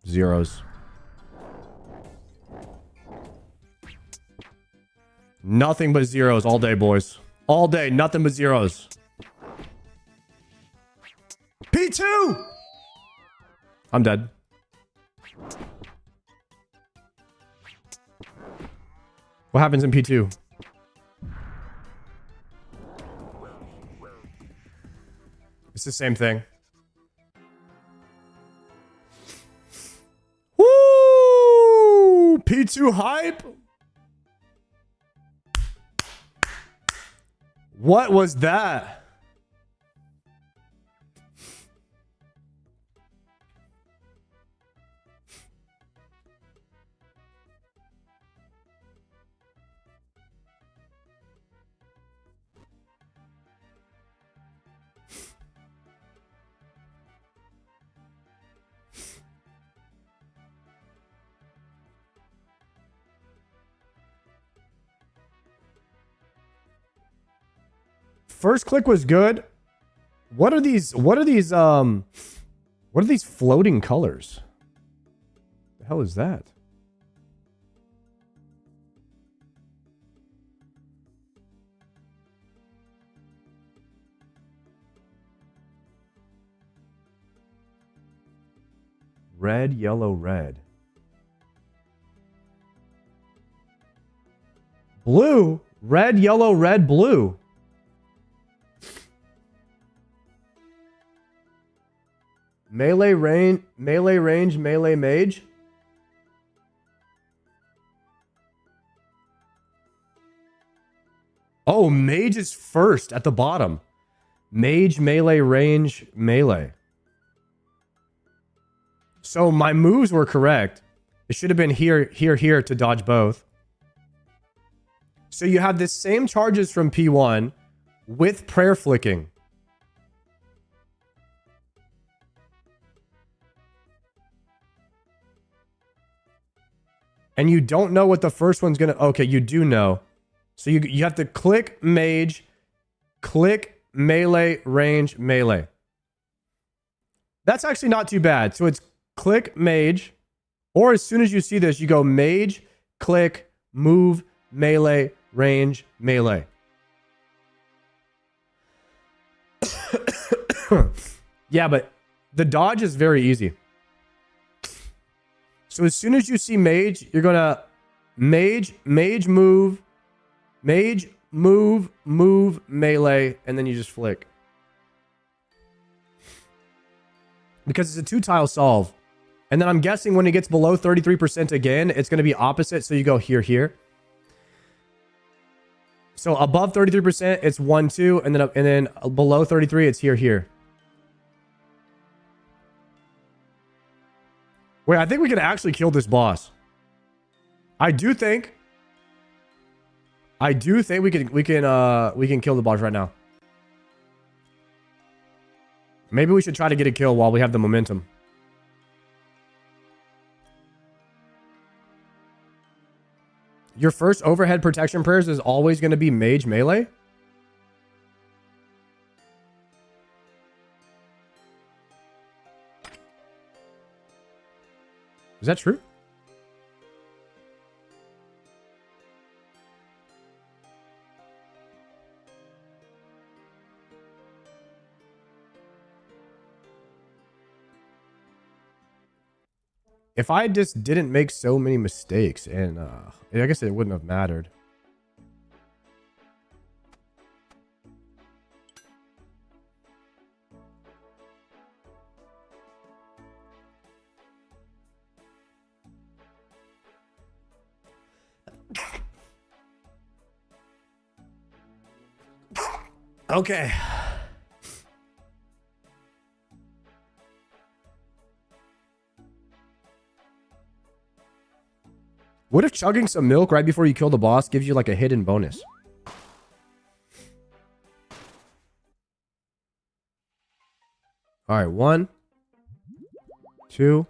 Zeros. Nothing but zeros all day, boys. All day, nothing but zeros. P2! I'm dead. What happens in P2? It's the same thing. Woo! P2 hype? What was that? First click was good. What are these floating colors? The hell is that? Red, yellow, red. Blue? Red, yellow, red, blue. Melee range, melee mage. Oh, mage is first at the bottom. Mage, melee, range, melee. So my moves were correct. It should have been here, here, here to dodge both. So you have the same charges from P1 with prayer flicking. And you don't know what the first one's gonna... Okay, you do know. So you have to click mage, click melee, range, melee. That's actually not too bad. So it's click mage, or as soon as you see this, you go mage, click, move, melee, range, melee. Yeah, but the dodge is very easy. So as soon as you see mage, you're gonna mage, move, melee, and then you just flick. Because it's a 2-tile solve. And then I'm guessing when it gets below 33% again, it's going to be opposite. So you go here, here. So above 33%, it's 1, 2. And then below 33, it's here, here. Wait, I think we can actually kill this boss. I do think we can kill the boss right now. Maybe we should try to get a kill while we have the momentum. Your first overhead protection prayers is always going to be mage melee? Is that true? If I just didn't make so many mistakes, and I guess it wouldn't have mattered. Okay. What if chugging some milk right before you kill the boss gives you like a hidden bonus? All right, 1, 2.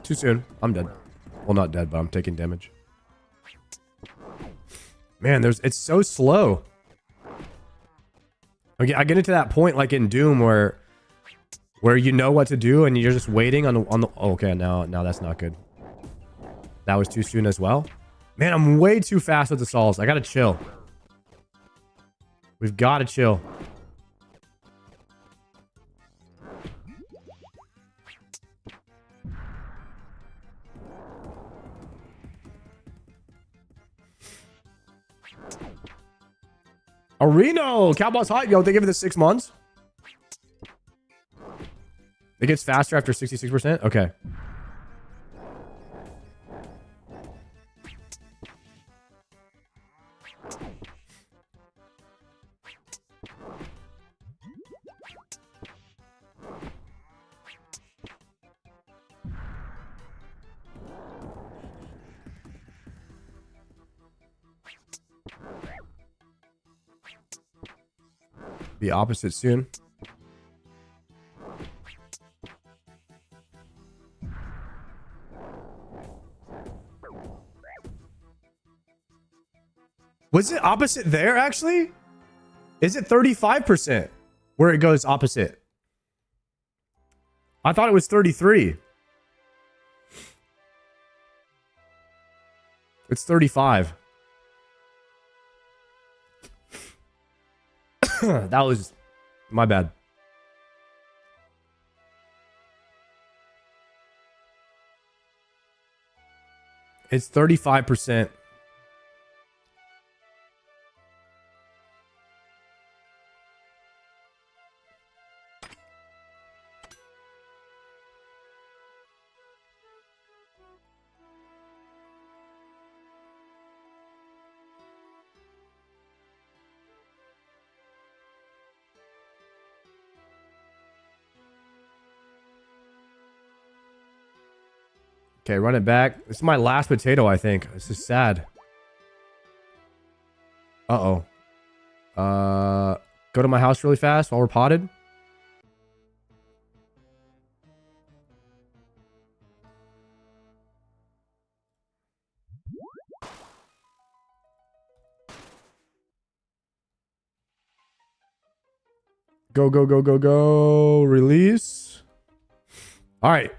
Too soon. I'm dead. Well, not dead, but I'm taking damage. Man, it's so slow. Okay, I get into that point like in Doom where you know what to do and you're just waiting on the oh, okay, now that's not good. That was too soon as well. Man, I'm way too fast with the souls. I gotta chill. We've gotta chill. Areno! Cowboys hot. Yo, they give it the 6 months. It gets faster after 66%? Okay. Be opposite soon. Was it opposite there, actually? Is it 35% where it goes opposite? I thought it was 33. It's 35. That was my bad. It's 35%. Okay, run it back. This is my last potato, I think. This is sad. Uh-oh. Go to my house really fast while we're potted. Go, go, go, go, go. Release. All right.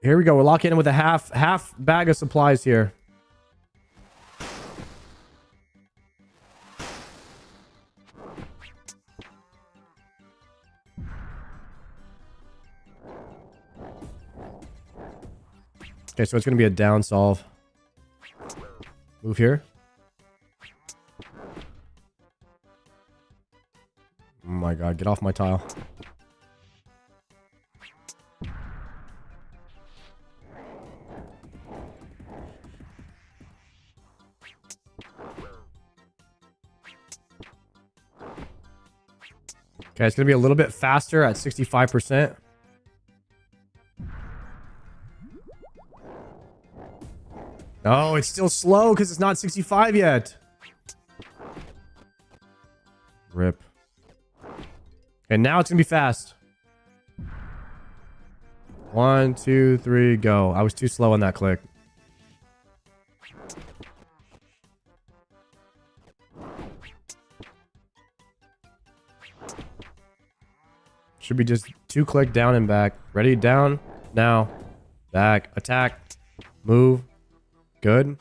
Here we go. We're locking in with a half bag of supplies here. Okay, so it's going to be a down solve. Move here. Oh my god, get off my tile. Okay, it's going to be a little bit faster at 65%. Oh, it's still slow because it's not 65 yet. Rip. And now it's going to be fast. 1, 2, 3, go. I was too slow on that click. Should be just 2 click down and back. Ready? Down. Now. Back. Attack. Move. Good.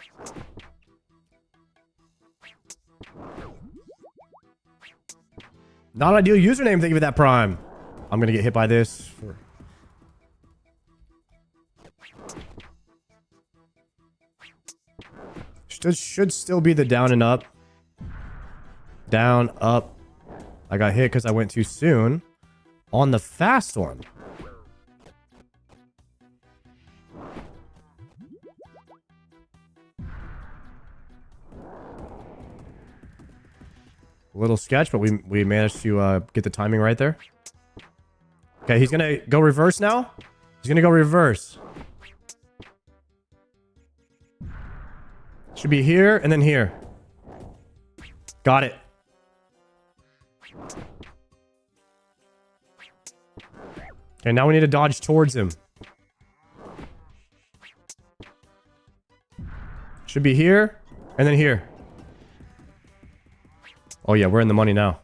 Not ideal username. Thank you for that prime. I'm going to get hit by this. Should still be the down and up. Down, up. I got hit because I went too soon. On the fast one. A little sketch, but we managed to get the timing right there. Okay, he's gonna go reverse now. He's gonna go reverse. Should be here and then here. Got it. Okay, now we need to dodge towards him. Should be here and then here. Oh yeah, we're in the money now.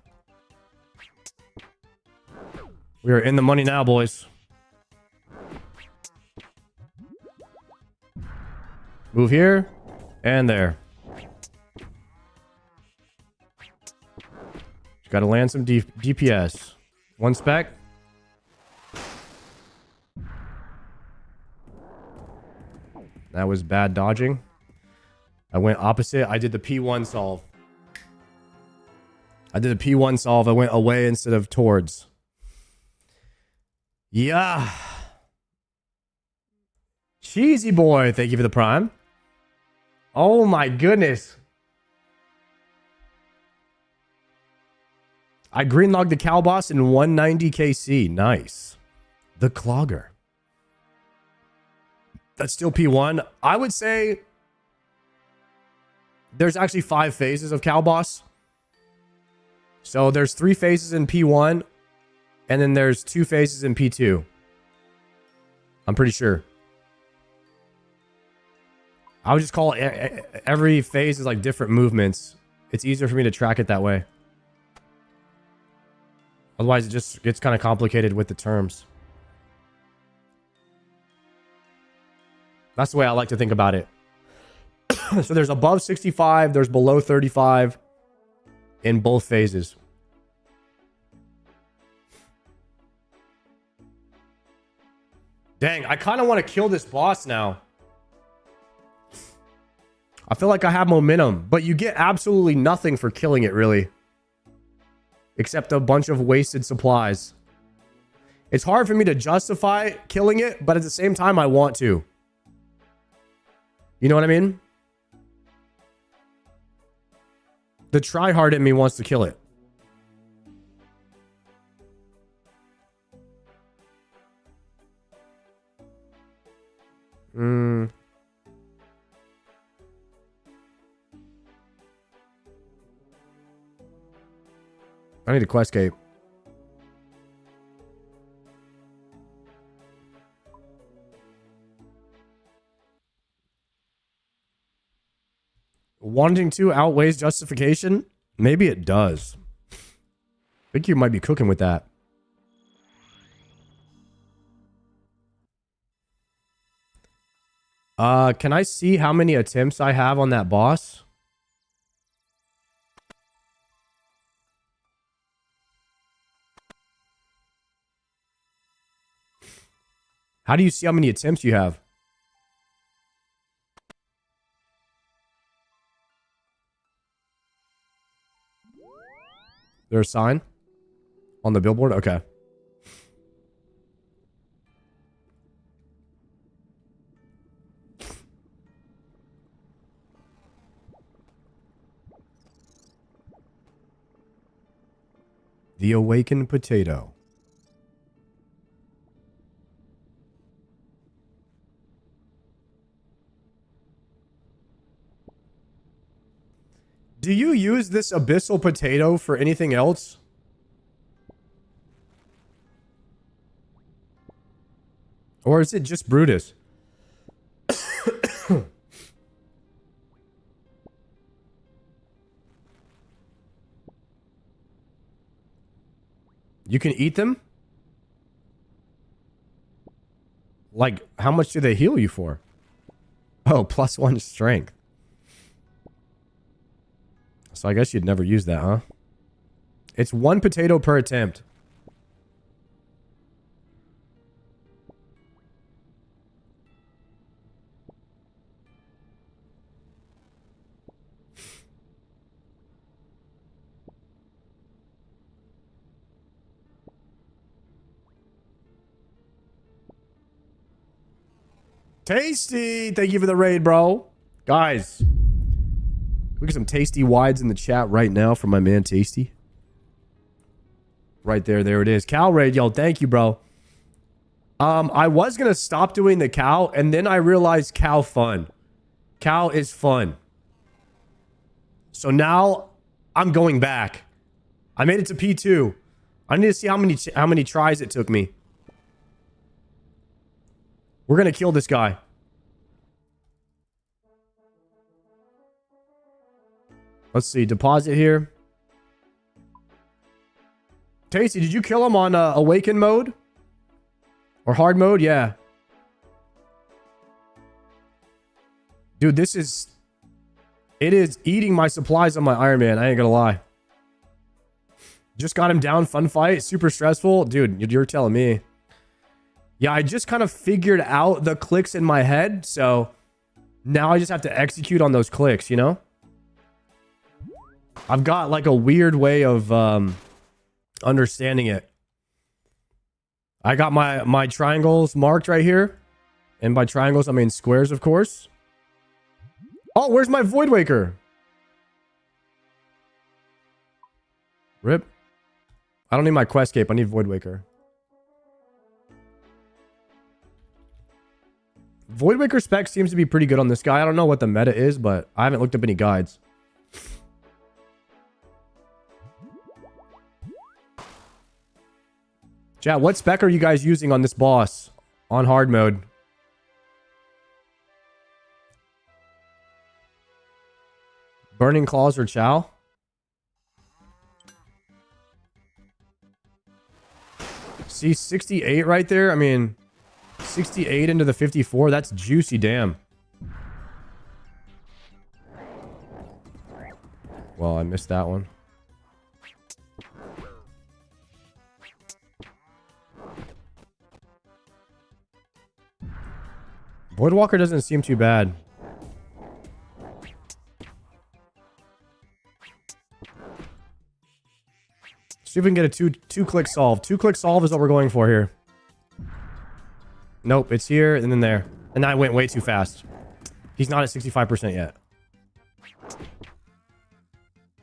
We are in the money now, boys. Move here and there. Got to land some DPS. 1 spec. That was bad dodging. I went opposite. I did the P1 solve. I went away instead of towards. Yeah. Cheesy boy. Thank you for the prime. Oh my goodness. I greenlogged the cow boss in 190 KC. Nice. The Clogger. That's still P1. I would say there's actually 5 phases of cow boss. So there's 3 phases in P1, and then there's 2 phases in P2. I'm pretty sure. I would just call it every phase is like different movements. It's easier for me to track it that way. Otherwise, it just gets kind of complicated with the terms. That's the way I like to think about it. So there's above 65, there's below 35 in both phases. Dang, I kind of want to kill this boss now. I feel like I have momentum, but you get absolutely nothing for killing it, really. Except a bunch of wasted supplies. It's hard for me to justify killing it, but at the same time, I want to. You know what I mean? The tryhard in me wants to kill it. I need a quest cape. Wanting to outweighs justification? Maybe it does. I think you might be cooking with that. Can I see how many attempts I have on that boss? How do you see how many attempts you have? There's a sign on the billboard? Okay. The Awakened Potato. Do you use this abyssal potato for anything else? Or is it just Brutus? You can eat them? Like, how much do they heal you for? Oh, +1 strength. So I guess you'd never use that, huh? It's 1 potato per attempt. Tasty! Thank you for the raid, bro. Guys, we get some tasty wides in the chat right now from my man Tasty. Right there, there it is. Cow raid, yo, thank you, bro. I was gonna stop doing the cow, and then I realized cow fun. Cow is fun. So now I'm going back. I made it to P2. I need to see how many tries it took me. We're gonna kill this guy. Let's see, deposit here. Tasty, did you kill him on awaken mode? Or hard mode? Yeah. Dude, this is... It is eating my supplies on my Iron Man. I ain't gonna lie. Just got him down. Fun fight. Super stressful. Dude, you're telling me. Yeah, I just kind of figured out the clicks in my head. So now I just have to execute on those clicks, you know? I've got like a weird way of understanding it. I got my triangles marked right here. And by triangles, I mean squares, of course. Oh, where's my Void Waker? Rip. I don't need my quest cape. I need Void Waker. Void Waker spec seems to be pretty good on this guy. I don't know what the meta is, but I haven't looked up any guides. Chat, what spec are you guys using on this boss on hard mode? Burning Claws or Chow? See, 68 right there? I mean, 68 into the 54. That's juicy, damn. Well, I missed that one. Voidwalker doesn't seem too bad. See if we can get a two-click solve. Two-click solve is what we're going for here. Nope, it's here and then there. And that went way too fast. He's not at 65% yet.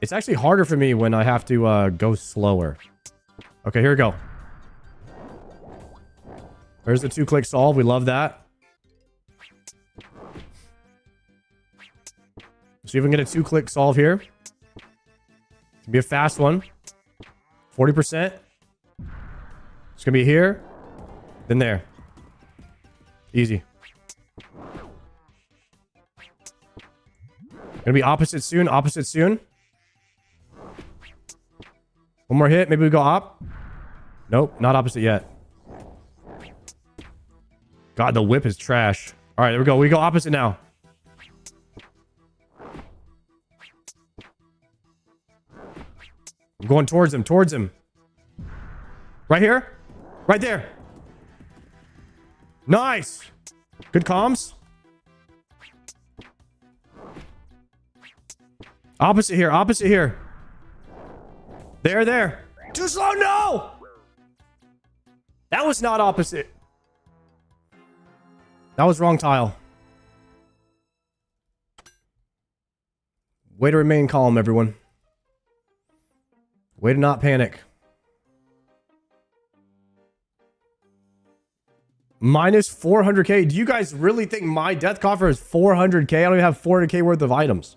It's actually harder for me when I have to go slower. Okay, here we go. There's the two-click solve. We love that. See if we can get a two-click solve here. It's gonna be a fast one. 40%. It's gonna be here, then there. Easy. Gonna be opposite soon. Opposite soon. One more hit. Maybe we go op. Nope, not opposite yet. God, the whip is trash. All right, there we go. We go opposite now. I'm going towards him. Towards him. Right here. Right there. Nice. Good comms. Opposite here. Opposite here. There. Too slow. No. That was not opposite. That was wrong tile. Way to remain calm, everyone. Way to not panic. Minus 400k. Do you guys really think my death coffer is 400k? I don't even have 400k worth of items.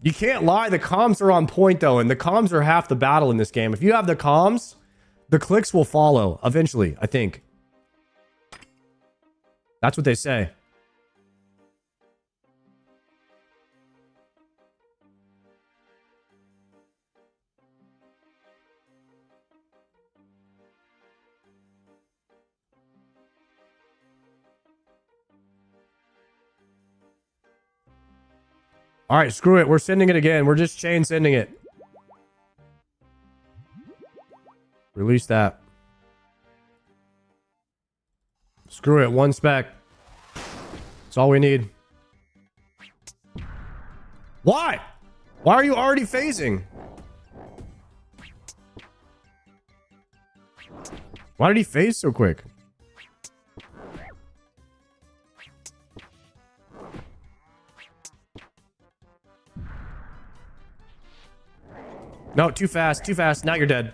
You can't lie. The comms are on point, though, and the comms are half the battle in this game. If you have the comms, the clicks will follow eventually, I think. That's what they say. All right, screw it. We're sending it again. We're just chain sending it. Release that. Screw it. One spec. That's all we need. Why? Why are you already phasing? Why did he phase so quick? No, too fast. Too fast. Now you're dead.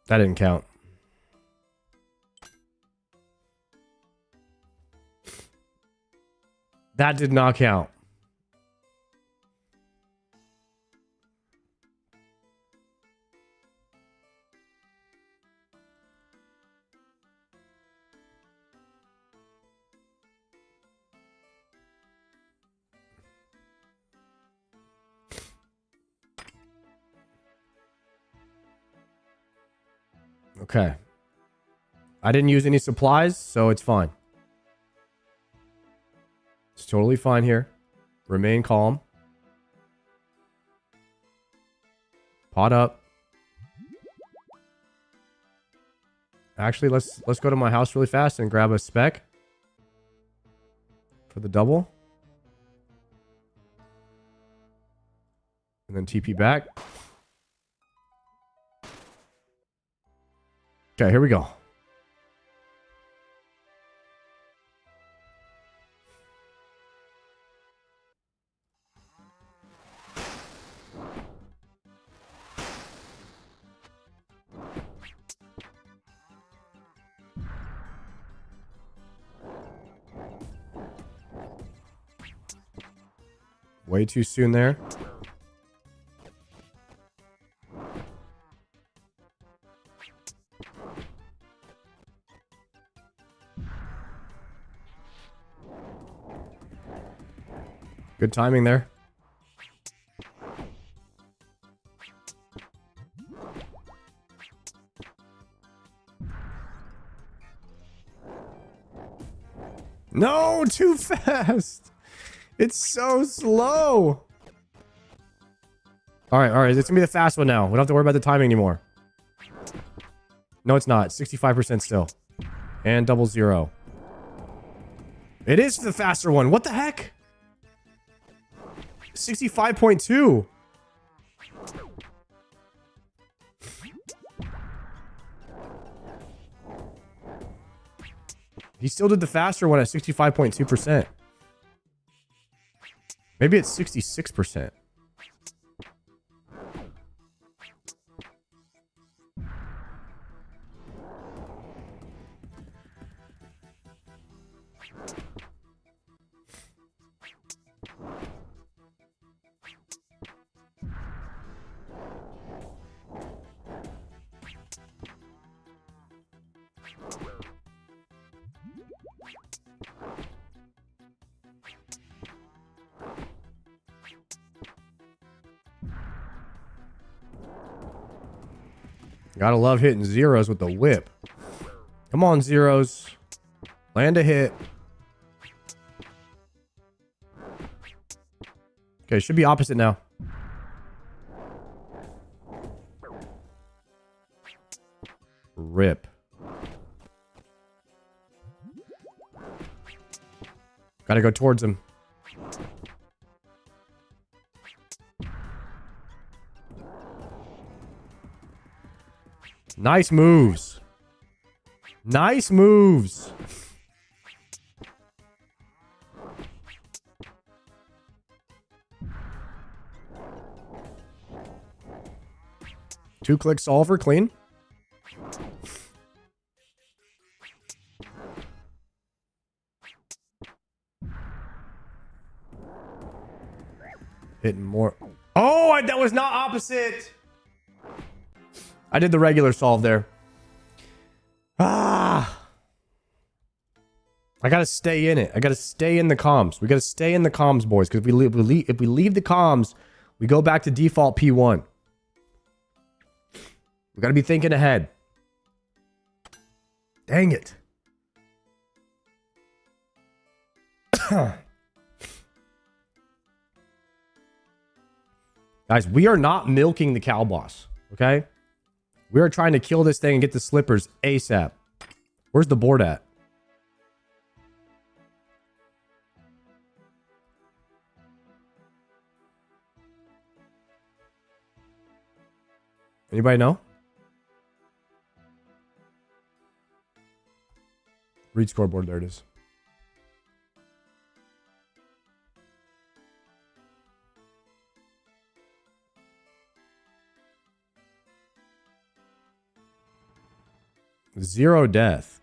That didn't count. That did not count. Okay. I didn't use any supplies, so it's fine. It's totally fine here. Remain calm. Pot up. Actually, let's go to my house really fast and grab a spec for the double. And then TP back. Okay, here we go. Way too soon there. Good timing there. No, too fast. It's so slow. All right. It's gonna be the fast one now. We don't have to worry about the timing anymore. No, it's not. 65% still. And double zero. It is the faster one. What the heck? 65.2. He still did the faster one at 65.2%. Maybe it's 66%. Gotta love hitting zeros with the whip. Come on, zeros. Land a hit. Okay, should be opposite now. Rip. Gotta go towards him. Nice moves. Nice moves. Two-click solver, clean. Hitting more. Oh, that was not opposite. I did the regular solve there. Ah. I gotta stay in it. I gotta stay in the comms. We gotta stay in the comms, boys. Because if we leave the comms, we go back to default P1. We gotta be thinking ahead. Dang it. Guys, we are not milking the cow boss. Okay? We are trying to kill this thing and get the slippers ASAP. Where's the board at? Anybody know? Read scoreboard. There it is. Zero death.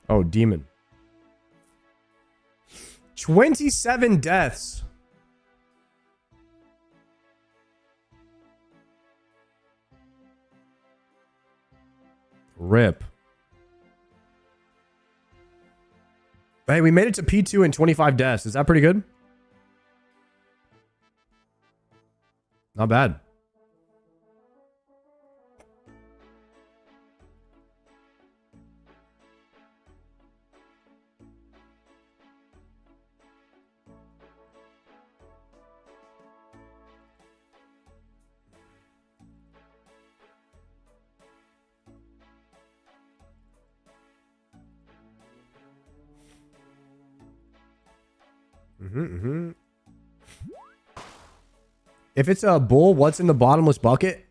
Oh, demon. 27 deaths. Rip. Hey, we made it to P2 and 25 deaths. Is that pretty good? Not bad. If it's a bull, what's in the bottomless bucket?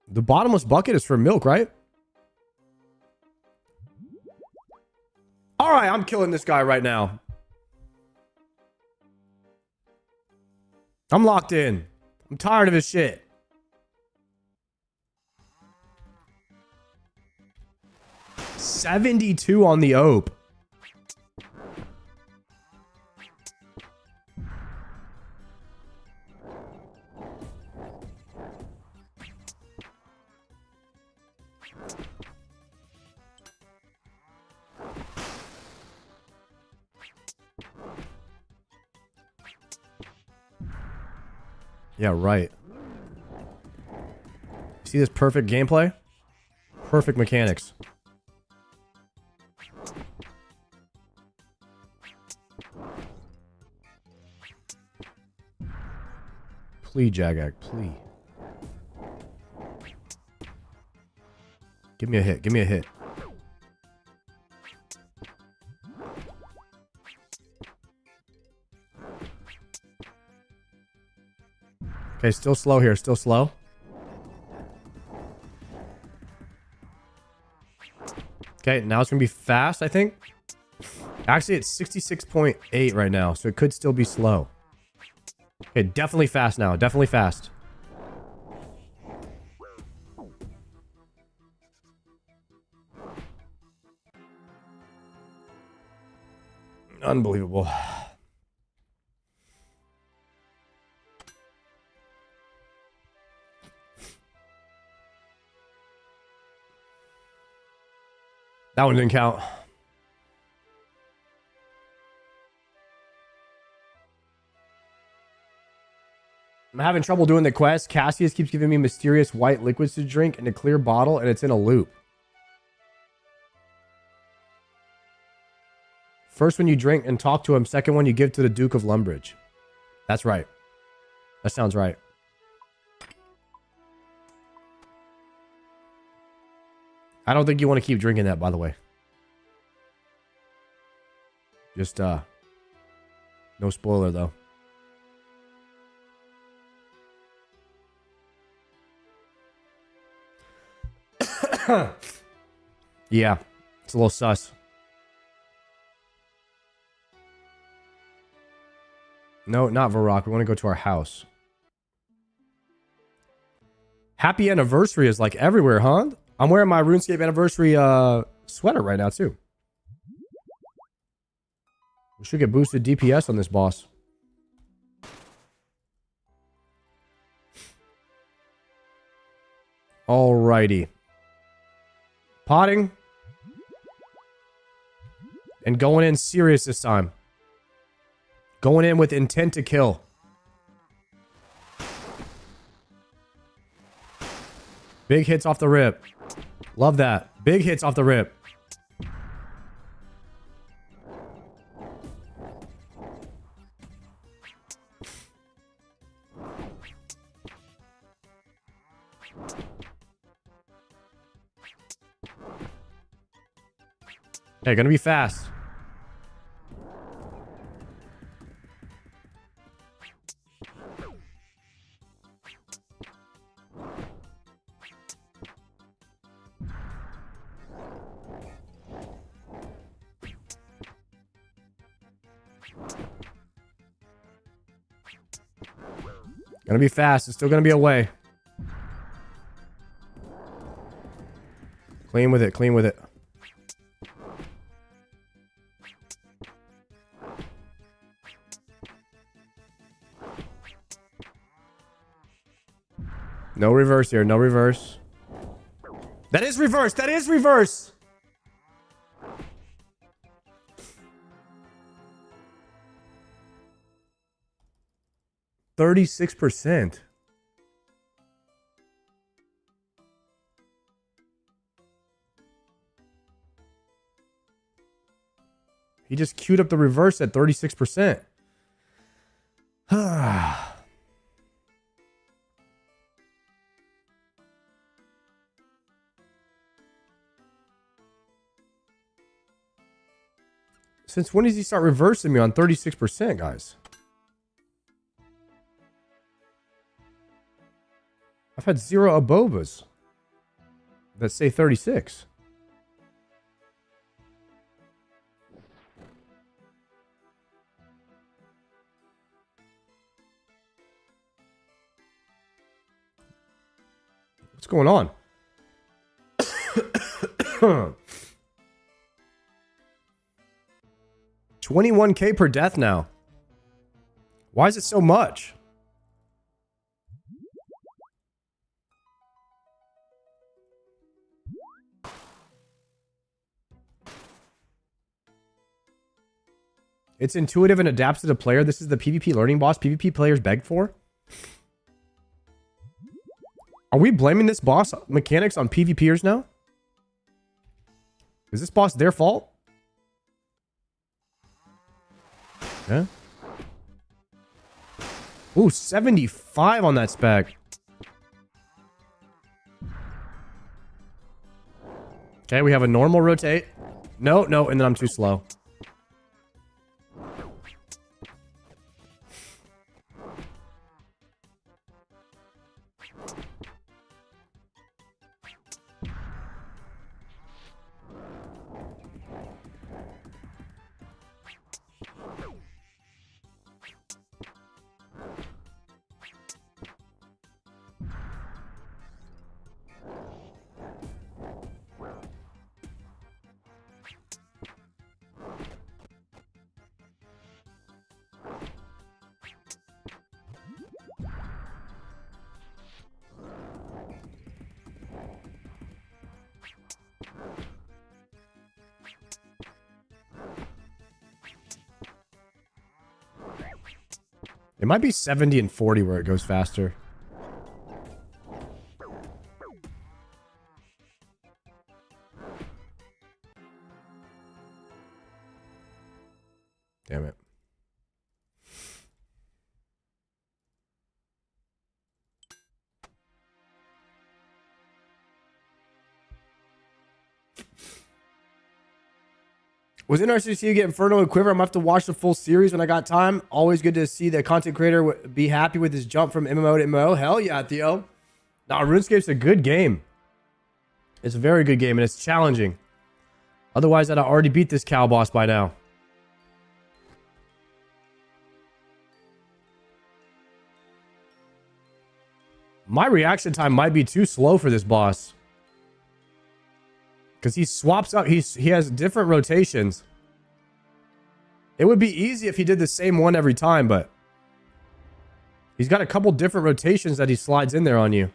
The bottomless bucket is for milk, right? All right, I'm killing this guy right now. I'm locked in. I'm tired of his shit. $72 on the ope. Yeah, right. See this perfect gameplay? Perfect mechanics. Please, Jagag, please. Give me a hit. Give me a hit. Okay, still slow here. Still slow. Okay, now it's going to be fast, I think. Actually, it's 66.8 right now, so it could still be slow. Okay, definitely fast now. Definitely fast. Unbelievable. That one didn't count. I'm having trouble doing the quest. Cassius keeps giving me mysterious white liquids to drink in a clear bottle, and it's in a loop. First one you drink and talk to him. Second one you give to the Duke of Lumbridge. That's right. That sounds right. I don't think you want to keep drinking that, by the way. Just, no spoiler, though. Yeah, it's a little sus. No, not Varrock. We want to go to our house. Happy anniversary is like everywhere, huh? I'm wearing my RuneScape anniversary sweater right now, too. We should get boosted DPS on this boss. Alrighty. Potting. And going in serious this time. Going in with intent to kill. Big hits off the rip. Love that. Big hits off the rip. Hey, gonna be fast. Gonna be fast. It's still gonna be away. Clean with it. Clean with it. No reverse here. No reverse. That is reverse. That is reverse. %36. He just queued up the reverse at 36%. Since when does he start reversing me on 36%, guys? I've had 0 abobas that say 36. What's going on? 21K per death now. Why is it so much? It's intuitive and adapts to the player. This is the PvP learning boss PvP players beg for. Are we blaming this boss mechanics on PvPers now? Is this boss their fault? Yeah. Ooh, 75 on that spec. Okay, we have a normal rotate. No, no, and then I'm too slow. It might be 70 and 40 where it goes faster. Damn it. Was interested to see you get Inferno and Quiver. I'm going to have to watch the full series when I got time. Always good to see the content creator be happy with his jump from MMO to MMO. Hell yeah, Theo. Nah, RuneScape's a good game. It's a very good game, and it's challenging. Otherwise, I'd already beat this cow boss by now. My reaction time might be too slow for this boss. Because he swaps up. He has different rotations. It would be easy if he did the same one every time, but he's got a couple different rotations that he slides in there on you.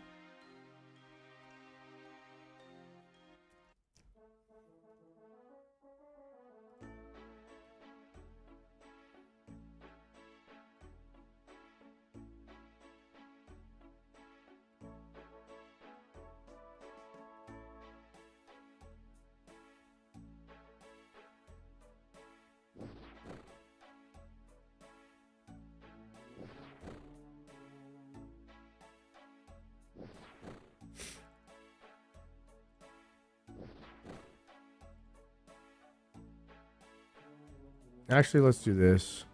Actually, let's do this.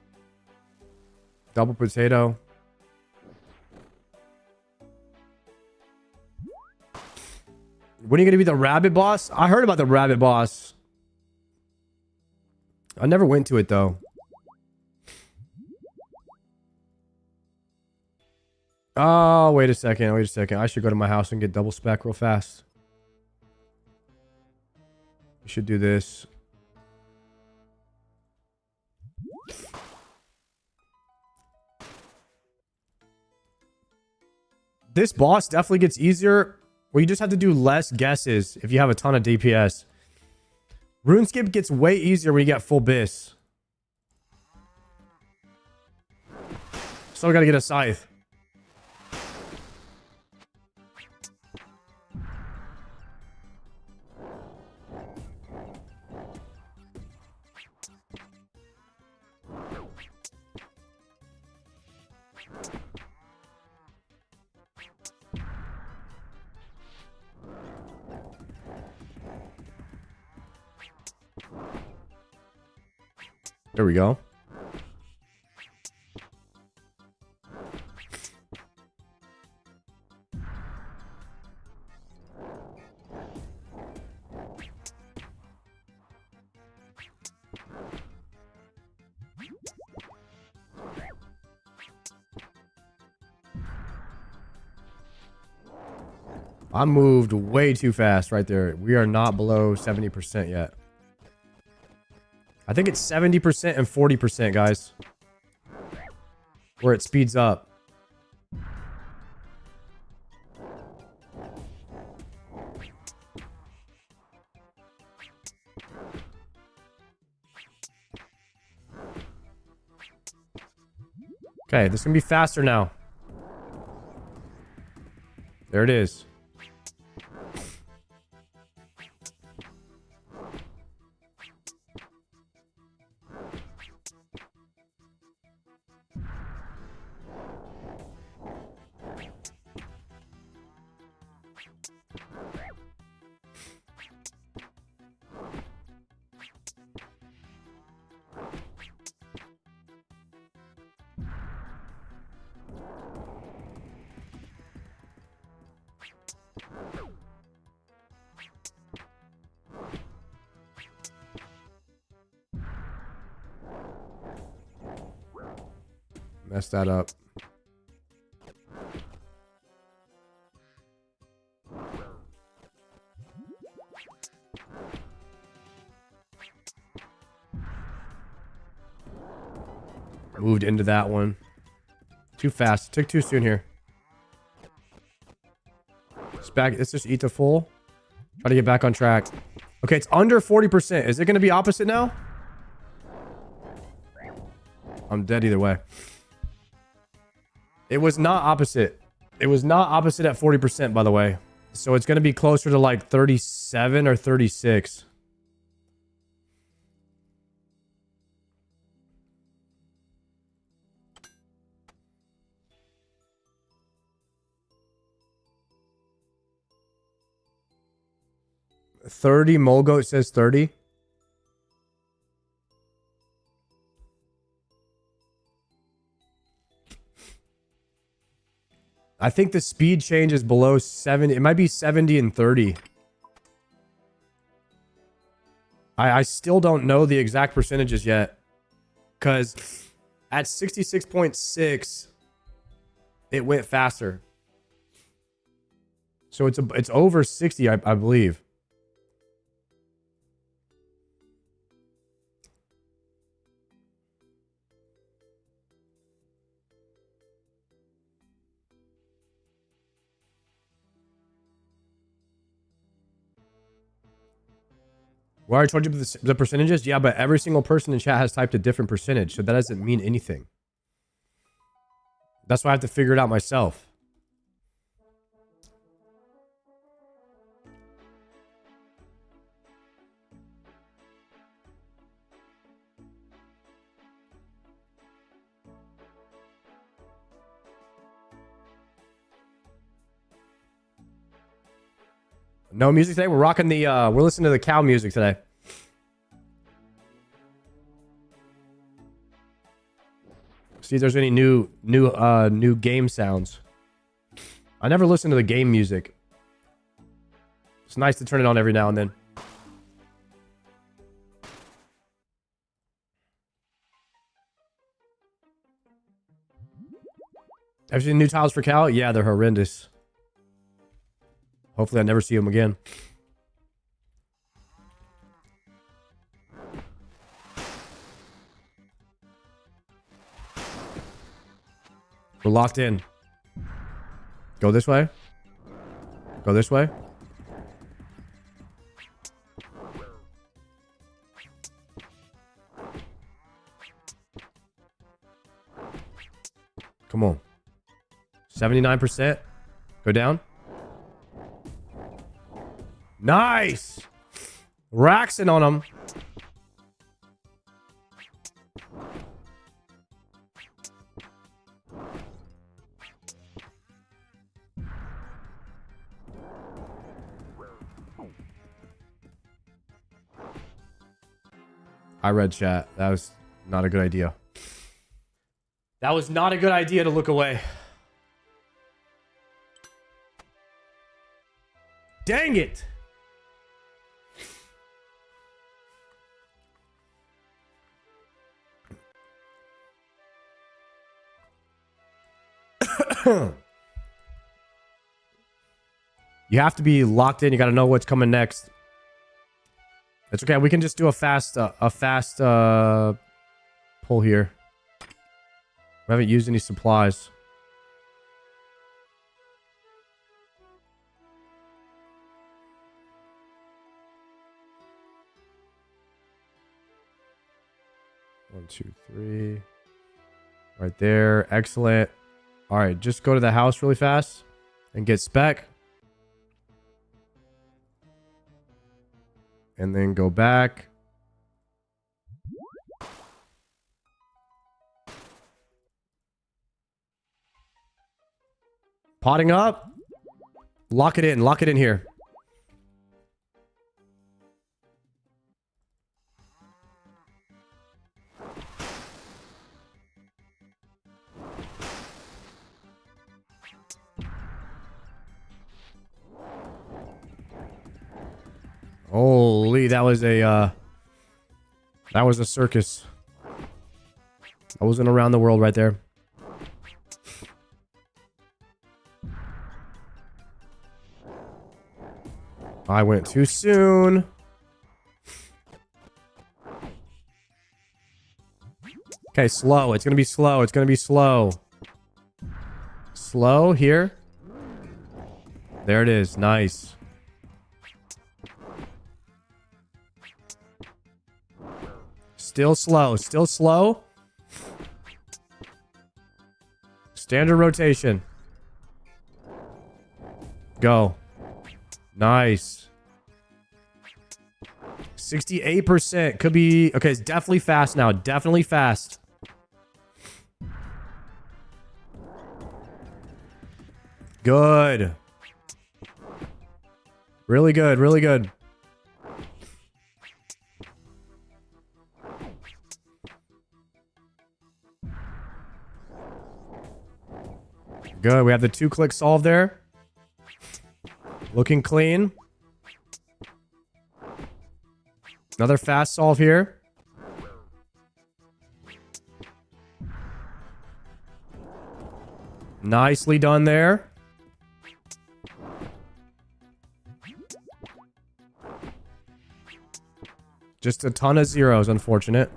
Double potato. When are you going to be the rabbit boss? I heard about the rabbit boss. I never went to it, though. Oh, wait a second. Wait a second. I should go to my house and get double spec real fast. We should do this. This boss definitely gets easier. Well, you just have to do less guesses if you have a ton of DPS. RuneScape gets way easier when you get full bis. Still gotta get a scythe. There we go. I moved way too fast right there. We are not below 70% yet. I think it's 70% and 40%, guys. Where it speeds up. Okay, this is gonna be faster now. There it is. Mess that up. Moved into that one. Too fast. Took too soon here. Let's just eat the full. Try to get back on track. Okay, it's under 40%. Is it going to be opposite now? I'm dead either way. It was not opposite. It was not opposite at 40%, by the way. So it's going to be closer to like 37 or 36. Molgo, it says 30. I think the speed change is below 70. It might be 70 and 30. I still don't know the exact percentages yet. Because at 66.6, it went faster. So it's over 60, I believe. Well, I already told you the percentages. Yeah, but every single person in chat has typed a different percentage, so that doesn't mean anything. That's why I have to figure it out myself. No music today. We're rocking the we're listening to the cow music today. See if there's any new game sounds. I never listen to the game music. It's nice to turn it on every now and then. Have you seen new tiles for cow? Yeah, they're horrendous. Hopefully I never see him again. We're locked in. Go this way. Go this way. Come on. 79%. Go down. Nice! Raxing on him. I read chat. That was not a good idea. That was not a good idea to look away. Dang it! You have to be locked in. You got to know what's coming next. It's okay. We can just do a fast pull here. We haven't used any supplies. One, two, three. Right there. Excellent. All right, just go to the house really fast and get spec. And then go back. Potting up. Lock it in. Lock it in here. Holy, that was a circus. I wasn't around the world right there. I went too soon. Okay, slow. It's going to be slow. It's going to be slow. Slow here. There it is. Nice. Still slow. Still slow. Standard rotation. Go. Nice. 68%. Could be... Okay, it's definitely fast now. Definitely fast. Good. Really good. Really good. Good. We have the 2-click solve there. Looking clean. Another fast solve here. Nicely done there. Just a ton of zeros, unfortunate.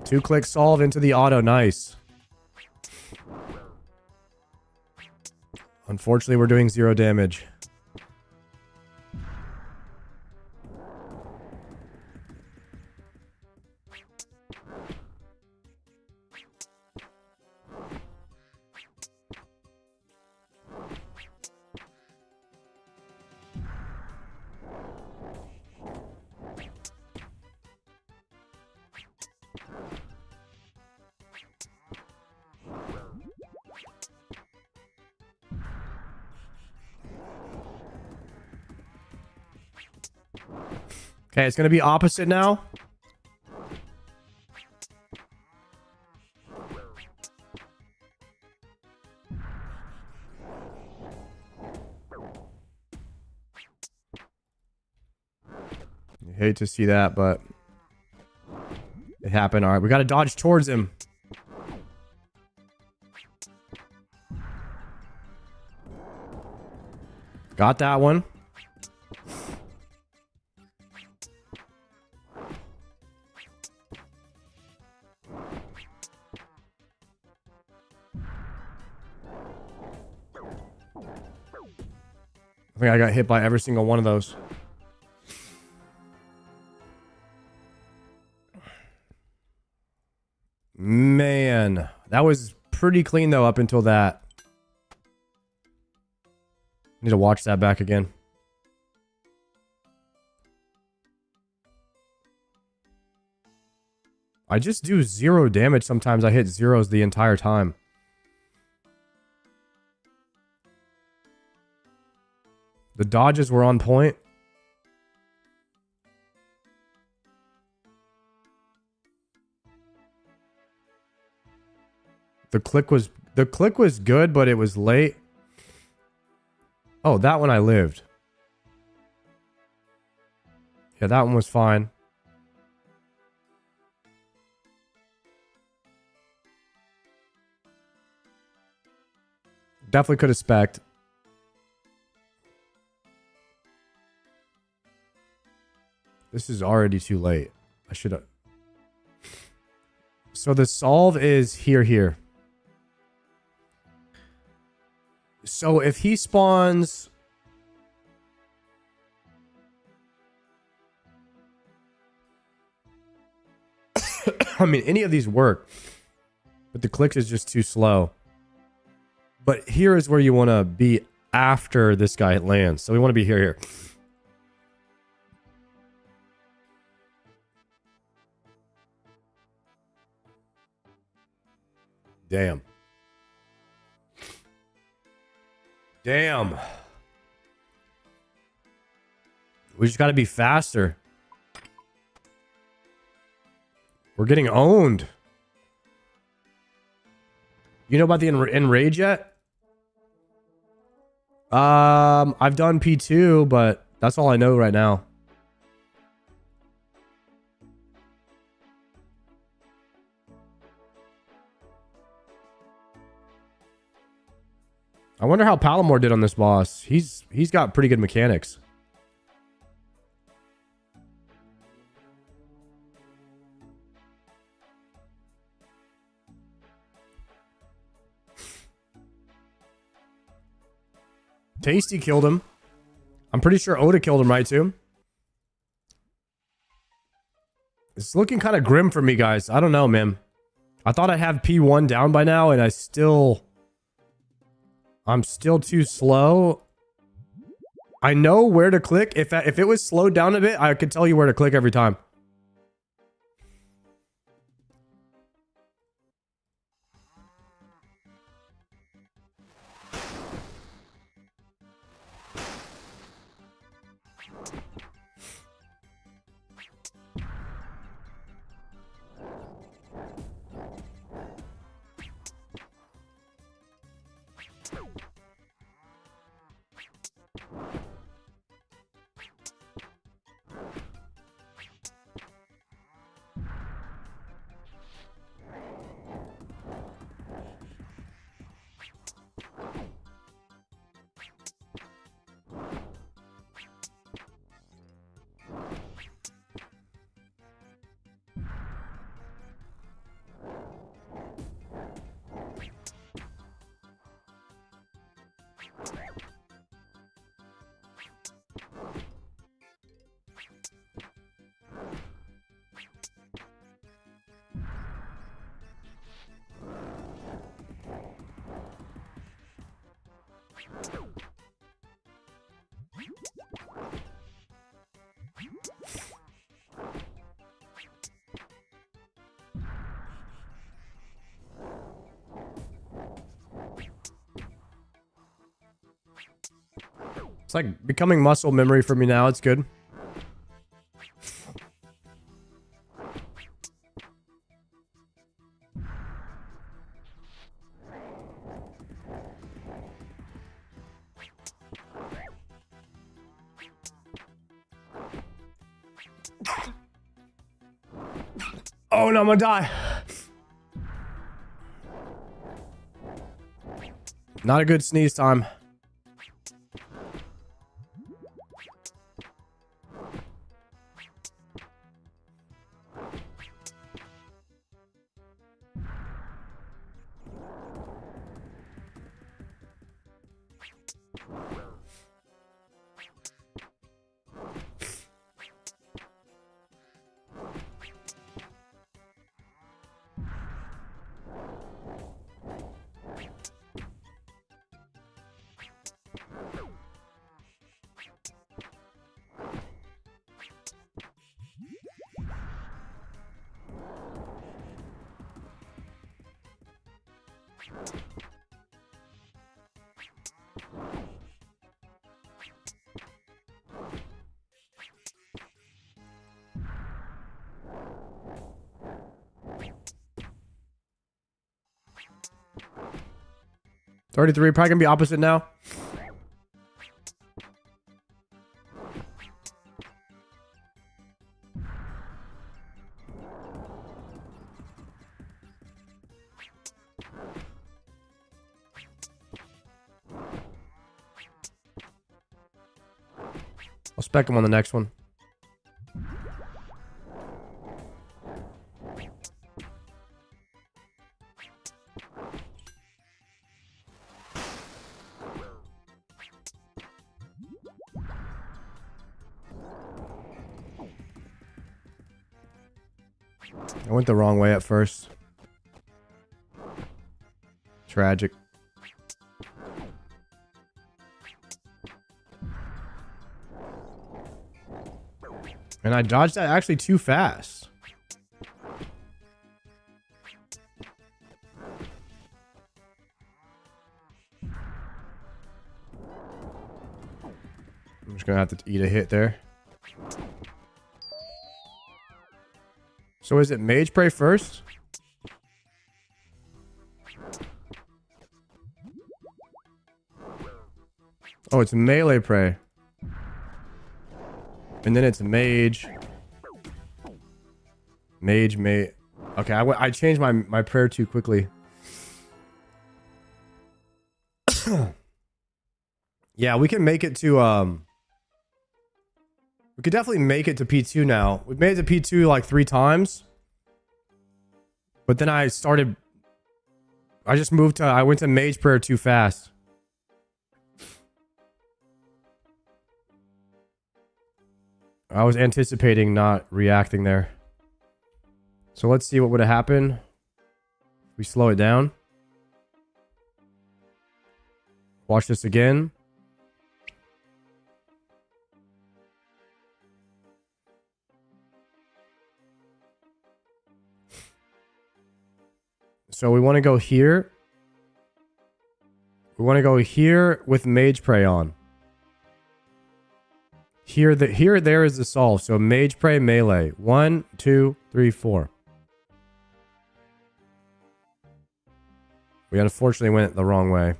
2-click solve into the auto. Nice. Unfortunately, we're doing 0 damage. Okay, it's going to be opposite now. I hate to see that, but it happened. All right, we got to dodge towards him. Got that one. I think I got hit by every single one of those. Man, that was pretty clean though up until that. Need to watch that back again. I just do 0 damage sometimes. I hit zeros the entire time. The dodges were on point. The click was good, but it was late. Oh, that one I lived. Yeah, that one was fine. Definitely could have spec'd. This is already too late. I should have... So the solve is here. So if he spawns... I mean, any of these work. But the click is just too slow. But here is where you want to be after this guy lands. So we want to be here. Damn. Damn. We just got to be faster. We're getting owned. You know about the enrage yet? I've done P2, but that's all I know right now. I wonder how Palomar did on this boss. He's got pretty good mechanics. Tasty killed him. I'm pretty sure Oda killed him, right, too? It's looking kind of grim for me, guys. I don't know, man. I thought I'd have P1 down by now, and I'm still too slow. I know where to click. If it was slowed down a bit, I could tell you where to click every time. It's like becoming muscle memory for me now. It's good. Oh no, I'm gonna die. Not a good sneeze time. $33, probably gonna be opposite now. I'll spec him on the next one. I went the wrong way at first. Tragic. And I dodged that actually too fast. I'm just gonna have to eat a hit there. So is it Mage Prey first? Oh, it's Melee Prey. And then it's Mage. Mage. Okay, I changed my prayer too quickly. Yeah, we can make it to we could definitely make it to P2 now. We've made it to P2 like 3 times. But then I just moved to, I went to Mage Prayer too fast. I was anticipating not reacting there. So let's see what would have happened. We slow it down. Watch this again. So we want to go here. We want to go here with Mage Prey on. Here, there is the solve. So Mage Prey melee. 1, 2, 3, 4. We unfortunately went the wrong way.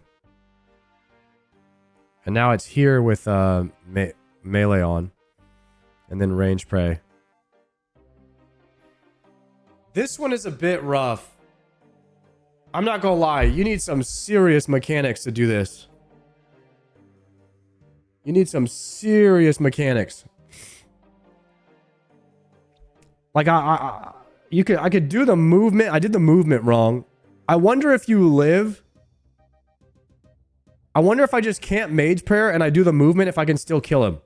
And now it's here with melee on. And then range prey. This one is a bit rough. I'm not gonna lie. You need some serious mechanics to do this. You need some serious mechanics. Like I could do the movement. I did the movement wrong. I wonder if you live. I wonder if I just can't Mage Prayer and I do the movement if I can still kill him.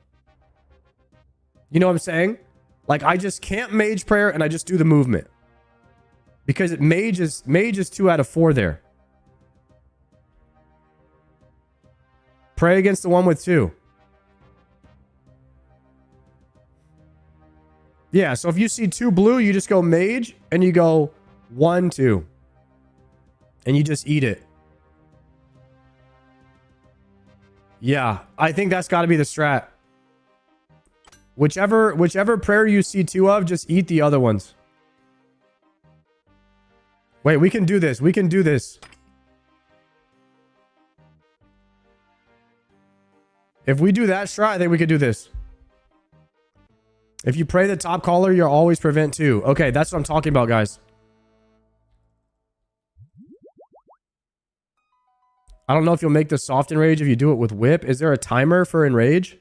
You know what I'm saying? Like I just can't Mage Prayer and I just do the movement. Because mage is 2 out of 4 there. Pray against the one with 2. Yeah, so if you see 2 blue, you just go mage and you go 1, 2. And you just eat it. Yeah, I think that's got to be the strat. Whichever prayer you see 2 of, just eat the other ones. Wait, we can do this. We can do this. If we do that strat, I think we could do this. If you pray the top caller, you'll always prevent 2. Okay, that's what I'm talking about, guys. I don't know if you'll make the soft enrage if you do it with whip. Is there a timer for enrage?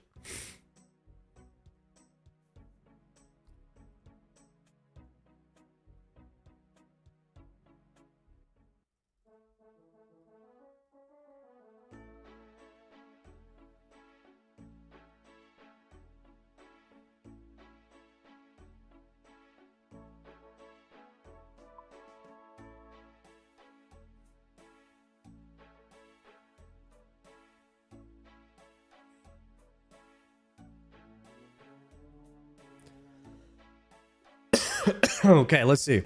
Okay, let's see.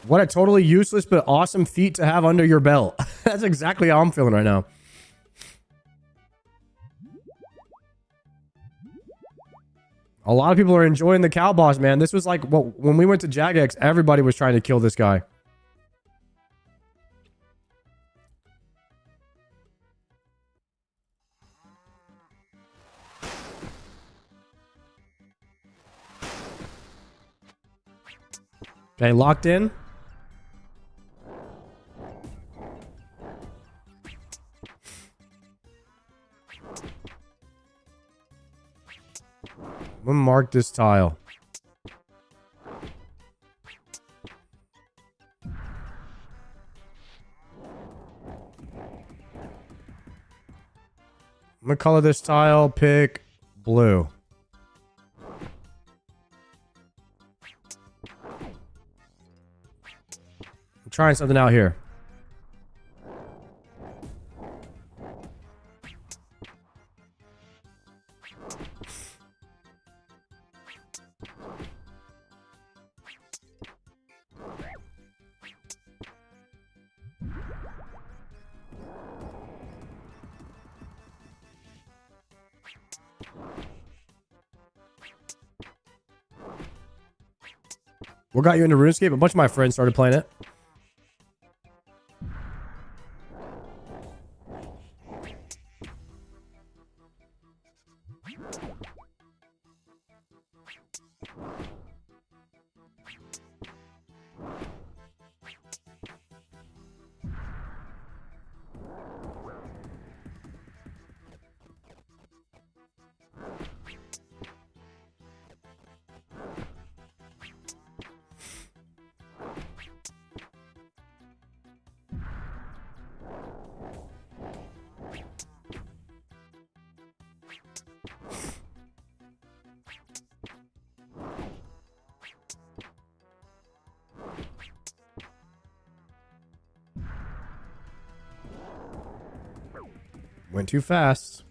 What a totally useless but awesome feat to have under your belt. That's exactly how I'm feeling right now. A lot of people are enjoying the cow boss, man. This was like, well, when we went to Jagex, everybody was trying to kill this guy. Okay, locked in. I'm gonna mark this tile. I'm gonna color this tile, pick blue. I'm trying something out here. What got you into RuneScape? A bunch of my friends started playing it. Went too fast.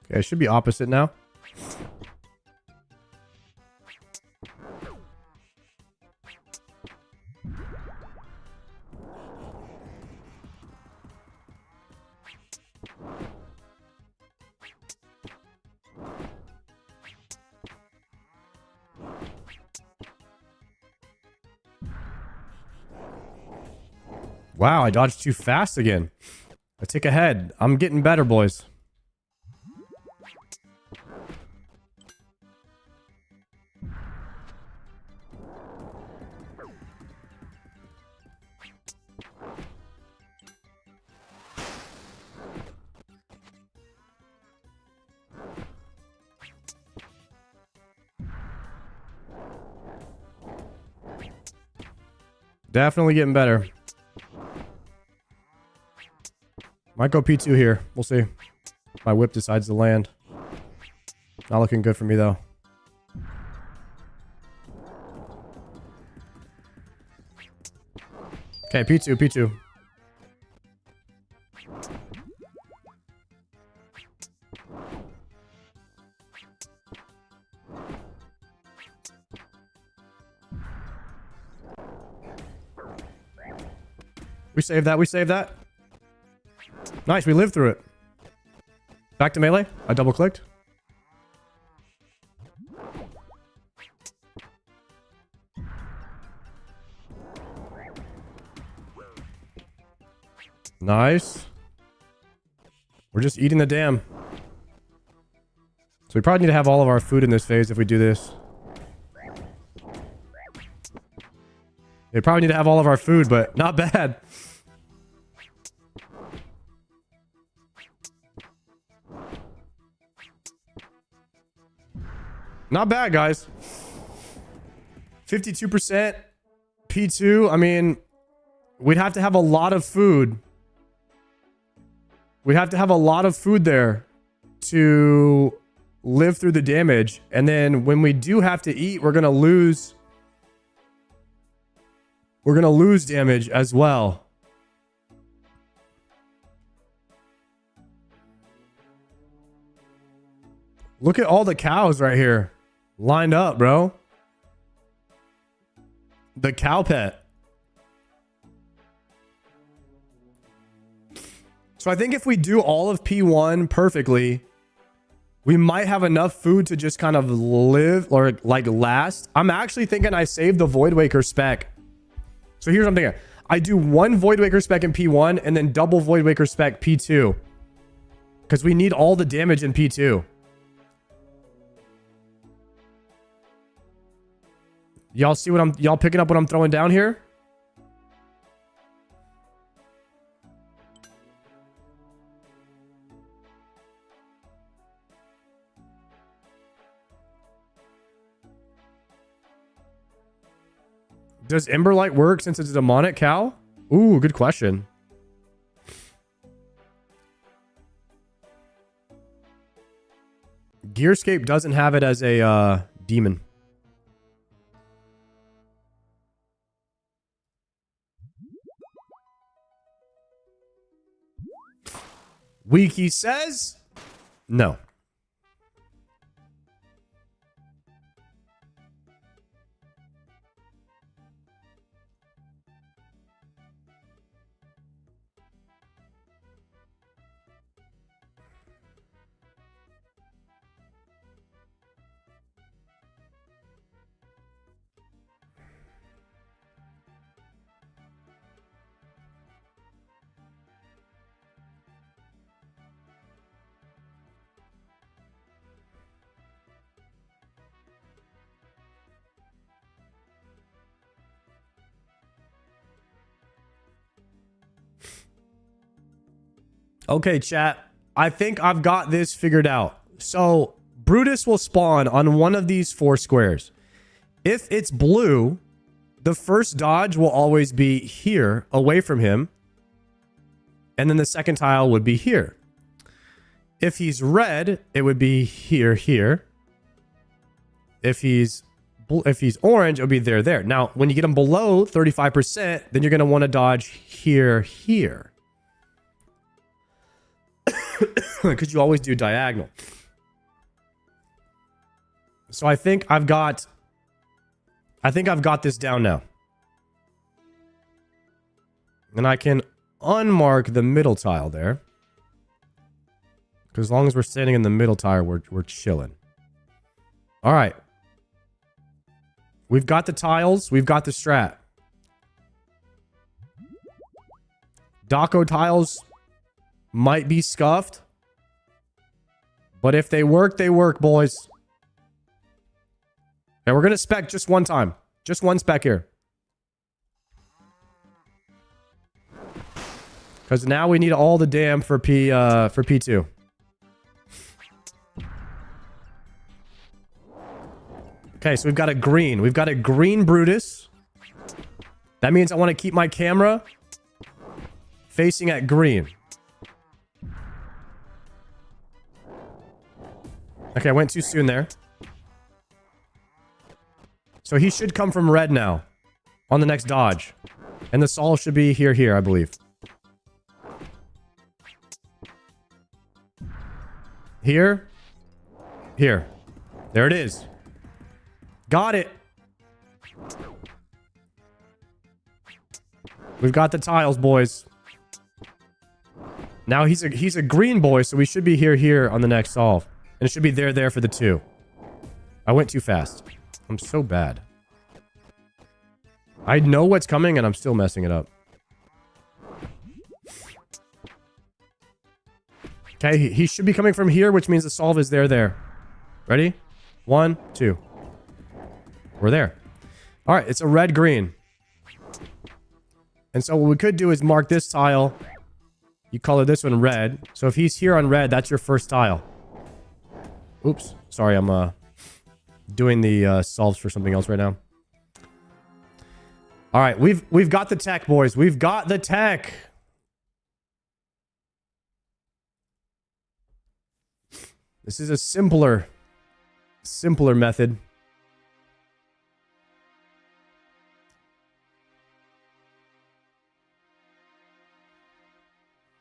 Okay, it should be opposite now. Wow, I dodged too fast again. I take a head. I'm getting better, boys. Definitely getting better. Might go P2 here. We'll see. My whip decides to land. Not looking good for me, though. Okay, P2, P2. We saved that, we saved that. Nice, we lived through it. Back to melee. I double clicked. Nice. We're just eating the dam. So we probably need to have all of our food in this phase if we do this. We probably need to have all of our food, but not bad. Not bad, guys. 52% P2. I mean, we'd have to have a lot of food. We'd have to have a lot of food there to live through the damage. And then when we do have to eat, we're going to lose. We're going to lose damage as well. Look at all the cows right here. Lined up, bro. The cow pet. So I think if we do all of P1 perfectly, we might have enough food to just kind of live or like last. I'm actually thinking I saved the Void Waker spec. So here's what I'm thinking. I do one Void Waker spec in P1 and then double Void Waker spec P2. Because we need all the damage in P2. Y'all see what y'all picking up what I'm throwing down here? Does Emberlight work since it's a demonic cow? Ooh, good question. Gearscape doesn't have it as a demon. Weak, he says? No. Okay, chat. I think I've got this figured out. So Brutus will spawn on one of these 4 squares. If it's blue, the first dodge will always be here, away from him. And then the second tile would be here. If he's red, it would be here, here. If he's orange, it would be there, there. Now, when you get him below 35%, then you're going to want to dodge here, here. Because you always do diagonal. So I think I've got this down now. And I can unmark the middle tile there. Because as long as we're standing in the middle tile, we're chilling. All right. We've got the tiles. We've got the strat. Daco tiles might be scuffed. But if they work, boys. And we're going to spec just one time. Just one spec here. Because now we need all the dam for P2. Okay, so we've got a green. We've got a green Brutus. That means I want to keep my camera facing at green. Okay, I went too soon there. So he should come from red now on the next dodge. And the solve should be here, here, I believe. Here. Here. There it is. Got it. We've got the tiles, boys. Now he's a green boy, so we should be here, here on the next solve. And it should be there, there for the 2. I went too fast. I'm so bad. I know what's coming and I'm still messing it up. Okay, he should be coming from here, which means the solve is there, there. Ready? 1, 2. We're there. All right, it's a red-green. And so what we could do is mark this tile. You color this one red. So if he's here on red, that's your first tile. Oops. Sorry, I'm doing the solves for something else right now. All right, we've got the tech, boys. We've got the tech. This is a simpler method.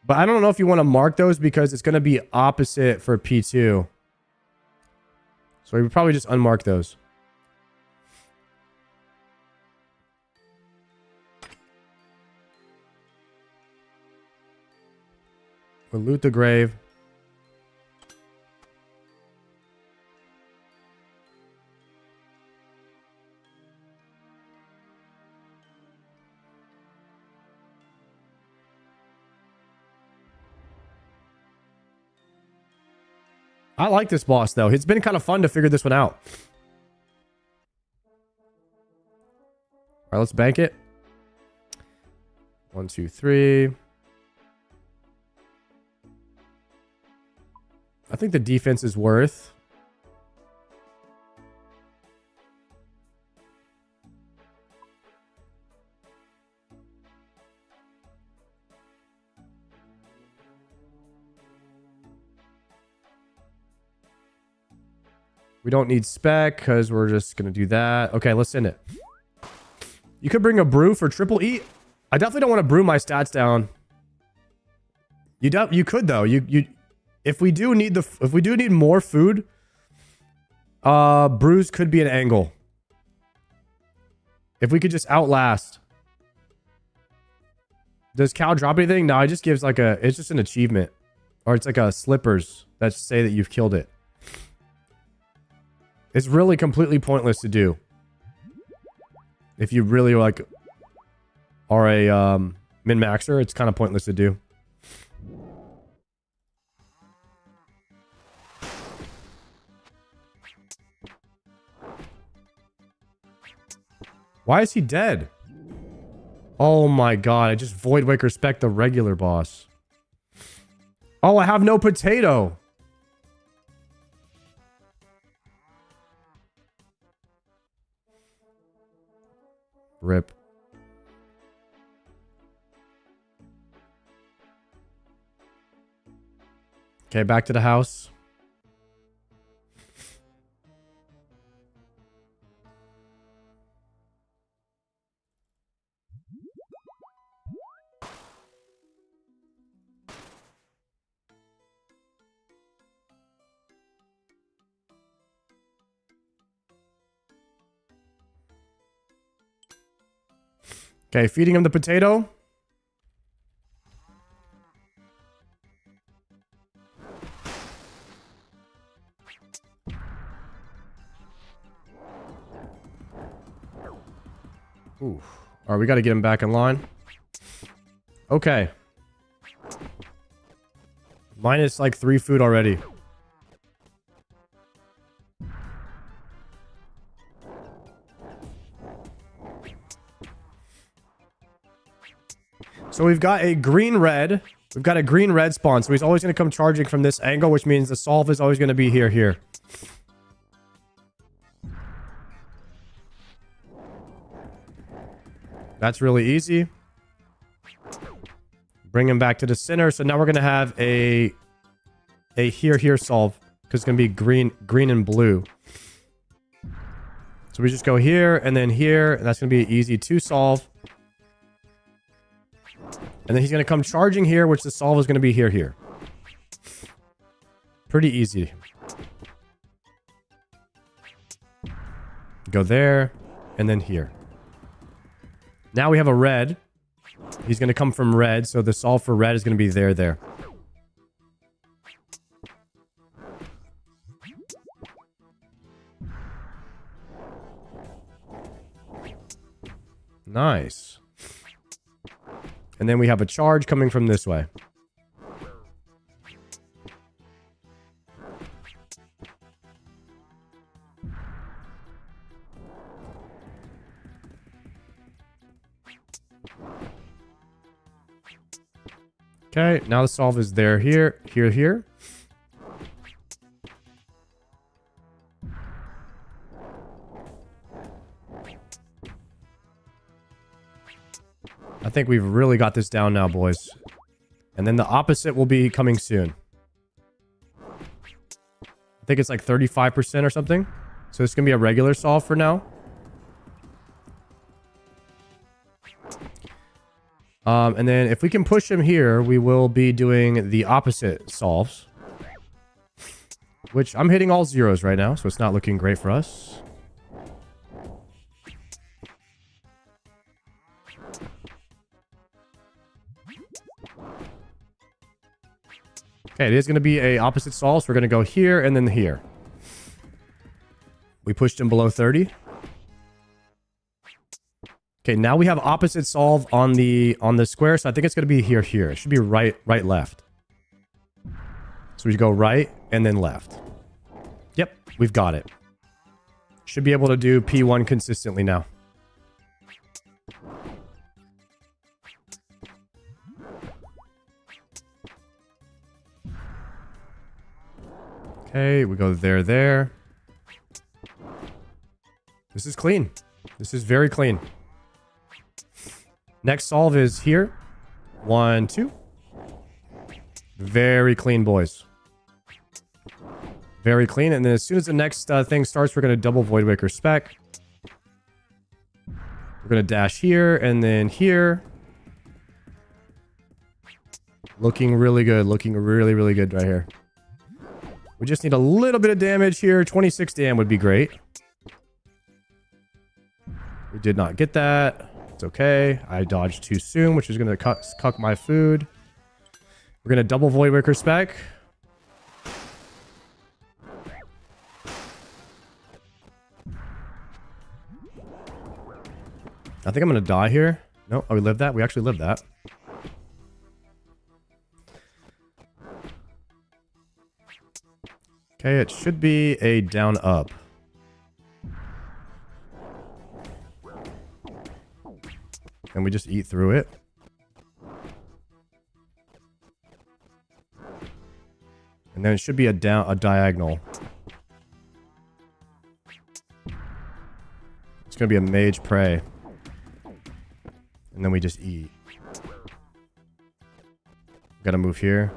But I don't know if you want to mark those because it's going to be opposite for P2. So we would probably just unmark those. We'll loot the grave. I like this boss, though. It's been kind of fun to figure this one out. All right, let's bank it. 1, 2, 3. I think the defense is worth. We don't need spec because we're just going to do that. Okay, let's send it. You could bring a brew for triple E. I definitely don't want to brew my stats down. You could though. If we do need more food, brews could be an angle. If we could just outlast. Does cow drop anything? No, it just gives like it's just an achievement. Or it's like a slippers that say that you've killed it. It's really completely pointless to do. If you really like are a min-maxer, it's kind of pointless to do. Why is he dead? Oh my god, I just Void Waker spec the regular boss. Oh, I have no potato. Rip. Okay, back to the house. Okay, feeding him the potato. Ooh. All right, we got to get him back in line. Okay. Minus like 3 food already. So we've got a green-red. We've got a green-red spawn. So he's always going to come charging from this angle, which means the solve is always going to be here. That's really easy. Bring him back to the center. So now we're going to have a here solve. Because it's going to be green and blue. So we just go here and then here. And that's going to be easy to solve. And then he's going to come charging here, which the solve is going to be here. Pretty easy. Go there, and then here. Now we have a red. He's going to come from red, so the solve for red is going to be there. Nice. And then we have a charge coming from this way. Okay, now the solve is there, here. I think we've really got this down now, boys. And then the opposite will be coming soon. I think it's like 35% or something. So it's going to be a regular solve for now. And then if we can push him here, we will be doing the opposite solves. Which I'm hitting all zeros right now, so it's not looking great for us. Okay, it is going to be a opposite solve, so we're going to go here and then here. We pushed him below 30. Okay, now we have opposite solve on the square, so I think it's going to be here. It should be right, left. So we go right and then left. Yep, we've got it. Should be able to do P1 consistently now. Okay, we go there. This is clean. This is very clean. Next solve is here. 1, 2. Very clean, boys. Very clean. And then as soon as the next thing starts, we're going to double Void Waker spec. We're going to dash here and then here. Looking really good. Looking really good right here. We just need a little bit of damage here. 26 dam would be great. We did not get that. It's okay. I dodged too soon, which is going to cuck my food. We're going to double Void Waker spec. I think I'm going to die here. No, oh, we lived that? We actually lived that. Okay, it should be a down up. And we just eat through it. then it should be a diagonal. It's gonna be a mage prey. And then we just eat. Gotta move here.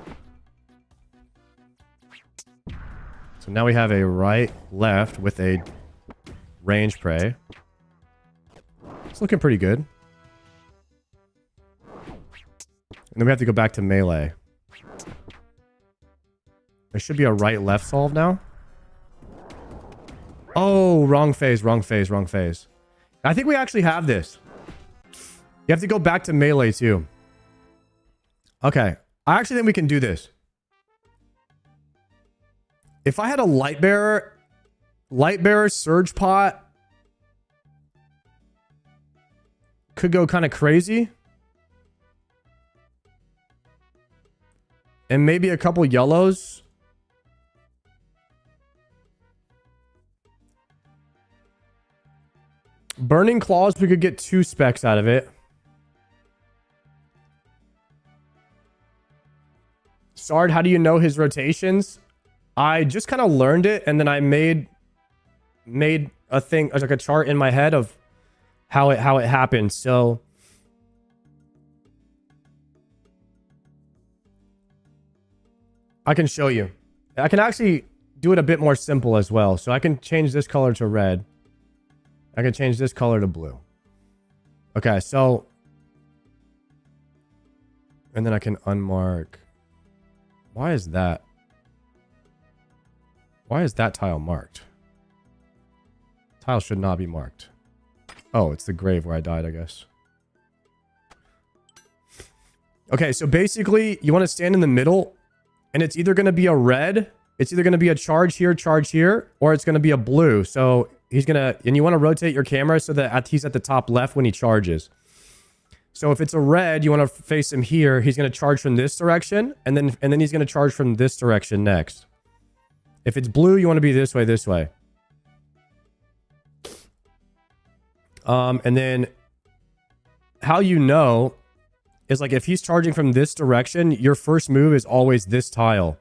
So now we have a right, left with a range prey. It's looking pretty good. And then we have to go back to melee. There should be a right, left solve now. Oh, wrong phase, wrong phase, wrong phase. I think we actually have this. You have to go back to melee too. Okay. I actually think we can do this. If I had a light bearer, surge pot could go kind of crazy. And maybe a couple yellows. Burning Claws, we could get 2 specs out of it. Sard, how do you know his rotations? I just kind of learned it, and then I made a thing, like a chart in my head of how it happened. So I can show you. I can actually do it a bit more simple as well. So I can change this color to red. I can change this color to blue. Okay, so... And then I can unmark. Why is that? Why is that tile marked? Tile should not be marked. Oh, it's the grave where I died, I guess. Okay, so basically, you want to stand in the middle, and it's either going to be a red, it's either going to be a charge here, or it's going to be a blue. So he's going to, and you want to rotate your camera so that he's at the top left when he charges. So if it's a red, you want to face him here. He's going to charge from this direction, and then he's going to charge from this direction next. If it's blue, you want to be this way. And then how you know is like if he's charging from this direction, your first move is always this tile.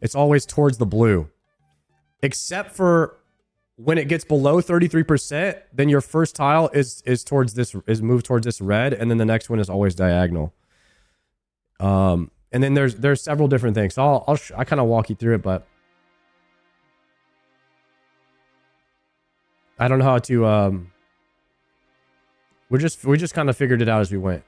It's always towards the blue. Except for when it gets below 33%, then your first tile is moved towards this red, and then the next one is always diagonal. And then there's several different things. So I kind of walk you through it, but I don't know how to we just kind of figured it out as we went.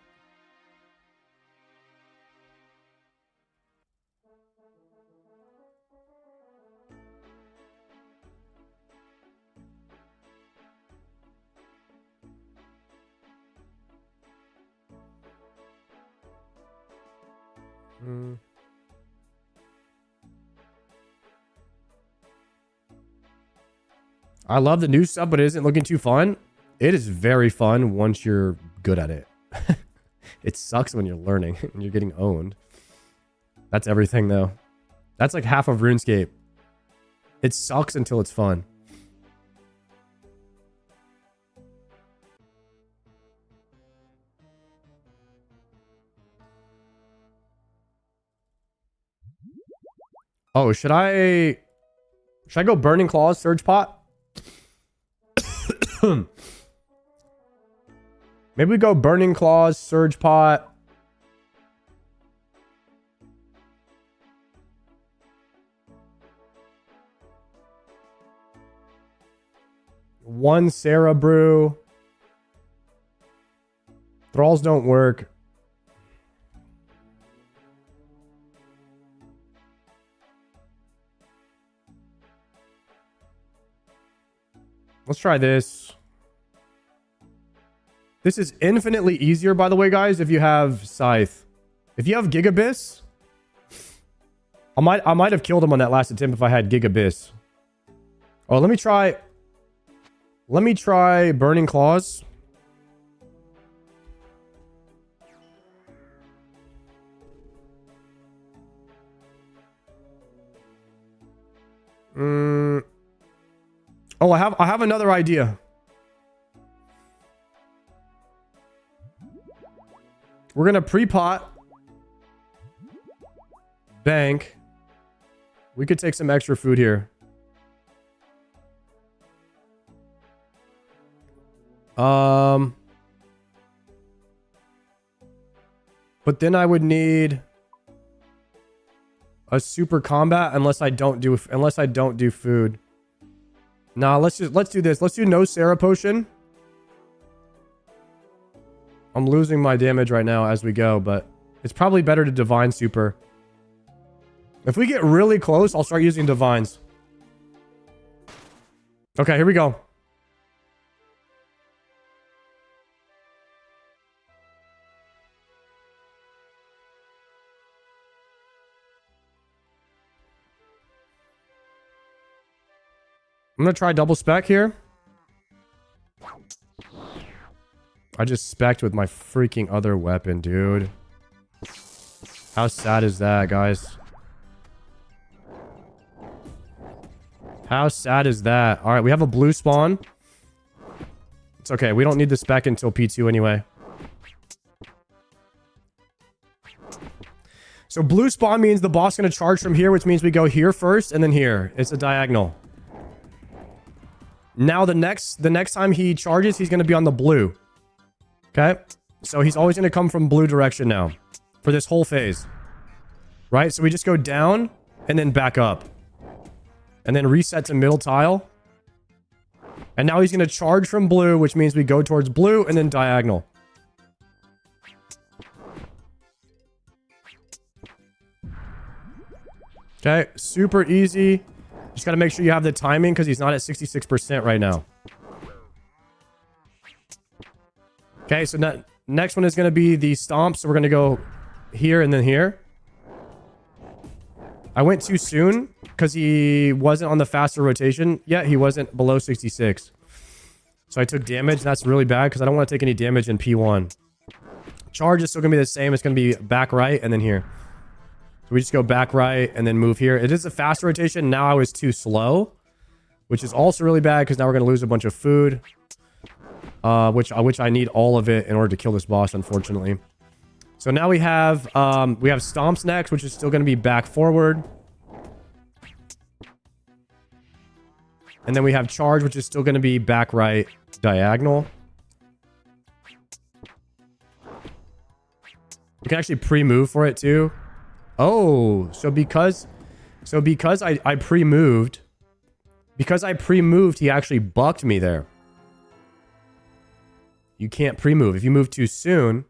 I love the new stuff, but it isn't looking too fun. It is very fun once you're good at it. It sucks when you're learning and you're getting owned. That's everything, though. That's like half of RuneScape. It sucks until it's fun. Oh, should I go Burning Claws, Surge Pot? Maybe we go Burning Claws, Surge Pot. One Sarah Brew. Thralls don't work. Let's try this. This is infinitely easier, by the way, guys, if you have Scythe. If you have Gigabyss, I might have killed him on that last attempt if I had Gigabyss. Oh, let me try Burning Claws. Oh, I have another idea. We're gonna pre-pot, bank, We could take some extra food here. But then I would need a super combat unless I don't do food. Nah, let's do this. Let's do no Sarah potion. I'm losing my damage right now as we go, but it's probably better to divine super. If we get really close, I'll start using divines. Okay, here we go. I'm gonna try double spec here. I just specced with my freaking other weapon, dude. How sad is that, guys? How sad is that? All right, we have a blue spawn. It's okay. We don't need the spec until P2 anyway. So blue spawn means the boss is going to charge from here, which means we go here first and then here. It's a diagonal. Now the next time he charges, he's going to be on the blue. Okay? So he's always going to come from blue direction now for this whole phase. Right? So we just go down and then back up. And then reset to middle tile. And now he's going to charge from blue, which means we go towards blue and then diagonal. Okay, super easy. Just got to make sure you have the timing because he's not at 66% right now. Okay, so next one is going to be the stomp. So we're going to go here and then here. I went too soon because he wasn't on the faster rotation yet. He wasn't below 66. So I took damage. And that's really bad because I don't want to take any damage in P1. Charge is still going to be the same. It's going to be back right and then here. So we just go back right and then move here. It is a fast rotation. Now I was too slow, which is also really bad because now we're going to lose a bunch of food, which I need all of it in order to kill this boss, unfortunately. So now we have stomps next, which is still going to be back forward. And then we have charge, which is still going to be back right diagonal. We can actually pre-move for it too. Oh, so because I pre-moved, he actually bucked me there. You can't pre-move. If you move too soon,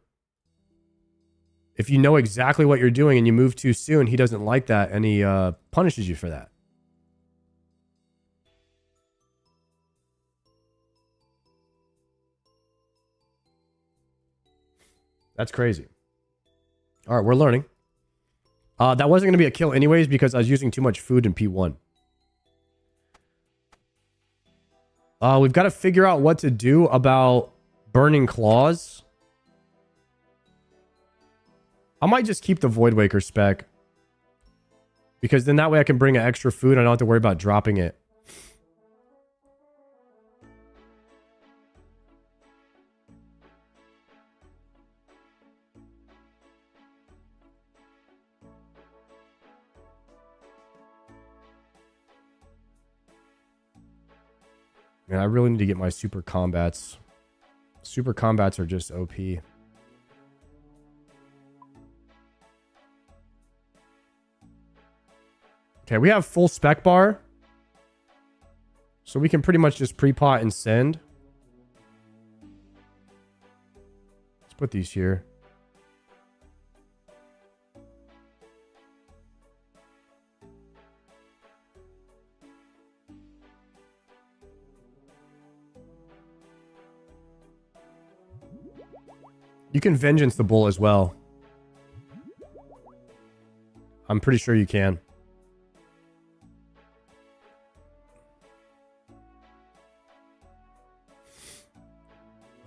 if you know exactly what you're doing and you move too soon, he doesn't like that and he punishes you for that. That's crazy. All right, we're learning. That wasn't going to be a kill anyways because I was using too much food in P1. We've got to figure out what to do about burning claws. I might just keep the Void Waker spec. Because then that way I can bring an extra food and I don't have to worry about dropping it. Man, I really need to get my super combats. Super combats are just OP. Okay, we have full spec bar. So we can pretty much just pre-pot and send. Let's put these here. You can vengeance the bull as well. I'm pretty sure you can.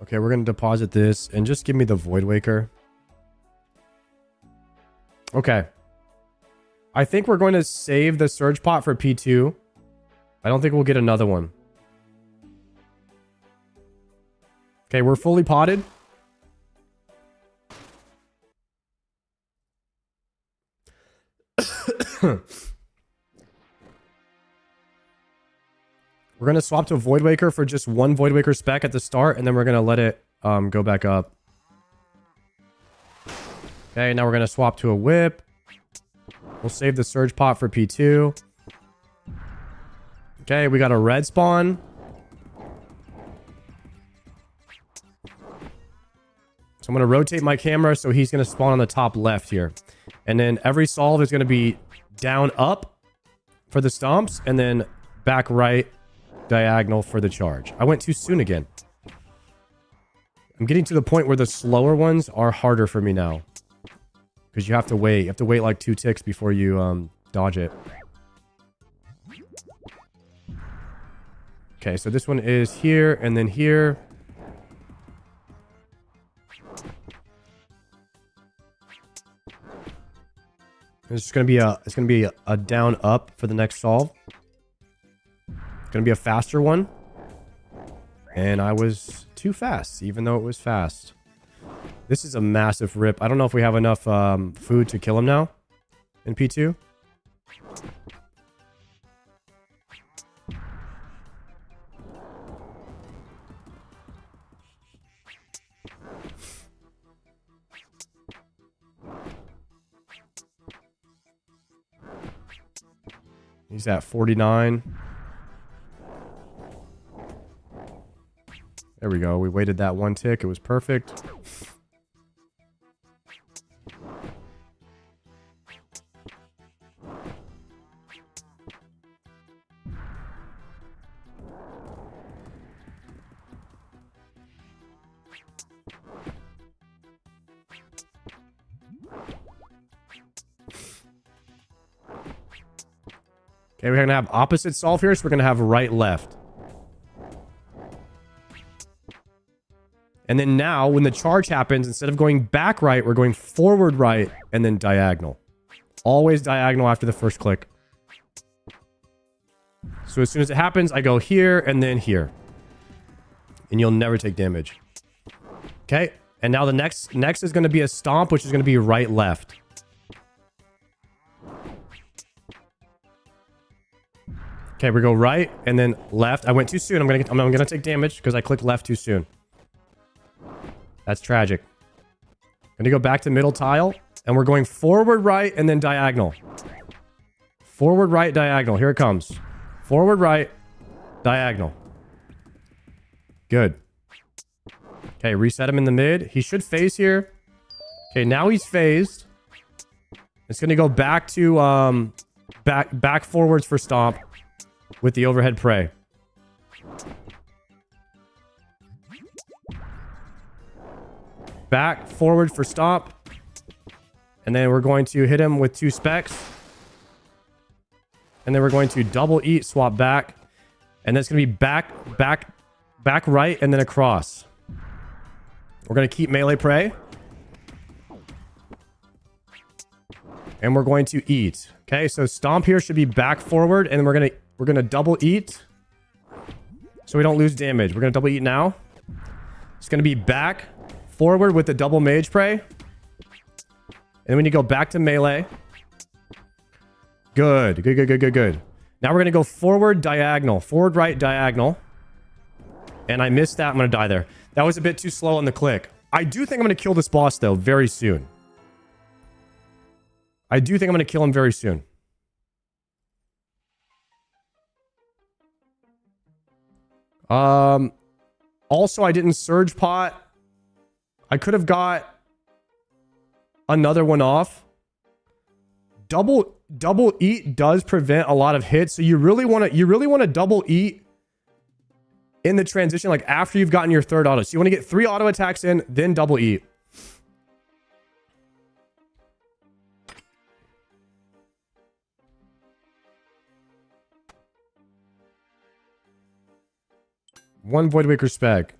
Okay, we're going to deposit this and just give me the Void Waker. Okay. I think we're going to save the Surge Pot for P2. I don't think we'll get another one. Okay, we're fully potted. We're going to swap to a Void Waker for just one Void Waker spec at the start, and then we're going to let it go back up. Okay, now we're going to swap to a Whip. We'll save the Surge Pot for P2. Okay, we got a red spawn. So I'm going to rotate my camera so he's going to spawn on the top left here. And then every solve is going to be down up for the stomps, and then back right diagonal for the charge. I went too soon again. I'm getting to the point where the slower ones are harder for me now. Because you have to wait. You have to wait like 2 ticks before you dodge it. Okay, so this one is here and then here. It's gonna be a down up for the next solve. It's gonna be a faster one. And I was too fast, even though it was fast. This is a massive rip. I don't know if we have enough food to kill him now in P2. He's at 49. There we go. We waited that 1 tick. It was perfect. Okay, we're going to have opposite solve here, so we're going to have right, left. And then now, when the charge happens, instead of going back right, we're going forward right, and then diagonal. Always diagonal after the first click. So as soon as it happens, I go here, and then here. And you'll never take damage. Okay, and now the next is going to be a stomp, which is going to be right, left. Okay, we go right and then left. I went too soon. I'm gonna take damage because I clicked left too soon. That's tragic. Gonna go back to middle tile, and we're going forward right and then diagonal. Forward right, diagonal. Here it comes. Forward right, diagonal. Good. Okay, reset him in the mid. He should phase here. Okay, now he's phased. It's gonna go back to back forwards for stomp. With the overhead prey. Back, forward for stomp. And then we're going to hit him with 2 specs. And then we're going to double eat, swap back. And that's going to be back right, and then across. We're going to keep melee prey. And we're going to eat. Okay, so stomp here should be back forward, and then we're going to double eat so we don't lose damage. We're going to double eat now. It's going to be back, forward with the double mage prey. And then when you go back to melee. Good. Now we're going to go forward, diagonal. Forward, right, diagonal. And I missed that. I'm going to die there. That was a bit too slow on the click. I do think I'm going to kill this boss, though, very soon. I do think I'm going to kill him very soon. Also, I didn't surge pot. I could have got another one off. Double eat does prevent a lot of hits, so you really want to double eat in the transition, like after you've gotten your 3rd auto. So you want to get 3 auto attacks in, then double eat. One Void Waker spec.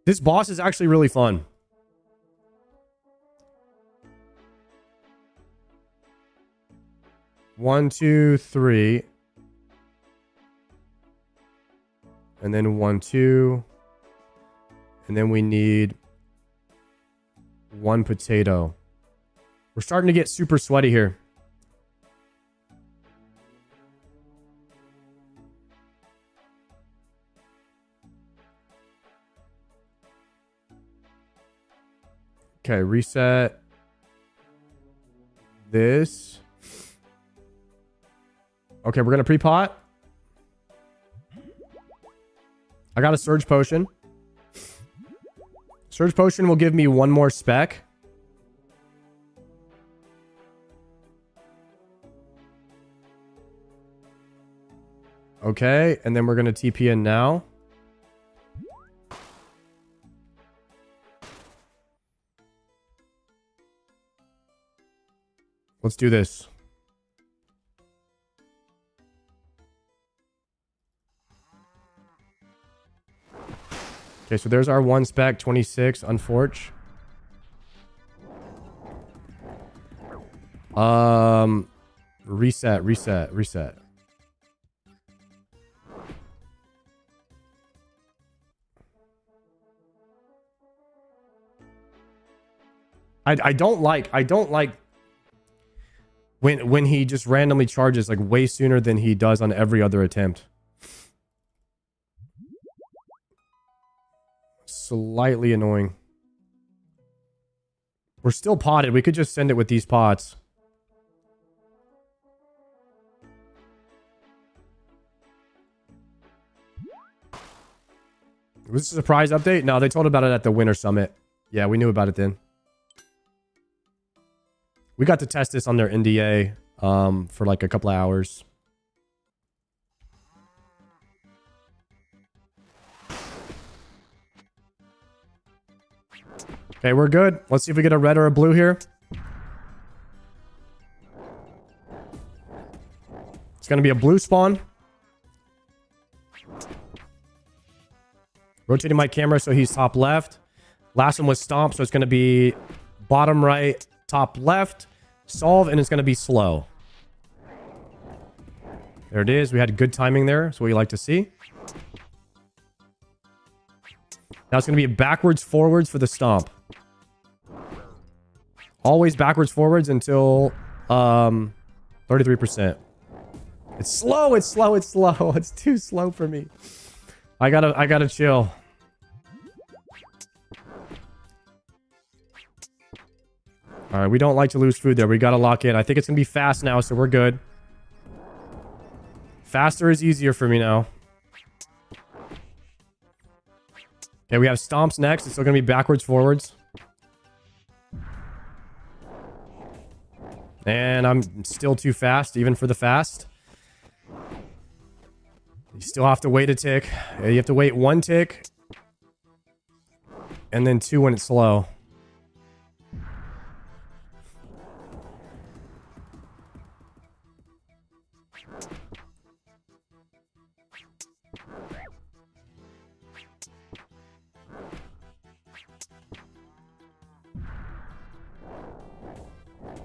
This boss is actually really fun. One, two, three. And then 1, 2. And then we need 1 potato. We're starting to get super sweaty here. Okay, reset this. Okay, we're gonna pre-pot. I got a surge potion. Surge potion will give me 1 more spec. Okay, and then we're gonna TP in now. Let's do this. Okay, so there's our 1 spec, 26, unforge. Reset. I don't like when he just randomly charges like way sooner than he does on every other attempt. Slightly annoying. We're still potted. We could just send it with these pots. Was this a surprise update? No, they told about it at the Winter Summit. Yeah, we knew about it then. We got to test this on their NDA for like a couple of hours. Okay, we're good. Let's see if we get a red or a blue here. It's going to be a blue spawn. Rotating my camera so he's top left. Last one was stomp, so it's going to be bottom right, top left, solve, and it's going to be slow. There it is. We had good timing there. That's what we like to see. Now it's going to be backwards, forwards for the stomp. Always backwards, forwards until 33%. It's slow. It's too slow for me. I gotta chill. All right, we don't like to lose food there. We gotta lock in. I think it's gonna be fast now, so we're good. Faster is easier for me now. Okay, we have stomps next. It's still gonna be backwards, forwards. And I'm still too fast, even for the fast. You still have to wait a tick. You have to wait 1 tick. And then 2 when it's slow.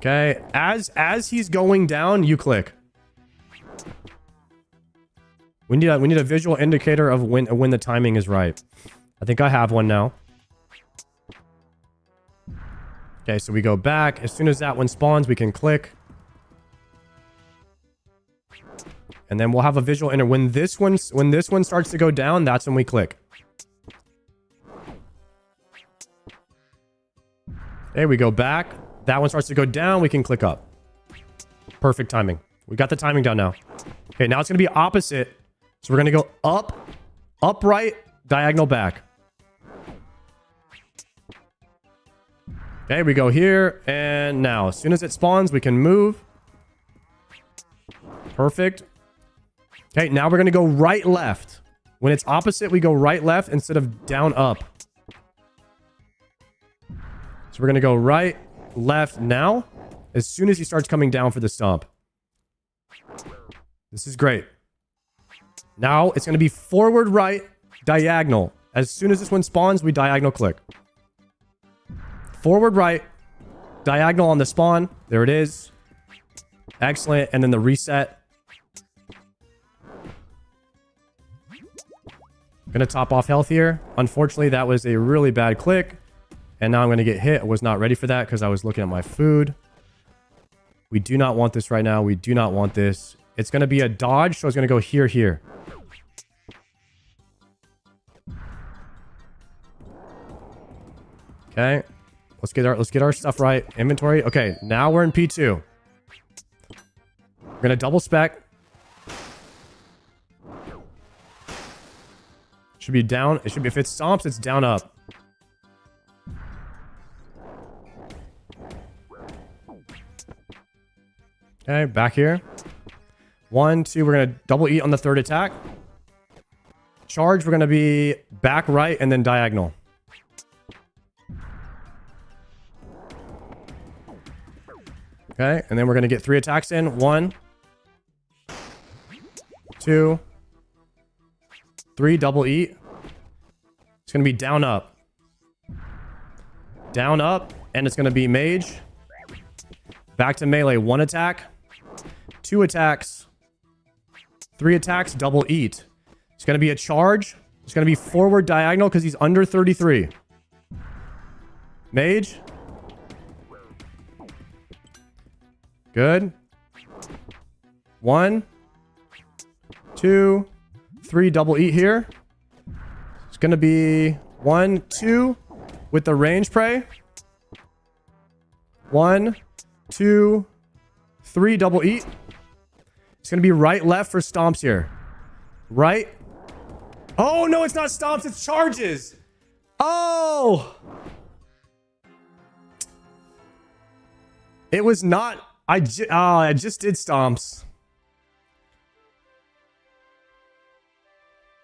Okay, as he's going down, you click. We need a visual indicator of when the timing is right. I think I have one now. Okay, so we go back. As soon as that one spawns, we can click. And then we'll have a visual enter. When this one starts to go down, that's when we click. Okay, we go back. That one starts to go down, we can click up. Perfect timing. We got the timing down now. Okay, now it's going to be opposite. So we're going to go up, upright, diagonal back. Okay, we go here, and now, as soon as it spawns, we can move. Perfect. Okay, now we're going to go right, left. When it's opposite, we go right, left, instead of down, up. So we're going to go right, left now, as soon as he starts coming down for the stomp. This is great. Now it's going to be forward, right, diagonal. As soon as this one spawns, we diagonal click. Forward, right, diagonal on the spawn. There it is. Excellent. And then the reset. Gonna top off health here. Unfortunately, that was a really bad click. And now I'm gonna get hit. I was not ready for that because I was looking at my food. We do not want this right now. We do not want this. It's gonna be a dodge, so it's gonna go here, here. Okay. Let's get our stuff right. Inventory. Okay, now we're in P2. We're gonna double spec. Should be down. It should be, if it stomps, it's down up. Okay, back here. 1, 2, we're gonna double eat on the third attack. Charge, we're gonna be back right and then diagonal. Okay, and then we're gonna get 3 attacks in. 1, 2, 3, double eat. It's gonna be down up. Down up, and it's gonna be mage. Back to melee. 1 attack. 2 attacks. 3 attacks, double eat. It's gonna be a charge. It's gonna be forward diagonal because he's under 33. Mage. Good. 1, 2, 3, double eat here. It's gonna be 1, 2 with the range prey. 1, 2, 3, double eat. It's gonna be right, left for stomps here. Right. Oh no, it's not stomps, it's charges. Oh, it was not. I just did stomps.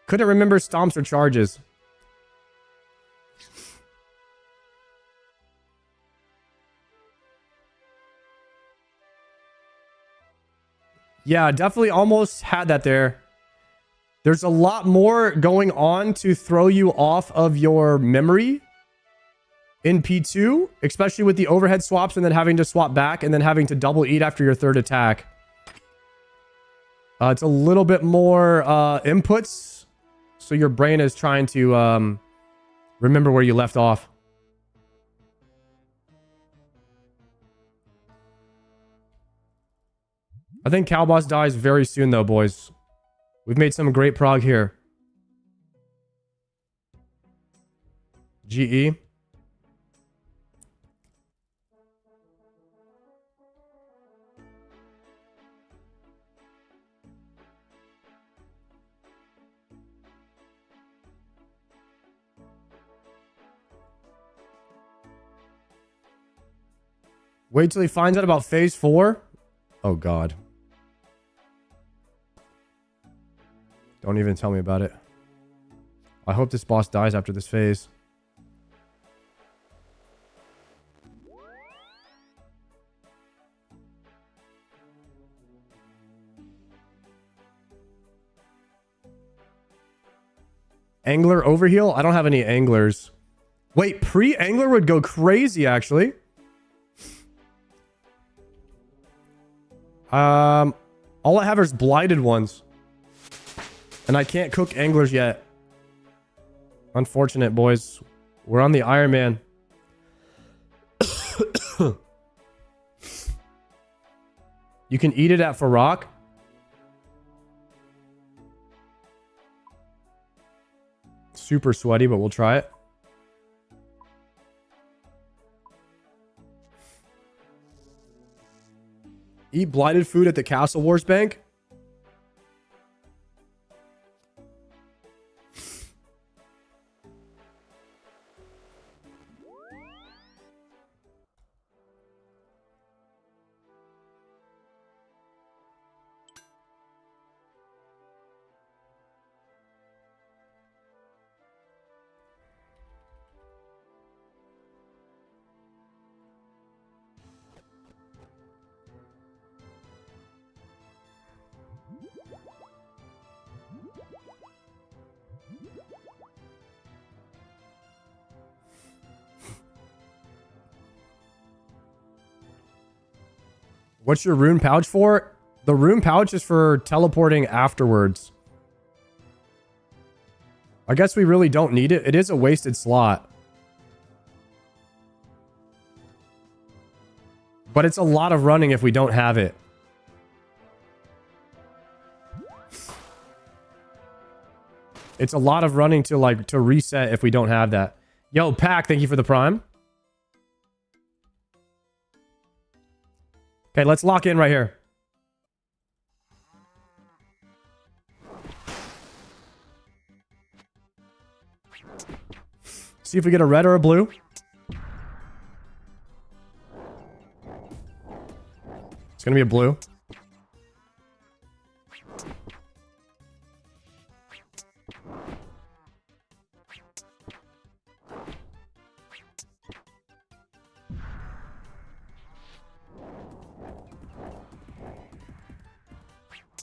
Couldn't remember stomps or charges. Yeah, definitely almost had that there. There's a lot more going on to throw you off of your memory in P2, especially with the overhead swaps and then having to swap back and then having to double eat after your third attack. It's a little bit more inputs, so your brain is trying to remember where you left off. I think Cow Boss dies very soon though, boys. We've made some great prog here. GE. Wait till he finds out about phase 4. Oh god. Don't even tell me about it. I hope this boss dies after this phase. Angler overheal? I don't have any anglers. Wait, pre-angler would go crazy, actually. All I have is blighted ones. And I can't cook anglers yet. Unfortunate, boys. We're on the Iron Man. You can eat it at Farrak. Super sweaty, but we'll try it. Eat blighted food at the Castle Wars Bank. What's your rune pouch for? The rune pouch is for teleporting afterwards. I guess we really don't need it. It is a wasted slot. But it's a lot of running if we don't have it. It's a lot of running to like to reset if we don't have that. Yo, Pack, thank you for the prime. Okay, let's lock in right here. See if we get a red or a blue. It's gonna be a blue.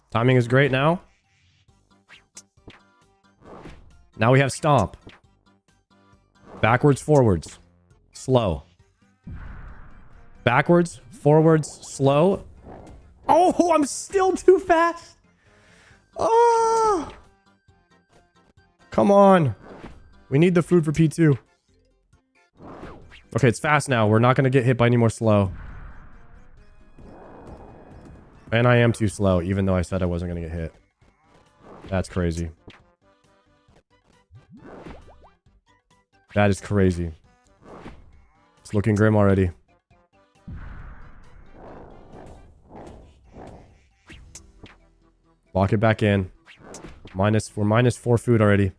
Timing is great now. Now we have stomp. Backwards, forwards. Slow. Backwards, forwards, slow. Oh, I'm still too fast. Oh. Come on. We need the food for P2. Okay, it's fast now. We're not going to get hit by any more slow. And I am too slow, even though I said I wasn't going to get hit. That's crazy. That is crazy. It's looking grim already. Lock it back in. We're minus 4 food already.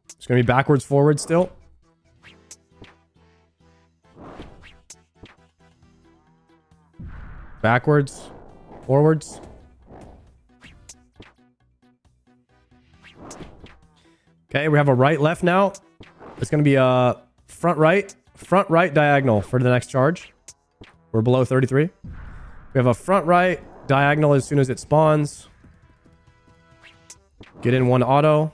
It's gonna be backwards, forward still. Backwards, forwards. Okay, we have a right, left now. It's going to be a front, right diagonal for the next charge. We're below 33. We have a front, right diagonal as soon as it spawns. Get in one auto.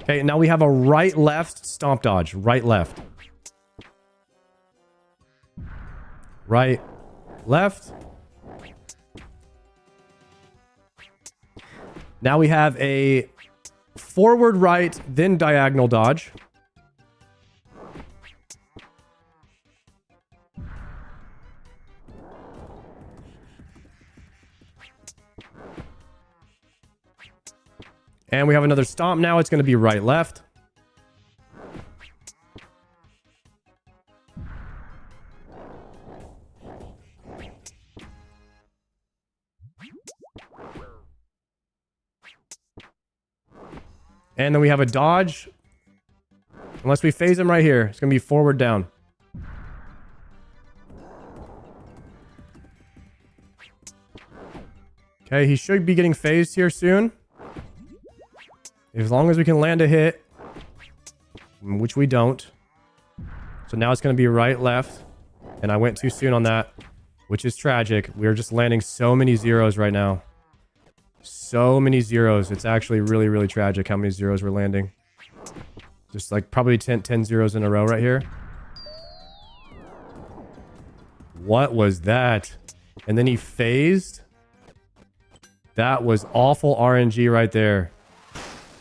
Okay, now we have a right, left stomp dodge. Right, left. Right, left. Now we have a forward, right, then diagonal dodge. And we have another stomp now. It's going to be right, left. And then we have a dodge. Unless we phase him right here. It's going to be forward down. Okay, he should be getting phased here soon. As long as we can land a hit. Which we don't. So now it's going to be right, left. And I went too soon on that. Which is tragic. We're just landing so many zeros right now. So many zeros. It's actually really, really tragic how many zeros we're landing. Just like probably 10 zeros in a row right here. What was that? And then he phased. That was awful RNG right there.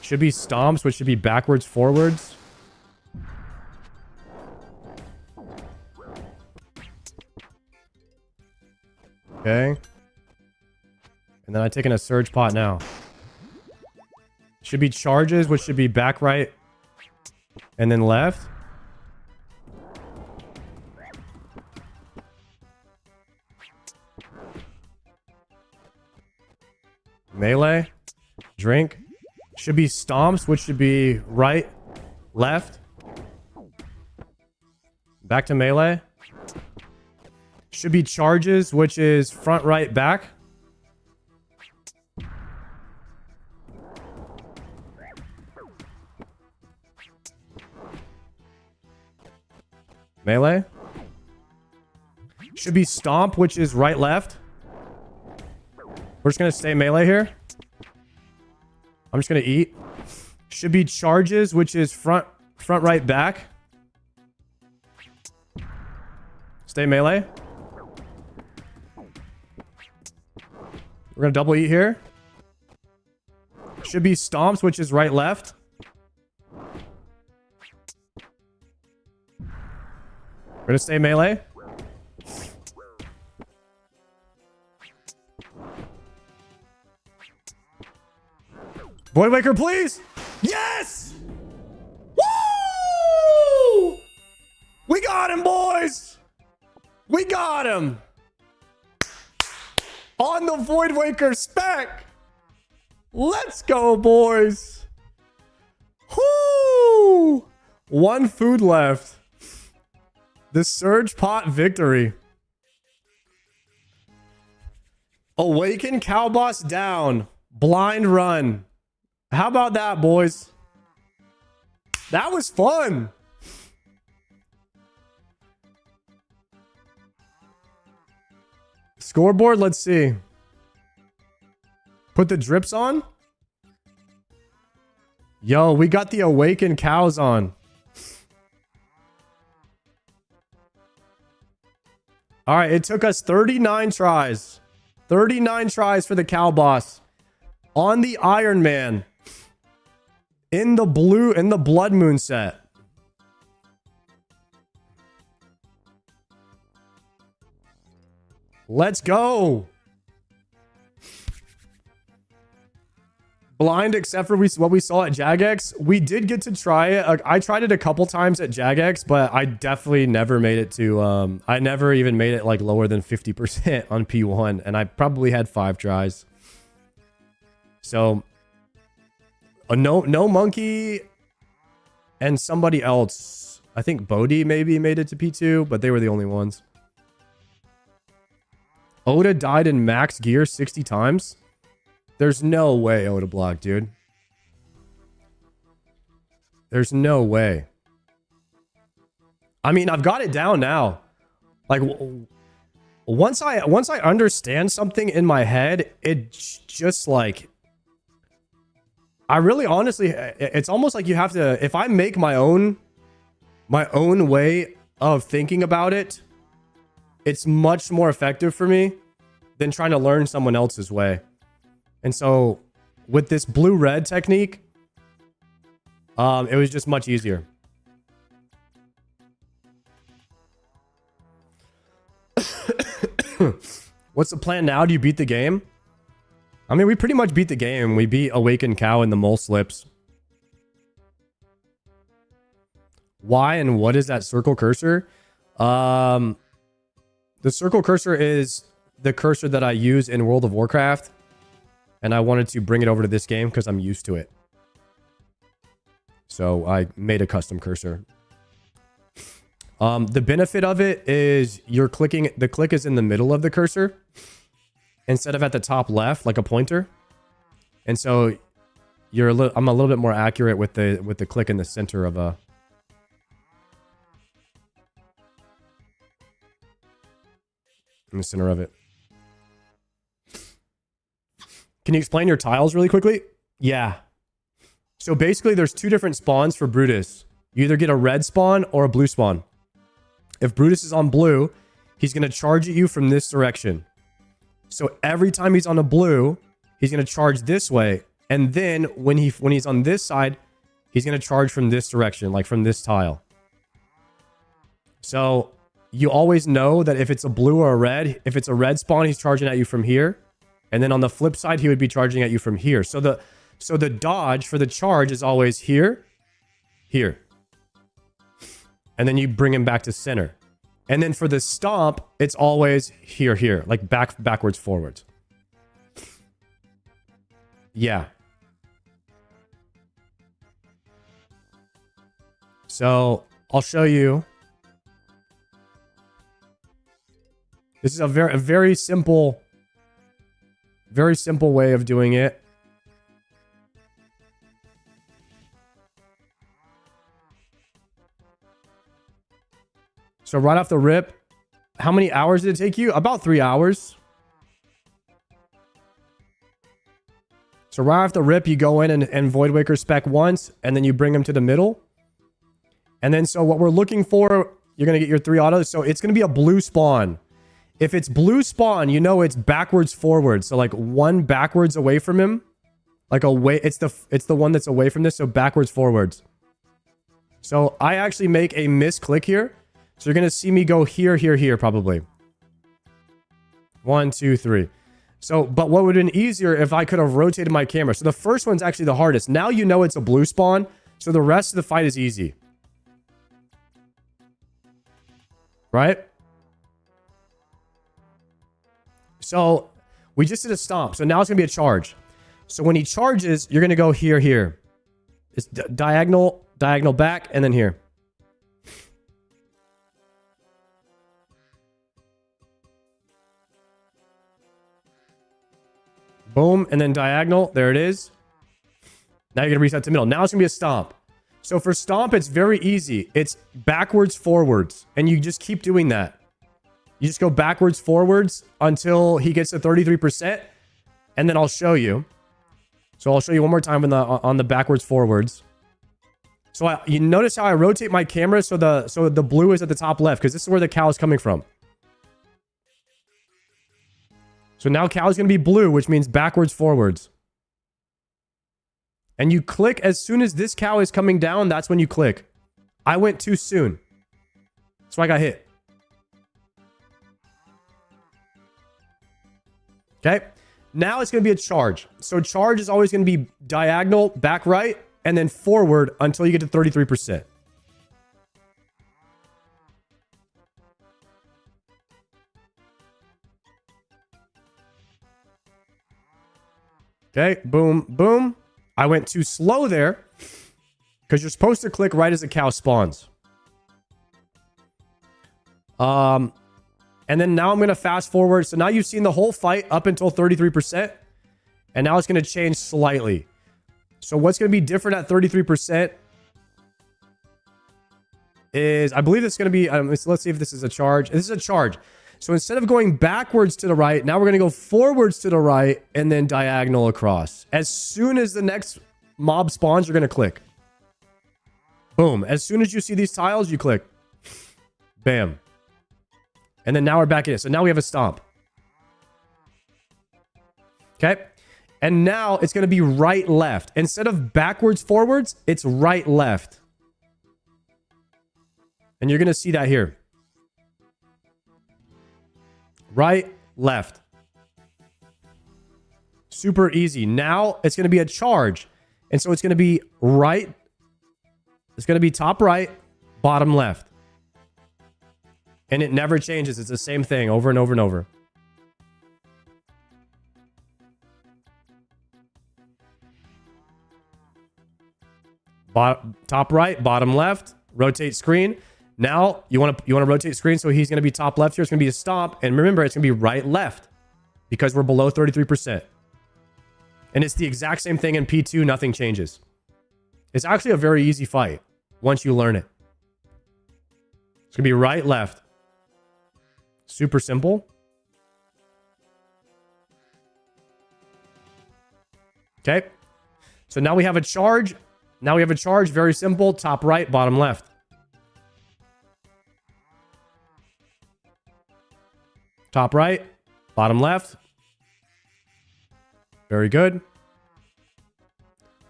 Should be stomps, which should be backwards, forwards. Okay. And then I take in a surge pot now. Should be charges, which should be back, right, and then left. Melee. Drink. Should be stomps, which should be right, left. Back to melee. Should be charges, which is front, right, back. Melee. Should be stomp, which is right, left. We're just going to stay melee here. I'm just going to eat. Should be charges, which is front, right, back. Stay melee. We're gonna double eat here. Should be stomps, which is right left. We're gonna stay melee. Void Waker, please! Yes! Woo! We got him, boys! We got him! On the Void Waker spec! Let's go, boys! Woo! One food left. The Surge Pot victory. Awaken Cow Boss down. Blind run. How about that, boys? That was fun. Scoreboard, let's see. Put the drips on. Yo, we got the Awakened Cows on. All right, it took us 39 tries. 39 tries for the Cow Boss. On the Iron Man. In the Blood Moon set. Let's go. Blind except for what we saw at Jagex. We did get to try it. I tried it a couple times at Jagex, but I definitely never made it to I never even made it like lower than 50% on P1, and I probably had 5 tries. So no monkey and somebody else. I think Bodhi maybe made it to P2, but they were the only ones. Oda died in max gear 60 times. There's no way Oda blocked, dude. There's no way. I mean, I've got it down now. Like, once I understand something in my head, it's just like... I really honestly... It's almost like you have to... If I make my own way of thinking about it, it's much more effective for me than trying to learn someone else's way. And so with this blue-red technique, it was just much easier. What's the plan now? Do you beat the game? I mean, we pretty much beat the game. We beat Awakened Cow and the Mole Slips. Why and what is that circle cursor? The circle cursor is the cursor that I use in World of Warcraft. And I wanted to bring it over to this game because I'm used to it. So I made a custom cursor. The benefit of it is you're clicking... The click is in the middle of the cursor instead of at the top left, like a pointer. And so I'm a little bit more accurate with the click in the center of a... In the center of it. Can you explain your tiles really quickly? Yeah. So basically there's 2 different spawns for Brutus. You either get a red spawn or a blue spawn. If Brutus is on blue, he's going to charge at you from this direction. So every time he's on a blue, he's going to charge this way. And then when he's on this side, he's going to charge from this direction, like from this tile. So you always know that if it's a blue or a red, if it's a red spawn, he's charging at you from here. And then on the flip side, he would be charging at you from here. So the dodge for the charge is always here, here. And then you bring him back to center. And then for the stomp, it's always here, here. Like backwards, forwards. Yeah. So I'll show you. This is a very simple way of doing it. So right off the rip, how many hours did it take you? About 3 hours. So right off the rip, you go in and Void Waker spec once, and then you bring him to the middle. And then so what we're looking for you're going to get your 3 autos. So it's going to be a blue spawn. If it's blue spawn, you know it's backwards forward. So like 1 backwards away from him. Like away, it's the one that's away from this, so backwards forwards. So I actually make a misclick here. So you're going to see me go here, here, here probably. 1, 2, 3. So, but what would have been easier if I could have rotated my camera. So the first one's actually the hardest. Now you know it's a blue spawn, so the rest of the fight is easy. Right? So we just did a stomp. So now it's going to be a charge. So when he charges, you're going to go here, here. It's diagonal, diagonal back, and then here. Boom, and then diagonal. There it is. Now you're going to reset to middle. Now it's going to be a stomp. So for stomp, it's very easy. It's backwards, forwards. And you just keep doing that. You just go backwards, forwards until he gets to 33%. And then I'll show you. So I'll show you one more time on the backwards forwards. So you notice how I rotate my camera so the blue is at the top left because this is where the cow is coming from. So now cow is going to be blue, which means backwards forwards. And you click as soon as this cow is coming down. That's when you click. I went too soon. So I got hit. Okay. Now it's going to be a charge. So charge is always going to be diagonal, back right, and then forward until you get to 33%. Okay, boom, boom. I went too slow there because you're supposed to click right as the cow spawns. And then now I'm going to fast forward. So now you've seen the whole fight up until 33%. And now it's going to change slightly. So what's going to be different at 33% is, I believe it's going to be, let's see if this is a charge. This is a charge. So instead of going backwards to the right, now we're going to go forwards to the right and then diagonal across. As soon as the next mob spawns, you're going to click. Boom. As soon as you see these tiles, you click. Bam. And then now we're back in it. So now we have a stomp. Okay. And now it's going to be right, left. Instead of backwards, forwards, it's right, left. And you're going to see that here. Right, left. Super easy. Now it's going to be a charge. And so it's going to be right. It's going to be top right, bottom left. And it never changes. It's the same thing over and over and over. Top right, bottom left. Rotate screen. Now you want to rotate screen, so he's going to be top left here. It's going to be a stomp. And remember, it's going to be right left because we're below 33%. And it's the exact same thing in P2. Nothing changes. It's actually a very easy fight once you learn it. It's going to be right, left. Super simple. Okay. So now we have a charge. Now we have a charge. Very simple. Top right, bottom left. Top right, bottom left. Very good.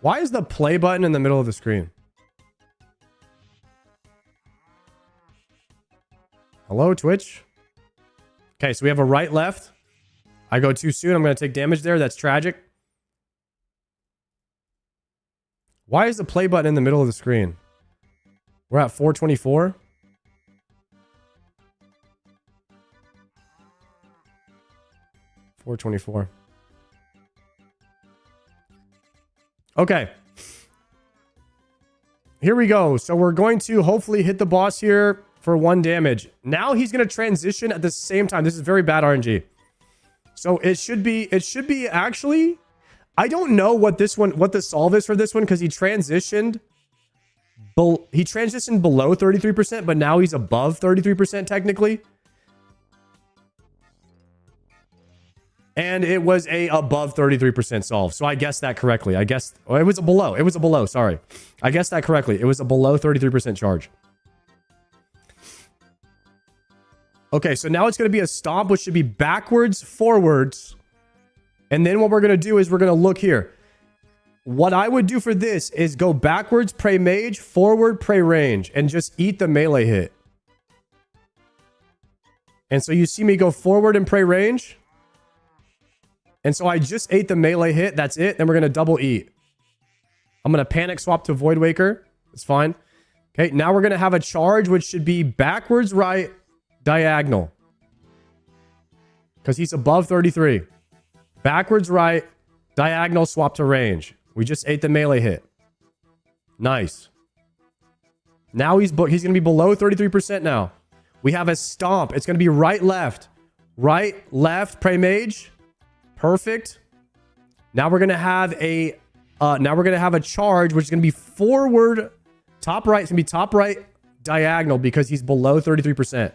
Why is the play button in the middle of the screen? Hello, Twitch. Okay, so we have a right, left. I go too soon. I'm going to take damage there. That's tragic. Why is the play button in the middle of the screen? We're at 424. $424. Okay. Here we go. So we're going to hopefully hit the boss here for 1 damage. Now he's going to transition at the same time. This is very bad RNG. So it should be actually, I don't know what the solve is for this one because he transitioned below 33%, but now he's above 33% technically. And it was a above 33% solve. So I guessed that correctly. I guessed, oh, it was a below, sorry. I guessed that correctly. It was a below 33% charge. Okay, so now it's going to be a stomp, which should be backwards, forwards. And then what we're going to do is we're going to look here. What I would do for this is go backwards, pray mage, forward, pray range, and just eat the melee hit. And so you see me go forward and pray range. And so I just ate the melee hit. That's it. Then we're going to double eat. I'm going to panic swap to Void Waker. It's fine. Okay, now we're going to have a charge, which should be backwards, right, diagonal. Because he's above 33. Backwards, right, diagonal, swap to range. We just ate the melee hit. Nice. Now he's going to be below 33% now. We have a stomp. It's going to be right, left. Right, left, pray mage. Perfect. Now we're going to have a charge, which is going to be forward, top right. It's going to be top right, diagonal, because he's below 33%.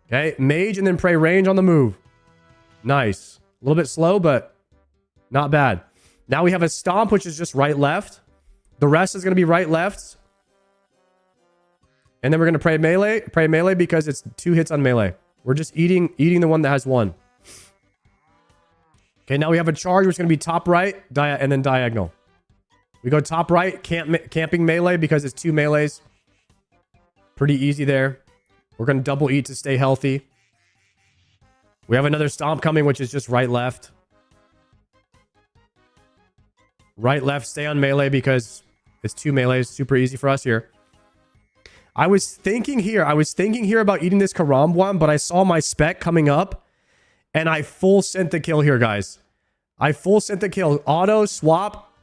Okay, mage and then pray range on the move. Nice. A little bit slow, but not bad. Now we have a stomp, which is just right, left. The rest is going to be right, left. And then we're going to pray melee because it's 2 hits on melee. We're just eating the one that has 1. Okay, now we have a charge, which is going to be top right, and then diagonal. We go top right, camping melee because it's 2 melees. Pretty easy there. We're going to double eat to stay healthy. We have another stomp coming, which is just right, left. Right, left, stay on melee because it's 2 melees. Super easy for us here. I was thinking here about eating this Karambwan, but I saw my spec coming up and I full sent the kill here, guys. I full sent the kill. Auto, swap,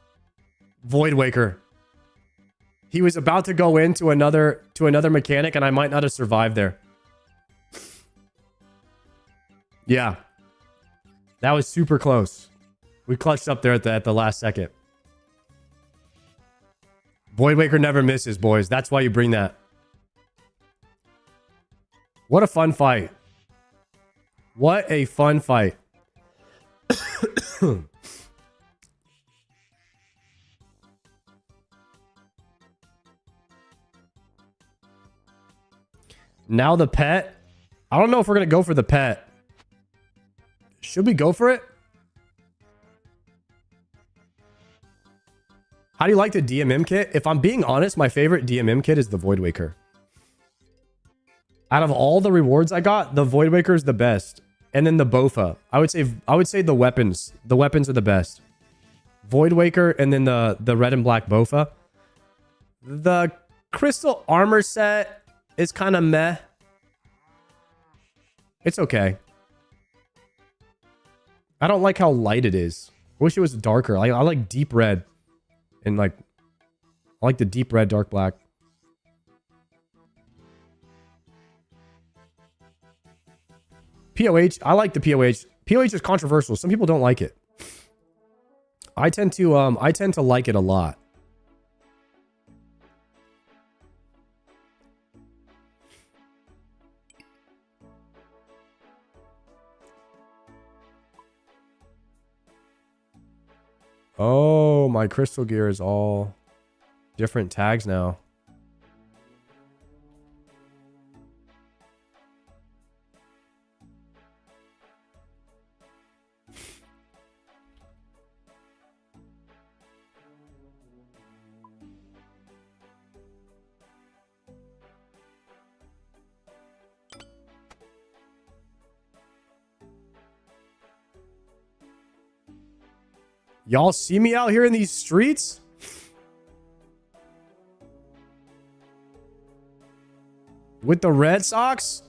Void Waker. He was about to go into another mechanic and I might not have survived there. Yeah. That was super close. We clutched up there at the last second. Void Waker never misses, boys. That's why you bring that. What a fun fight. What a fun fight. Now the pet. I don't know if we're going to go for the pet. Should we go for it? How do you like the DMM kit? If I'm being honest, my favorite DMM kit is the Void Waker. Out of all the rewards I got, the Void Waker is the best. And then the Bowfa. I would say the weapons. The weapons are the best. Void Waker and then the red and black Bowfa. The crystal armor set is kind of meh. It's okay. I don't like how light it is. I wish it was darker. I like deep red. And I like the deep red, dark black. POH. I like the POH. POH is controversial. Some people don't like it. I tend to like it a lot. Oh, my crystal gear is all different tags now. Y'all see me out here in these streets? With the Red Sox?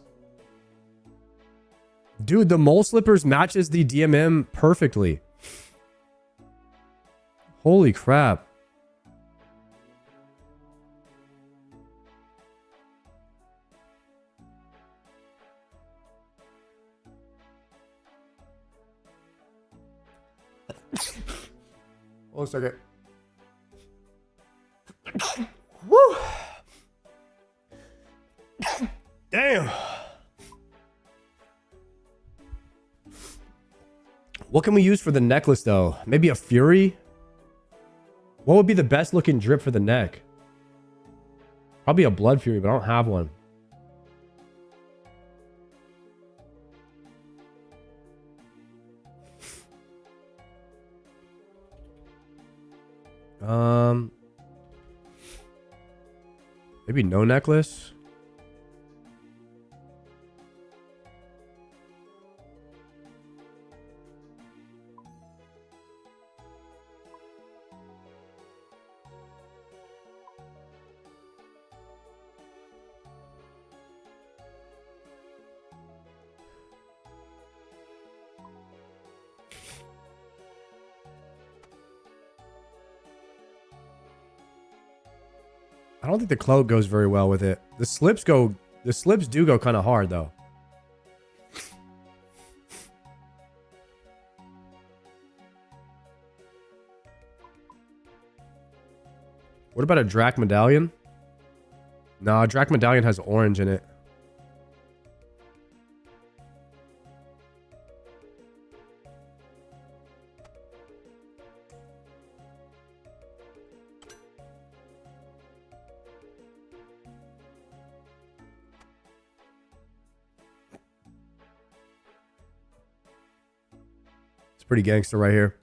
Dude, the Mole Slippers matches the DMM perfectly. Holy crap. Hold a second. Woo! Damn. What can we use for the necklace, though? Maybe a Fury? What would be the best looking drip for the neck? Probably a Blood Fury, but I don't have one. Maybe no necklace. I don't think the cloak goes very well with it. The slips do go kind of hard though. What about a Drac medallion? Nah, Drac medallion has orange in it. Pretty gangster right here.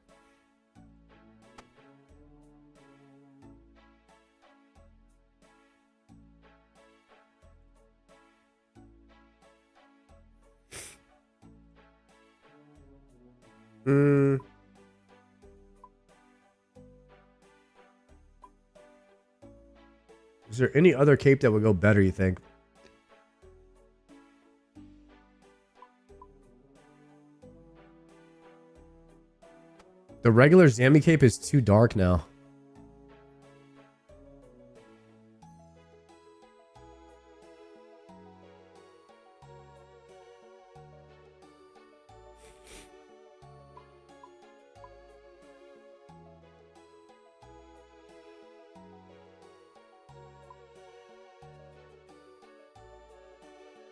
Is there any other cape that would go better, you think? The regular Zami cape is too dark now.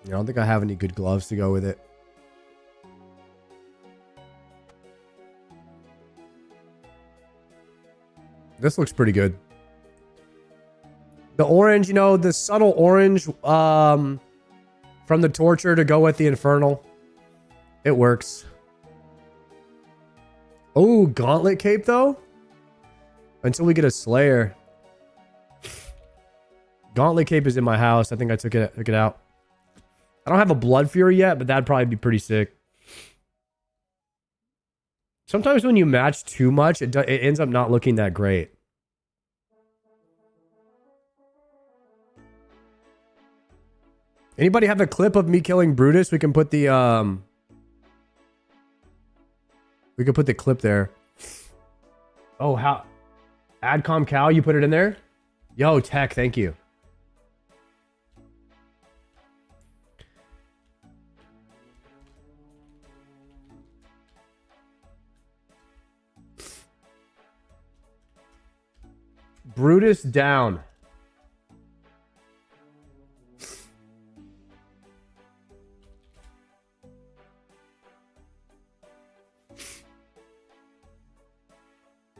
I don't think I have any good gloves to go with it. This looks pretty good. The orange, you know, the subtle orange from the torture to go with the infernal. It works. Oh, gauntlet cape though? Until we get a slayer. Gauntlet cape is in my house. I think I took it out. I don't have a Blood Fury yet, but that'd probably be pretty sick. Sometimes when you match too much, it ends up not looking that great. Anybody have a clip of me killing Brutus? We can put the clip there. Oh, how? Adcom Cow, you put it in there? Yo, Tech, thank you. Brutus down.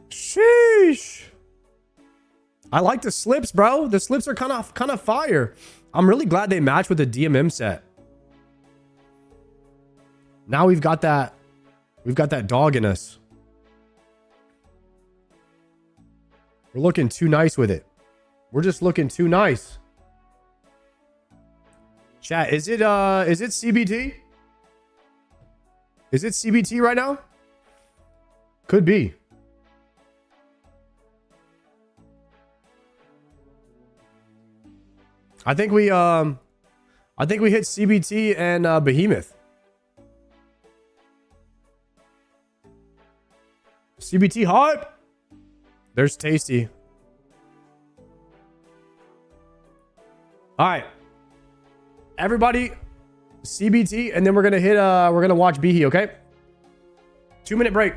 Sheesh. I like the slips, bro. The slips are kind of fire. I'm really glad they match with the DMM set. Now we've got that dog in us. We're looking too nice with it. We're just looking too nice. Chat, is it CBT? Is it CBT right now? Could be. I think we hit CBT and Behemoth. CBT hype. There's Tasty. All right. Everybody, CBT, and then we're gonna watch Behe, okay? 2-minute break.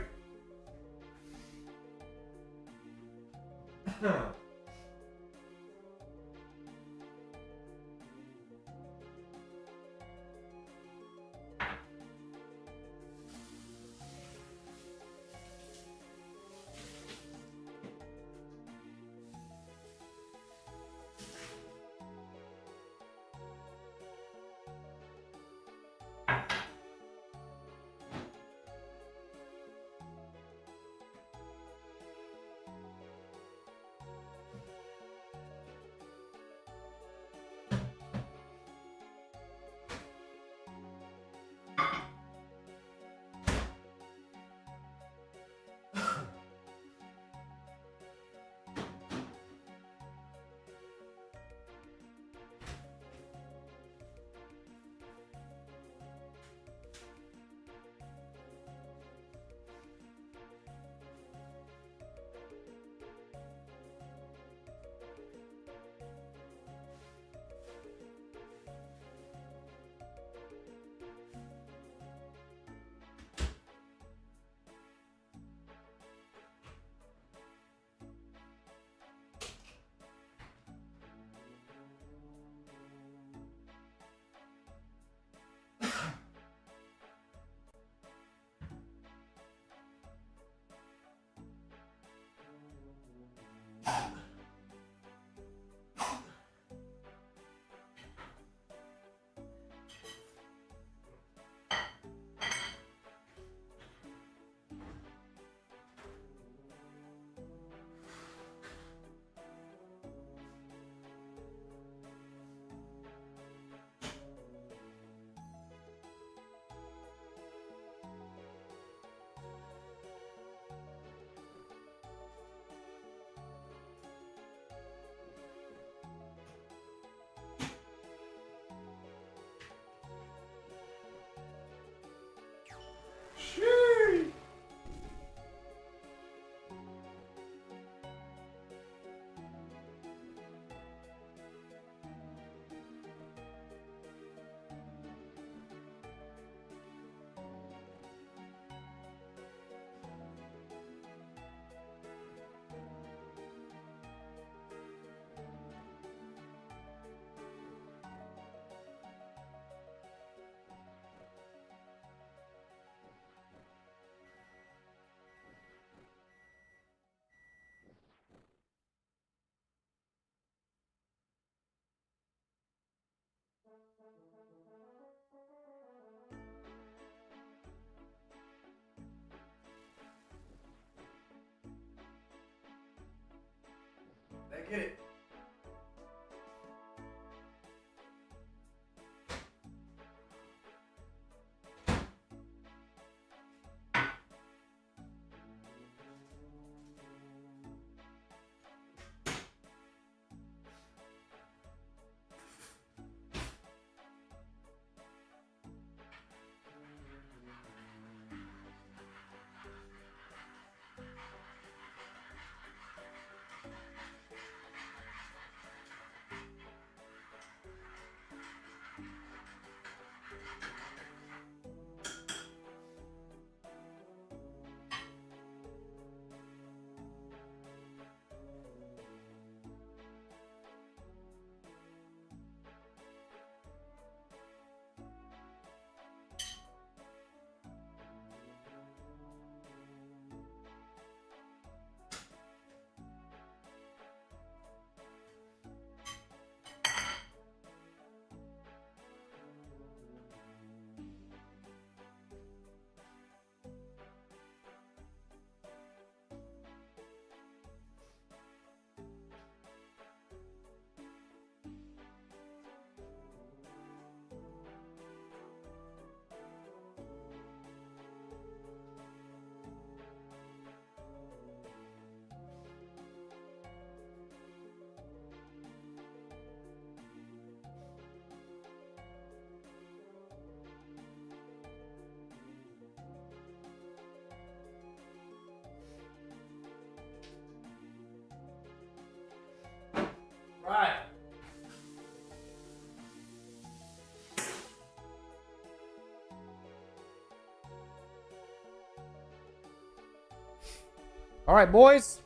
All right, boys.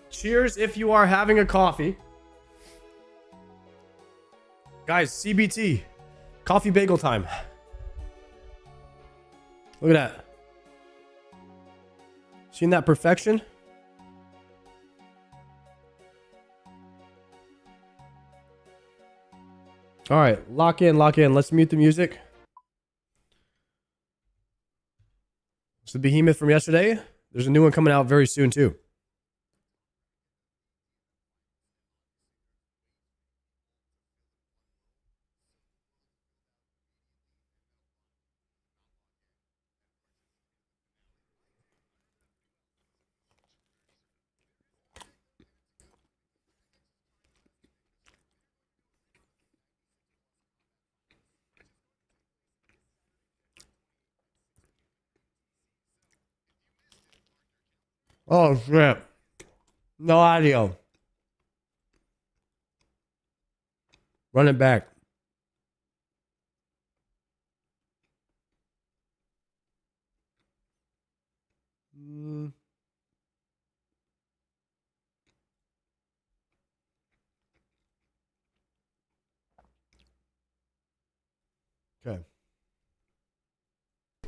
Cheers if you are having a coffee. Guys, CBT. Coffee bagel time. Look at that. Seen that perfection? All right, lock in, lock in. Let's mute the music. It's the behemoth from yesterday. There's a new one coming out very soon too. Oh shit. No audio. Run it back. Okay.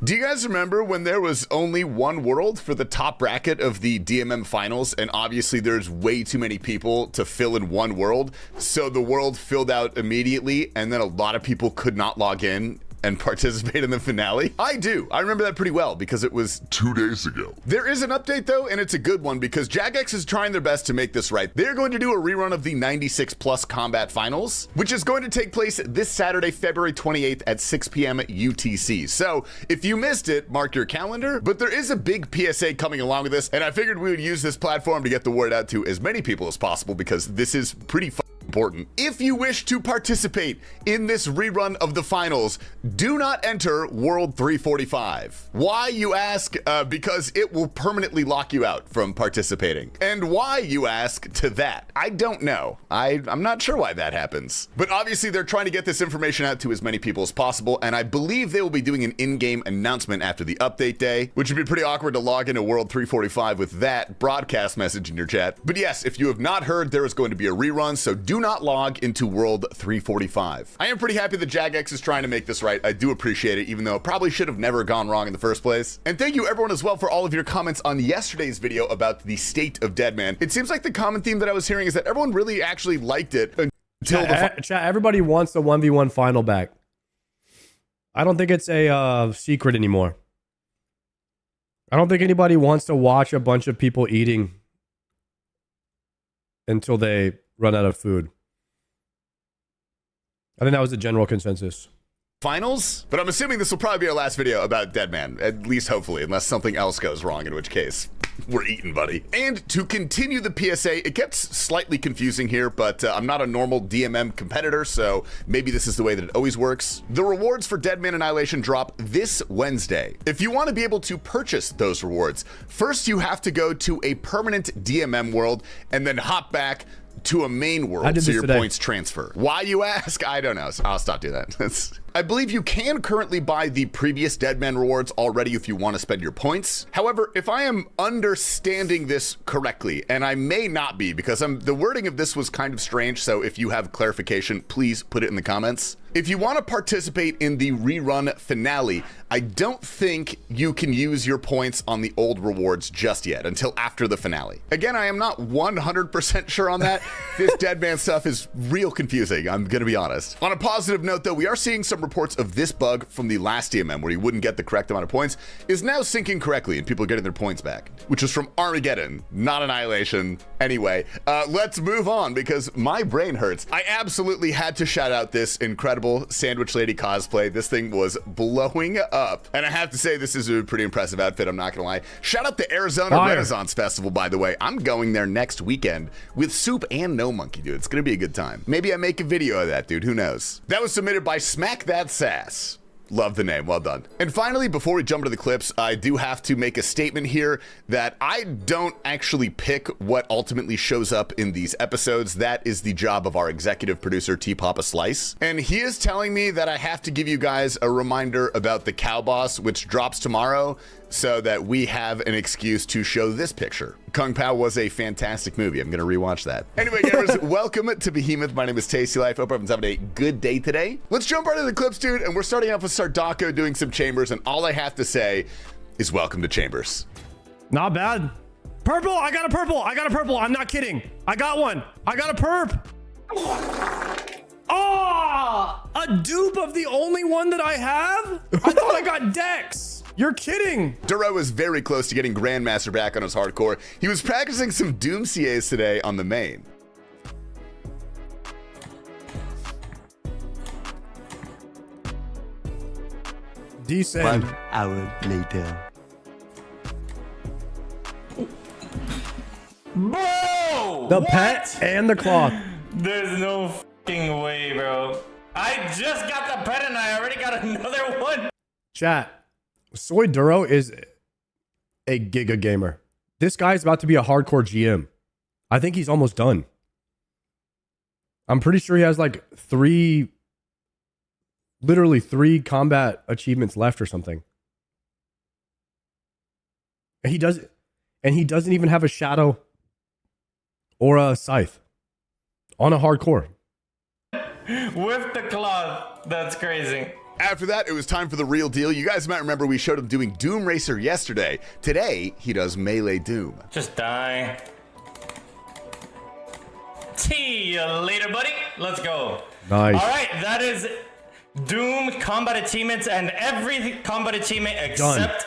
Do you guys remember when there was only one world for the top bracket of the DMM finals, and obviously there's way too many people to fill in one world, so the world filled out immediately and then a lot of people could not log in and participate in the finale? I do. I remember that pretty well because it was 2 days ago. There is an update though, and it's a good one because Jagex is trying their best to make this right. They're going to do a rerun of the 96 plus combat finals, which is going to take place this Saturday, February 28th at 6 p.m. UTC. So if you missed it, mark your calendar, but there is a big PSA coming along with this, and I figured we would use this platform to get the word out to as many people as possible because this is pretty important. If you wish to participate in this rerun of the finals, do not enter World 345. Why, you ask? Because it will permanently lock you out from participating. And why, you ask, to that? I don't know. I'm not sure why that happens. But obviously they're trying to get this information out to as many people as possible, and I believe they will be doing an in-game announcement after the update day, which would be pretty awkward to log into World 345 with that broadcast message in your chat. But yes, if you have not heard, there is going to be a rerun, so do not log into World 345. I am pretty happy that Jagex is trying to make this right. I do appreciate it, even though it probably should have never gone wrong in the first place. And thank you everyone as well for all of your comments on yesterday's video about the state of Deadman. It seems like the common theme that I was hearing is that everyone really actually liked it until chat, everybody wants a 1v1 final back. I don't think it's a secret anymore. I don't think anybody wants to watch a bunch of people eating until they run out of food. I think that was the general consensus. Finals, but I'm assuming this will probably be our last video about Deadman, at least hopefully, unless something else goes wrong, in which case we're eating, buddy. And to continue the PSA, it gets slightly confusing here, but I'm not a normal DMM competitor, so maybe this is the way that it always works. The rewards for Deadman Annihilation drop this Wednesday. If you want to be able to purchase those rewards, first you have to go to a permanent DMM world and then hop back to a main world so your points transfer. Why, you ask? I don't know. I'll stop doing that. I believe you can currently buy the previous Deadman rewards already if you want to spend your points. However, if I am understanding this correctly, and I may not be because the wording of this was kind of strange, so if you have clarification, please put it in the comments. If you want to participate in the rerun finale, I don't think you can use your points on the old rewards just yet until after the finale. Again, I am not 100% sure on that. This Deadman stuff is real confusing, I'm gonna be honest. On a positive note though, we are seeing some reports of this bug from the last DMM where you wouldn't get the correct amount of points is now syncing correctly and people are getting their points back, which is from Armageddon, not Annihilation. Anyway, let's move on because my brain hurts. I absolutely had to shout out this incredible Sandwich Lady cosplay. This thing was blowing up. And I have to say, this is a pretty impressive outfit, I'm not gonna lie. Shout out to Arizona Renaissance Festival, by the way. I'm going there next weekend with Soup and No Monkey, dude. It's gonna be a good time. Maybe I make a video of that, dude. Who knows? That was submitted by Smack That Sass. Love the name, well done. And finally, before we jump into the clips, I do have to make a statement here that I don't actually pick what ultimately shows up in these episodes. That is the job of our executive producer, T Papa Slice. And he is telling me that I have to give you guys a reminder about the Cow Boss, which drops tomorrow. so that we have an excuse to show this picture. Kung Pao was a fantastic movie. I'm going to rewatch that. Anyway, gamers, welcome to Behemoth. My name is Tasty Life. Hope everyone's having a good day today. Let's jump right into the clips, dude. And we're starting off with Sardako doing some chambers. And all I have to say is welcome to chambers. Not bad. Purple. I got a purple. I got a purple. I'm not kidding. I got one. I got a perp. Oh, a dupe of the only one that I have? I thought I got Dex. You're kidding. Duro was very close to getting Grandmaster back on his hardcore. He was practicing some Doom CAs today on the main. Descend. 1 hour later. Bro! The what? pet and the cloth. There's no fucking way, bro. I just got the pet and I already got another one. Chat. Soy Duro is a giga gamer. This guy's about to be a hardcore GM. I think he's almost done. I'm pretty sure he has like literally three combat achievements left or something. And he doesn't even have a shadow or a scythe on a hardcore. With the cloth. That's crazy. After that, it was time for the real deal. You guys might remember we showed him doing Doom Racer yesterday. Today, he does Melee Doom. Just die. See you later, buddy. Let's go. Nice. All right, that is Doom combat achievements and every combat achievement except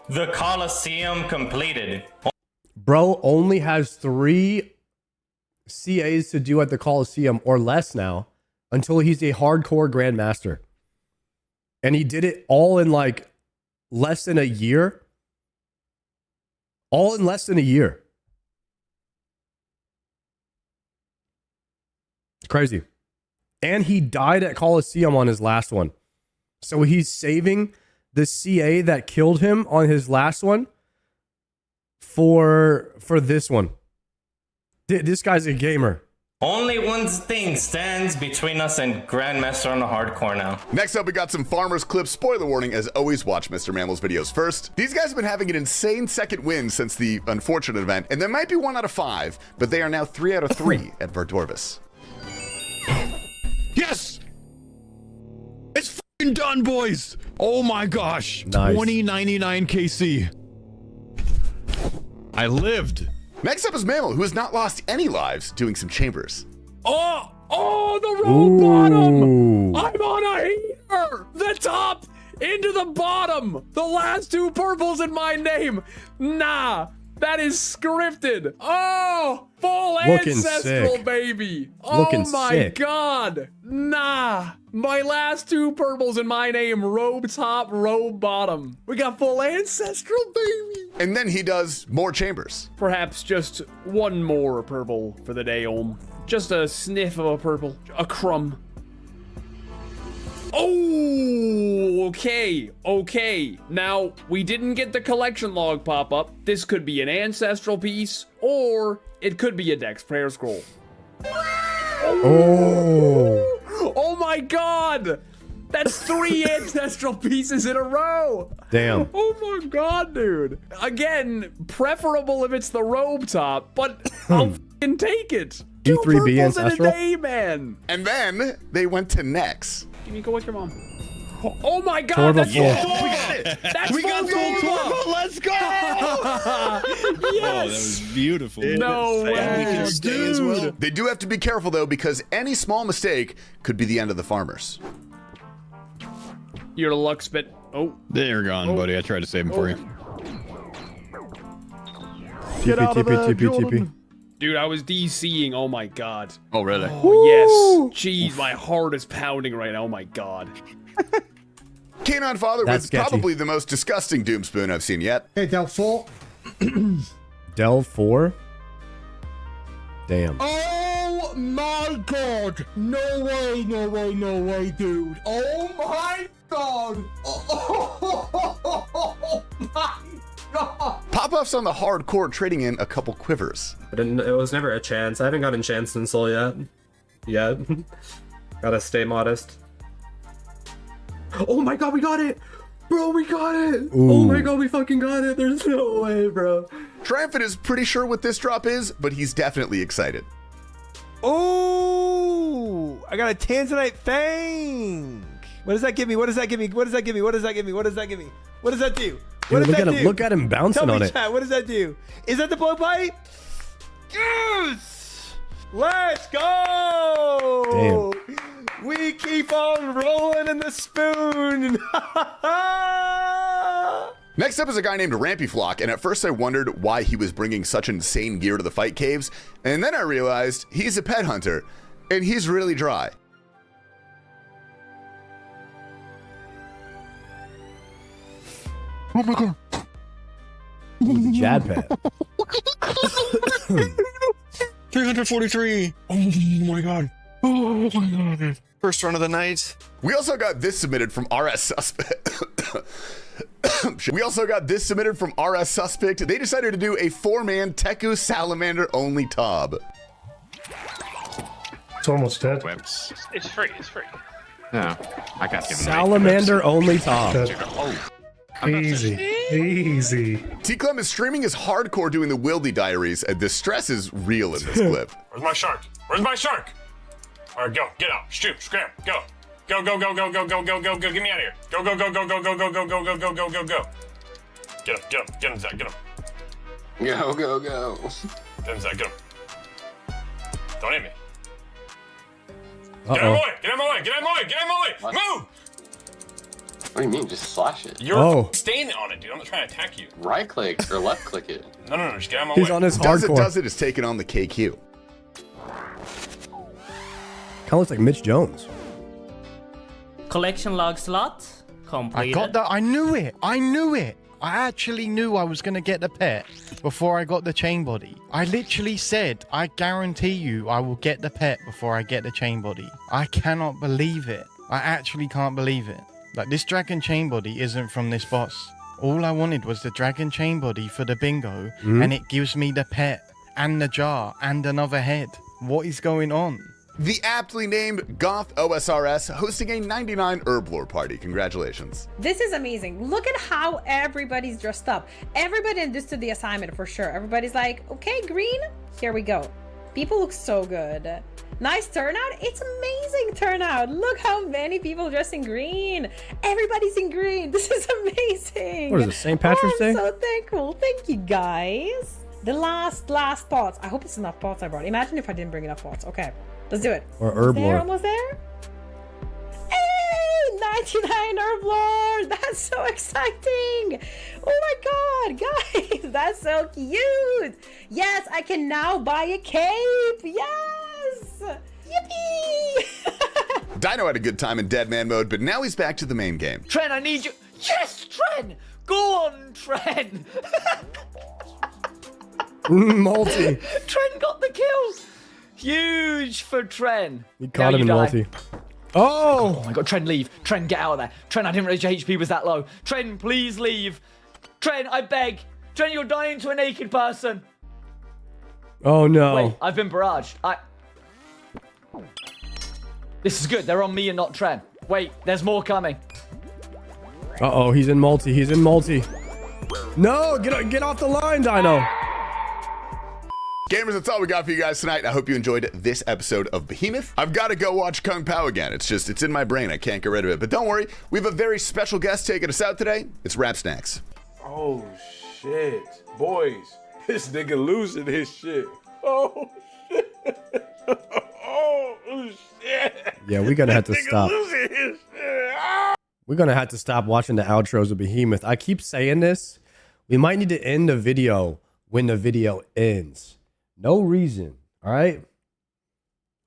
the Coliseum completed. Bro only has 3 CAs to do at the Coliseum or less now until he's a hardcore Grandmaster. And he did it all in like less than a year. All in less than a year. It's crazy. And he died at Coliseum on his last one. So he's saving the CA that killed him on his last one for this one. This guy's a gamer. Only one thing stands between us and Grandmaster on the hardcore now. Next up, we got some Farmers clips. Spoiler warning, as always, watch Mr. Mammal's videos first. These guys have been having an insane second win since the unfortunate event, and they might be 1 out of 5, but they are now 3 out of 3 at Verdorvis. Yes! It's fucking done, boys! Oh my gosh. Nice. 2099 KC. I lived. Next up is Mammal, who has not lost any lives doing some chambers. Oh, the road bottom! Ooh. I'm on a heater! The top into the bottom! The last 2 purples in my name! Nah, that is scripted. Oh, full Looking ancestral, sick. baby. Looking Oh my sick. god. Nah, my last 2 purples in my name, robe top, robe bottom. We got full ancestral, baby. And then he does more chambers. Perhaps just one more purple for the day, Om. Just a sniff of a purple. A crumb. Oh, okay. Now, we didn't get the collection log pop up. This could be an ancestral piece, or it could be a Dex Prayer Scroll. Oh. Oh my god! That's 3 ancestral pieces in a row! Damn. Oh my god, dude. Again, preferable if it's the robe top, but I'll f***ing take it. 2 E3B purples in a ancestral? day, man. And then they went to Nex. Give me go with your mom. Oh my god, Torva that's full. full. We got it. That's We got full full Torva. turbo, let's go! Yes. Oh, that was beautiful. No way. And we can stay as well. They do have to be careful, though, because any small mistake could be the end of the Farmers. Your luck spit. Oh, They're gone, buddy. I tried to save him for you. TP, TP, TP, TP. dude, I was DCing. Oh my god. Oh, really? Oh yes. Jeez, my heart is pounding right now. Oh my god. Canine Father That's was sketchy. probably the most disgusting Doom Spoon I've seen yet. Hey, Del Full. Del 4? Damn. Oh my god. No way, no way, no way, dude. Oh my god. Oh my god. Pop-Off's on the hardcore trading in a couple quivers. It was never a chance. I haven't gotten chance in Soul yet. Gotta stay modest. Oh my god, we got it! Bro, we got it. Ooh. Oh my god, we fucking got it. There's no way, bro. Triumphant is pretty sure what this drop is, but he's definitely excited. Oh, I got a Tanzanite Fang. What does that give me? What does that give me? What does that give me? What does that give me? What does that give me? What does that do? What Dude, does that do? look at him bouncing Tell on me, it. chat, what does that do? Is that the blowpipe? Yes! Let's go! Damn. We keep on rolling in the spoon. Next up is a guy named Rampy Flock, and at first I wondered why he was bringing such insane gear to the fight caves, and then I realized he's a pet hunter, and he's really dry. Oh my god. Ooh, the Jad pet. 343. Oh my god. Oh my god. First run of the night. We also got this submitted from RS Suspect. We also got this submitted from RS Suspect. They decided to do a 4-man Teku Salamander only Tob. It's almost dead. Whips. It's free. It's free. No, I can't give him Salamander only top. Dead. Oh. Easy. Easy. T-Clem is streaming as hardcore doing the Wildy Diaries, and the stress is real in this clip. Where's my shark? Where's my shark? All right, go. Get out. Shoot. Scram. Go. Go, go, go, go, go, go, go, go, go. Get me out of here. Go, go, go, go, go, go, go, go, go, go, go, go, go, go. Get him. Get him. Get him, Zach. Get him. Go, go, go. Get him, Zach. Get him. Don't hit me. Get out of my way. Get out of my way. Get out of my way. Get out of my way. What? Move. What do you mean? Just slash it. You're standing on it, dude. I'm not trying to attack you. Right click or left click it. No, no, no. Just get out of my He's way. on his Does hardcore. it is taking on the KQ. Kind of looks like Mitch Jones. Collection log slot I completed. got that. I knew it. I knew it. I actually knew I was going to get the pet before I got the chain body. I literally said, I guarantee you I will get the pet before I get the chain body. I cannot believe it. I actually can't believe it. Like, this dragon chain body isn't from this boss. All I wanted was the dragon chain body for the bingo, and it gives me the pet and the jar and another head. What is going on? The aptly named Goth OSRS hosting a 99 Herblore party. Congratulations. This is amazing. Look at how everybody's dressed up. Everybody understood the assignment for sure. Everybody's like, okay, green, here we go. People look so good. Nice turnout. It's amazing turnout. Look how many people dressed in green. Everybody's in green. This is amazing. What is it, St. Patrick's Day? I'm so thankful. Thank you, guys. The last pots. I hope it's enough pots I brought. Imagine if I didn't bring enough pots. Okay, let's do it. Or herb There, lord. almost there. Hey, 99 herb lord. That's so exciting. Oh my god, guys, that's so cute. Yes, I can now buy a cape. Yes. Yippee. Dino had a good time in Dead Man mode, but now he's back to the main game. Tren, I need you. Yes, Tren. Go on, Tren. Multi. Tren got the kills. Huge for Tren. He caught him in multi. Oh my god, Tren, leave. Tren, get out of there. Tren, I didn't realize your HP was that low. Tren, please leave. Tren, I beg. Tren, you're dying to a naked person. Oh no. Wait, I've been barraged. This is good. They're on me and not Tren. Wait, there's more coming. Uh-oh, he's in multi. He's in multi. No, get off the line, Dino. Gamers, that's all we got for you guys tonight. I hope you enjoyed this episode of Behemoth. I've got to go watch Kung Pao again. It's in my brain. I can't get rid of it. But don't worry, we have a very special guest taking us out today. It's Rap Snacks. Oh shit, boys, this nigga losing his shit. Oh shit. Oh shit. Yeah, we're gonna have to This nigga stop. losing his shit. Ah! We're gonna have to stop watching the outros of Behemoth. I keep saying this. We might need to end the video when the video ends. No reason. All right.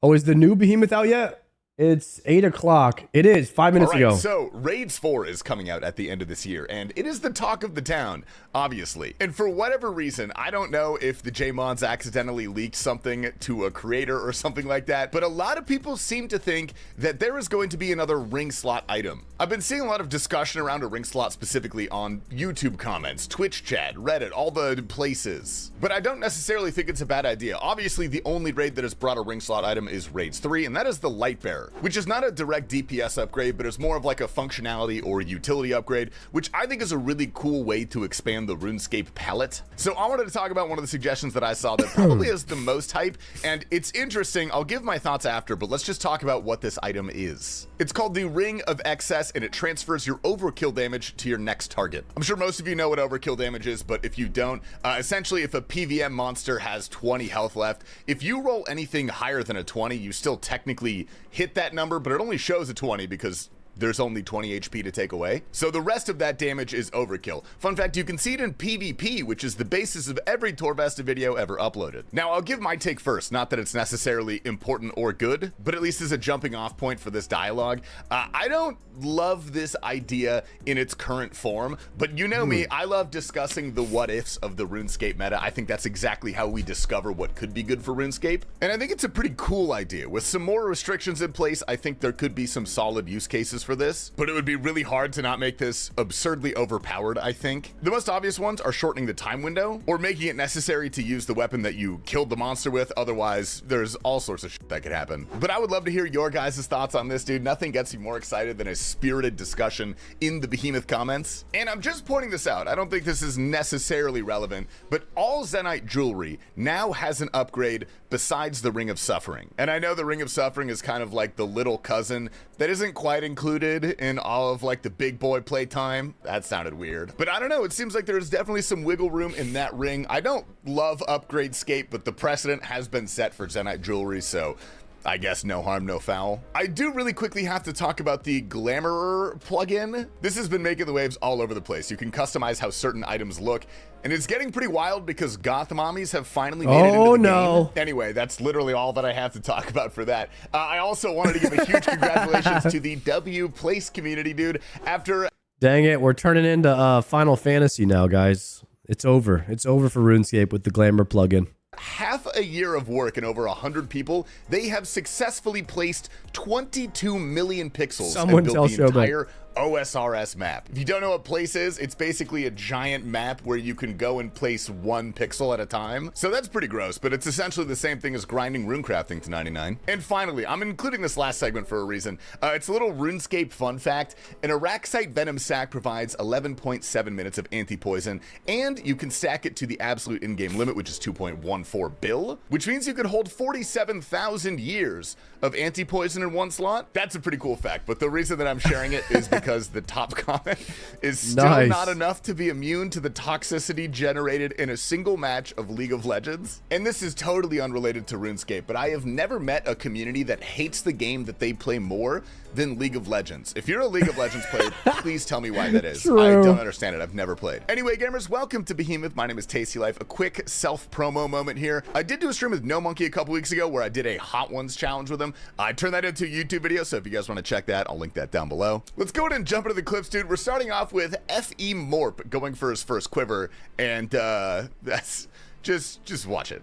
Oh, is the new Behemoth out yet? It's 8 o'clock. It is 5 minutes All right, ago. so Raids 4 is coming out at the end of this year, and it is the talk of the town, obviously. And for whatever reason, I don't know if the J-Mons accidentally leaked something to a creator or something like that, but a lot of people seem to think that there is going to be another ring slot item. I've been seeing a lot of discussion around a ring slot specifically on YouTube comments, Twitch chat, Reddit, all the places. But I don't necessarily think it's a bad idea. Obviously, the only raid that has brought a ring slot item is Raids 3, and that is the Light Bearer. Fire, which is not a direct DPS upgrade, but is more of like a functionality or utility upgrade, which I think is a really cool way to expand the RuneScape palette. So I wanted to talk about one of the suggestions that I saw that probably has the most hype, and it's interesting. I'll give my thoughts after, but let's just talk about what this item is. It's called the Ring of Excess, and it transfers your overkill damage to your next target. I'm sure most of you know what overkill damage is, but if you don't, essentially if a PVM monster has 20 health left, if you roll anything higher than a 20, you still technically hit that number, but it only shows a 20 because there's only 20 HP to take away. So the rest of that damage is overkill. Fun fact, you can see it in PvP, which is the basis of every Torvesta video ever uploaded. Now, I'll give my take first, not that it's necessarily important or good, but at least as a jumping off point for this dialogue. I don't love this idea in its current form, but you know me, I love discussing the what ifs of the RuneScape meta. I think that's exactly how we discover what could be good for RuneScape. And I think it's a pretty cool idea. With some more restrictions in place, I think there could be some solid use cases for this, but it would be really hard to not make this absurdly overpowered, I think. The most obvious ones are shortening the time window or making it necessary to use the weapon that you killed the monster with. Otherwise, there's all sorts of shit that could happen. But I would love to hear your guys' thoughts on this, dude. Nothing gets me more excited than a spirited discussion in the Behemoth comments. And I'm just pointing this out. I don't think this is necessarily relevant, but all Zenyte jewelry now has an upgrade besides the Ring of Suffering. And I know the Ring of Suffering is kind of like the little cousin that isn't quite included in all of like the big boy playtime. That sounded weird, but I don't know. It seems like there's definitely some wiggle room in that ring. I don't love upgrade scape, but the precedent has been set for Zenyte jewelry, so I guess no harm, no foul. I do really quickly have to talk about the Glamorer plugin. This has been making the waves all over the place. You can customize how certain items look, and it's getting pretty wild because goth mommies have finally made it into the game. Anyway, that's literally all that I have to talk about for that. I also wanted to give a huge congratulations to the W Place community, dude. After Dang it, we're turning into Final Fantasy now, guys. It's over. It's over for RuneScape with the Glamour plugin. half a year of work and over 100 people, they have successfully placed 22 million pixels and built the entire OSRS map. If you don't know what place is, it's basically a giant map where you can go and place one pixel at a time. So that's pretty gross, but it's essentially the same thing as grinding runecrafting to 99. And finally, I'm including this last segment for a reason. It's a little RuneScape fun fact. An Araxite Venom sack provides 11.7 minutes of anti-poison, and you can stack it to the absolute in-game limit, which is 2.14 bill, which means you could hold 47,000 years of anti-poison in one slot. That's a pretty cool fact, but the reason that I'm sharing it is because the top comment is still not enough to be immune to the toxicity generated in a single match of League of Legends. And this is totally unrelated to RuneScape, but I have never met a community that hates the game that they play more than League of Legends. If you're a League of Legends player, please tell me why that is. True. I don't understand it. I've never played. Anyway, gamers, welcome to Behemoth. My name is Tasty Life. A quick self-promo moment here. I did do a stream with No Monkey a couple weeks ago where I did a Hot Ones challenge with him. I turned that into a YouTube video, so if you guys want to check that, I'll link that down below. Let's go ahead and jump into the clips, dude. We're starting off with F.E. Morp going for his first quiver, and that's just watch it.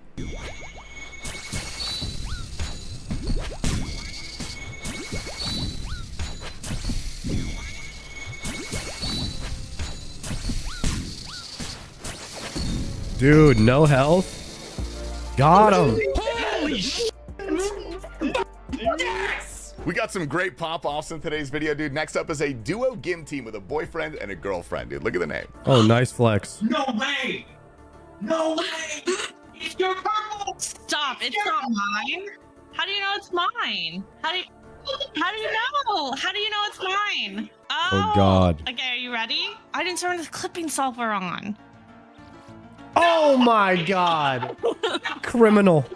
Dude, no health. Got him. Holy shit. Yes! We got some great pop-offs in today's video, dude. Next up is a duo Gim team with a boyfriend and a girlfriend, dude. Look at the name. Oh, nice flex. No way! No way! It's your purple! Stop, it's not mine. How do you know it's mine? How do you know? How do you know it's mine? Oh God. Okay, are you ready? I didn't turn the clipping software on. Oh my God. Criminal.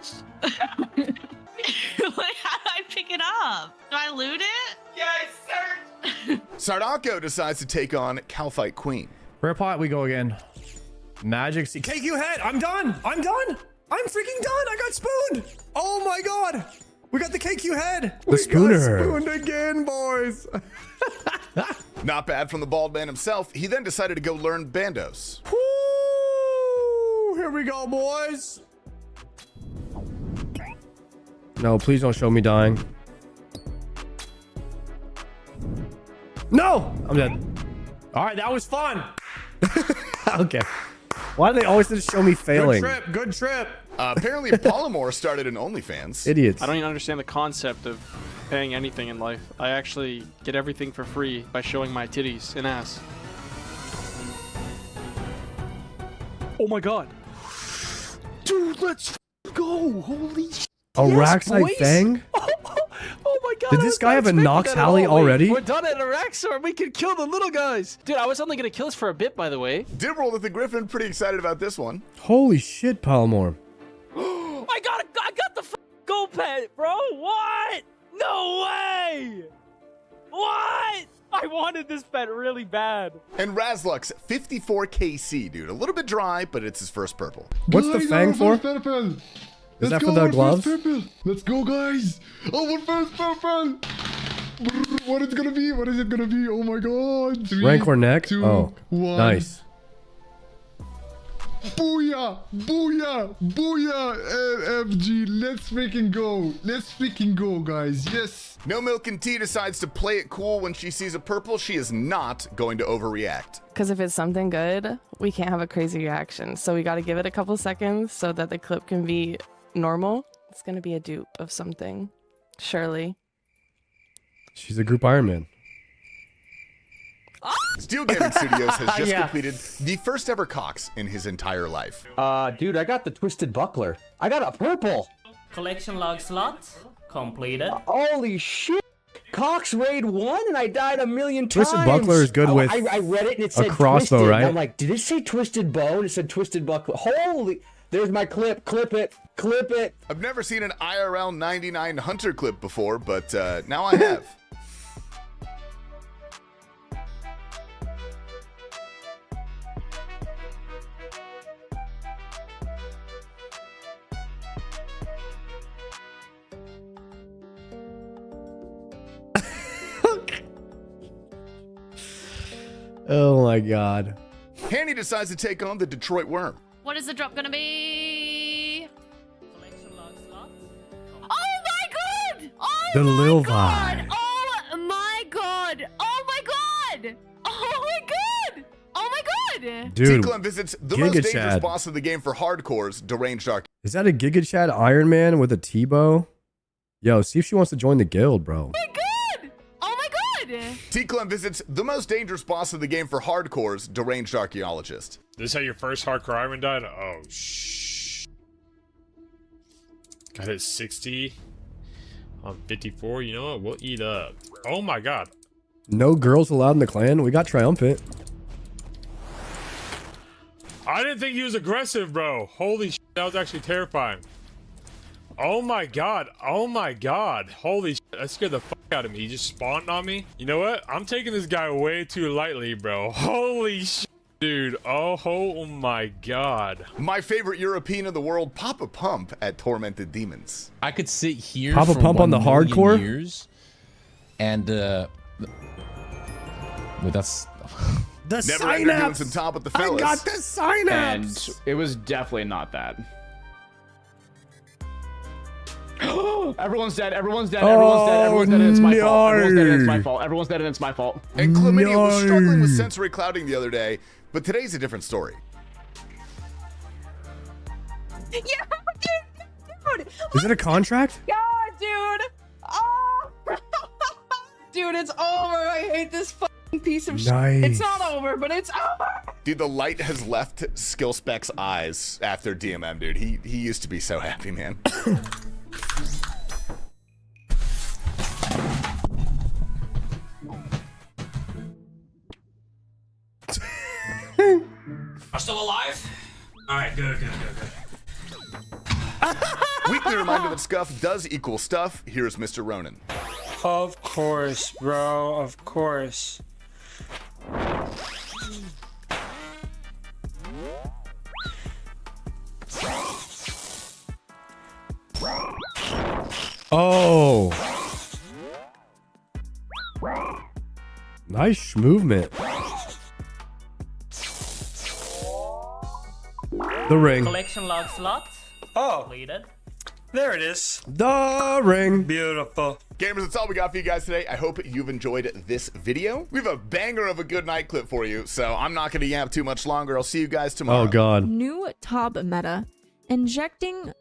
Like, how do I pick it up? Do I loot it? Yes, sir! Sardako decides to take on Calphite Queen. Rare pot, we go again. Magic Seed. KQ head. I'm done. I'm done. I'm freaking done. I got spooned. Oh my God. We got the KQ head. The spooner. Spooned again, boys. Not bad from the bald man himself. He then decided to go learn Bandos. Here we go, boys. No, please don't show me dying. No, I'm dead. All right, that was fun. Okay. Why do they always just show me failing? Good trip. Good trip. Apparently, Polymore started an OnlyFans. Idiots. I don't even understand the concept of paying anything in life. I actually get everything for free by showing my titties and ass. Oh my god. Dude, let's go. Holy shit. A Raxite Fang? Oh my god. Did this guy have a Nox Halley already? We're done at a Raxor. We can kill the little guys. Dude, I was only going to kill us for a bit, by the way. Did roll with the Griffin. Pretty excited about this one. Holy shit, Palmore. I got the gold pet, bro. What? No way. What? I wanted this pet really bad. And Razlux, 54 KC, dude. A little bit dry, but it's his first purple. What's the Fang for? Is that for the gloves? Let's go, guys. Oh, what first purple? What is it gonna be? What is it gonna be? Oh my god. 3, Rank or neck? 2, Oh, 1. nice. Booyah! Booyah! Booyah! FG, let's freaking go. Let's freaking go, guys. Yes. No Milk and Tea decides to play it cool when she sees a purple. She is not going to overreact. Because if it's something good, we can't have a crazy reaction. So we got to give it a couple seconds so that the clip can be normal. It's going to be a dupe of something. Surely. She's a group Iron Man. Steel Gaming Studios has just completed the first ever Cox in his entire life. Dude, I got the Twisted Buckler. I got a purple. Collection log slot completed. Holy shit. Cox raid 1 and I died a million times. Twisted Buckler is good with I read it and it a said crossbow, twisted. right? I'm like, did it say Twisted Bow? And it said Twisted Buckler. Holy, there's my clip. Clip it. Clip it. I've never seen an IRL 99 Hunter clip before, but now I have. Oh my god. Hanny decides to take on the Detroit Worm. What is the drop gonna be? Oh my god! Oh The my Lil god! Vibe. Oh my god! Oh my god! Oh my god! Oh my god! Dude, T-Clem visits the Giga most dangerous Chad. boss of the game for hardcores, Deranged Arc. Is that a Giga Chad Iron Man with a T-bow? Yo, see if she wants to join the guild, bro. T-Clem visits the most dangerous boss of the game for hardcores, Deranged Archaeologist. This how your first hardcore Iron died? Oh, shh. Got hit 60 on 54. You know what? We'll eat up. Oh my god. No girls allowed in the clan? We got triumphant. I didn't think he was aggressive, bro. Holy shit, that was actually terrifying. Oh my god. Oh my god. Holy shit, that scared the fuck out of me. He just spawned on me. You know what? I'm taking this guy way too lightly, bro. Holy shit, dude. Oh my god. My favorite European in the world, Papa Pump at Tormented Demons. I could sit here Papa for Pump on the 1 million hardcore? years and wait, that's The Never ended doing some top with the fellas. I got the synapse. And it was definitely not that. Everyone's dead. Everyone's dead. Everyone's dead. Everyone's dead. And it's my fault. Everyone's dead. And it's my fault. Everyone's dead. And it's my fault. And Chlamydia was struggling with sensory clouding the other day, but today's a different story. Yeah, dude. Is it a contract? God, dude. Oh. Dude, it's over. I hate this fucking piece of shit. Nice. It's not over, but it's over. Dude, the light has left Skillspec's eyes after DMM, dude. He used to be so happy, man. I'm still alive? Alright, good. Weekly reminder that scuff does equal stuff. Here's Mr. Ronan. Of course, bro. Of course. Oh. Nice movement. The ring. Collection log slot completed. There it is. The ring. Beautiful. Gamers, that's all we got for you guys today. I hope you've enjoyed this video. We have a banger of a good night clip for you, so I'm not going to yap too much longer. I'll see you guys tomorrow. Oh, God. New top meta. Injecting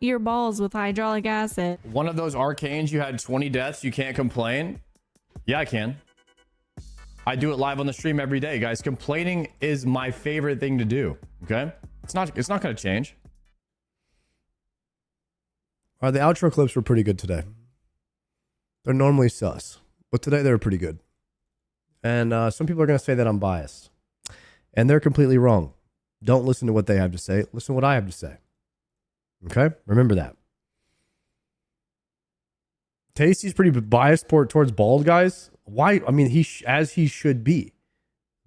your balls with hydraulic acid. One of those arcanes, you had 20 deaths. You can't complain. Yeah, I can. I do it live on the stream every day, guys. Complaining is my favorite thing to do. Okay, it's not going to change. All right, the outro clips were pretty good today. They're normally sus, but today they were pretty good. And some people are going to say that I'm biased, and they're completely wrong. Don't listen to what they have to say. Listen to what I have to say. Okay, remember that. Tasty's pretty biased towards bald guys. Why? I mean, as he should be.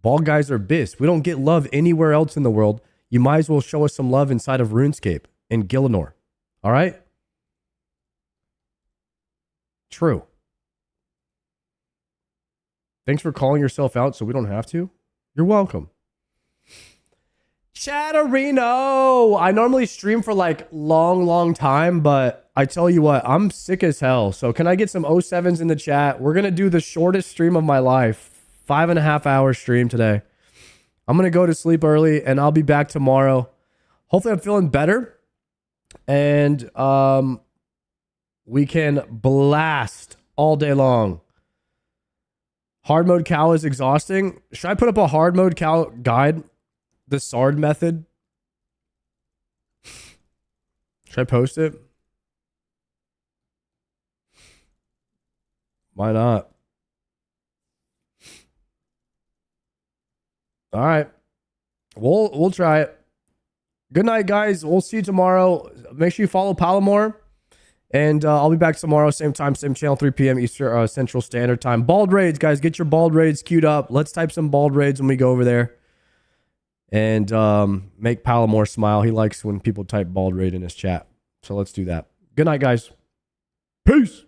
Bald guys are bis. We don't get love anywhere else in the world. You might as well show us some love inside of RuneScape and Gillinor. All right? True. Thanks for calling yourself out so we don't have to. You're welcome. Chatterino! I normally stream for like long time, but I tell you what, I'm sick as hell. So can I get some 07s in the chat? We're going to do the shortest stream of my life. 5.5 hour stream today. I'm going to go to sleep early and I'll be back tomorrow. Hopefully I'm feeling better. And we can blast all day long. Hard mode cow is exhausting. Should I put up a hard mode cow guide? The SARD method? Should I post it? Why not? All right. We'll try it. Good night, guys. We'll see you tomorrow. Make sure you follow Palomore. And I'll be back tomorrow, same time, same channel, 3 p.m. Eastern Central Standard Time. Bald raids, guys. Get your bald raids queued up. Let's type some bald raids when we go over there. And make Palomore smile. He likes when people type bald raid in his chat. So let's do that. Good night, guys. Peace.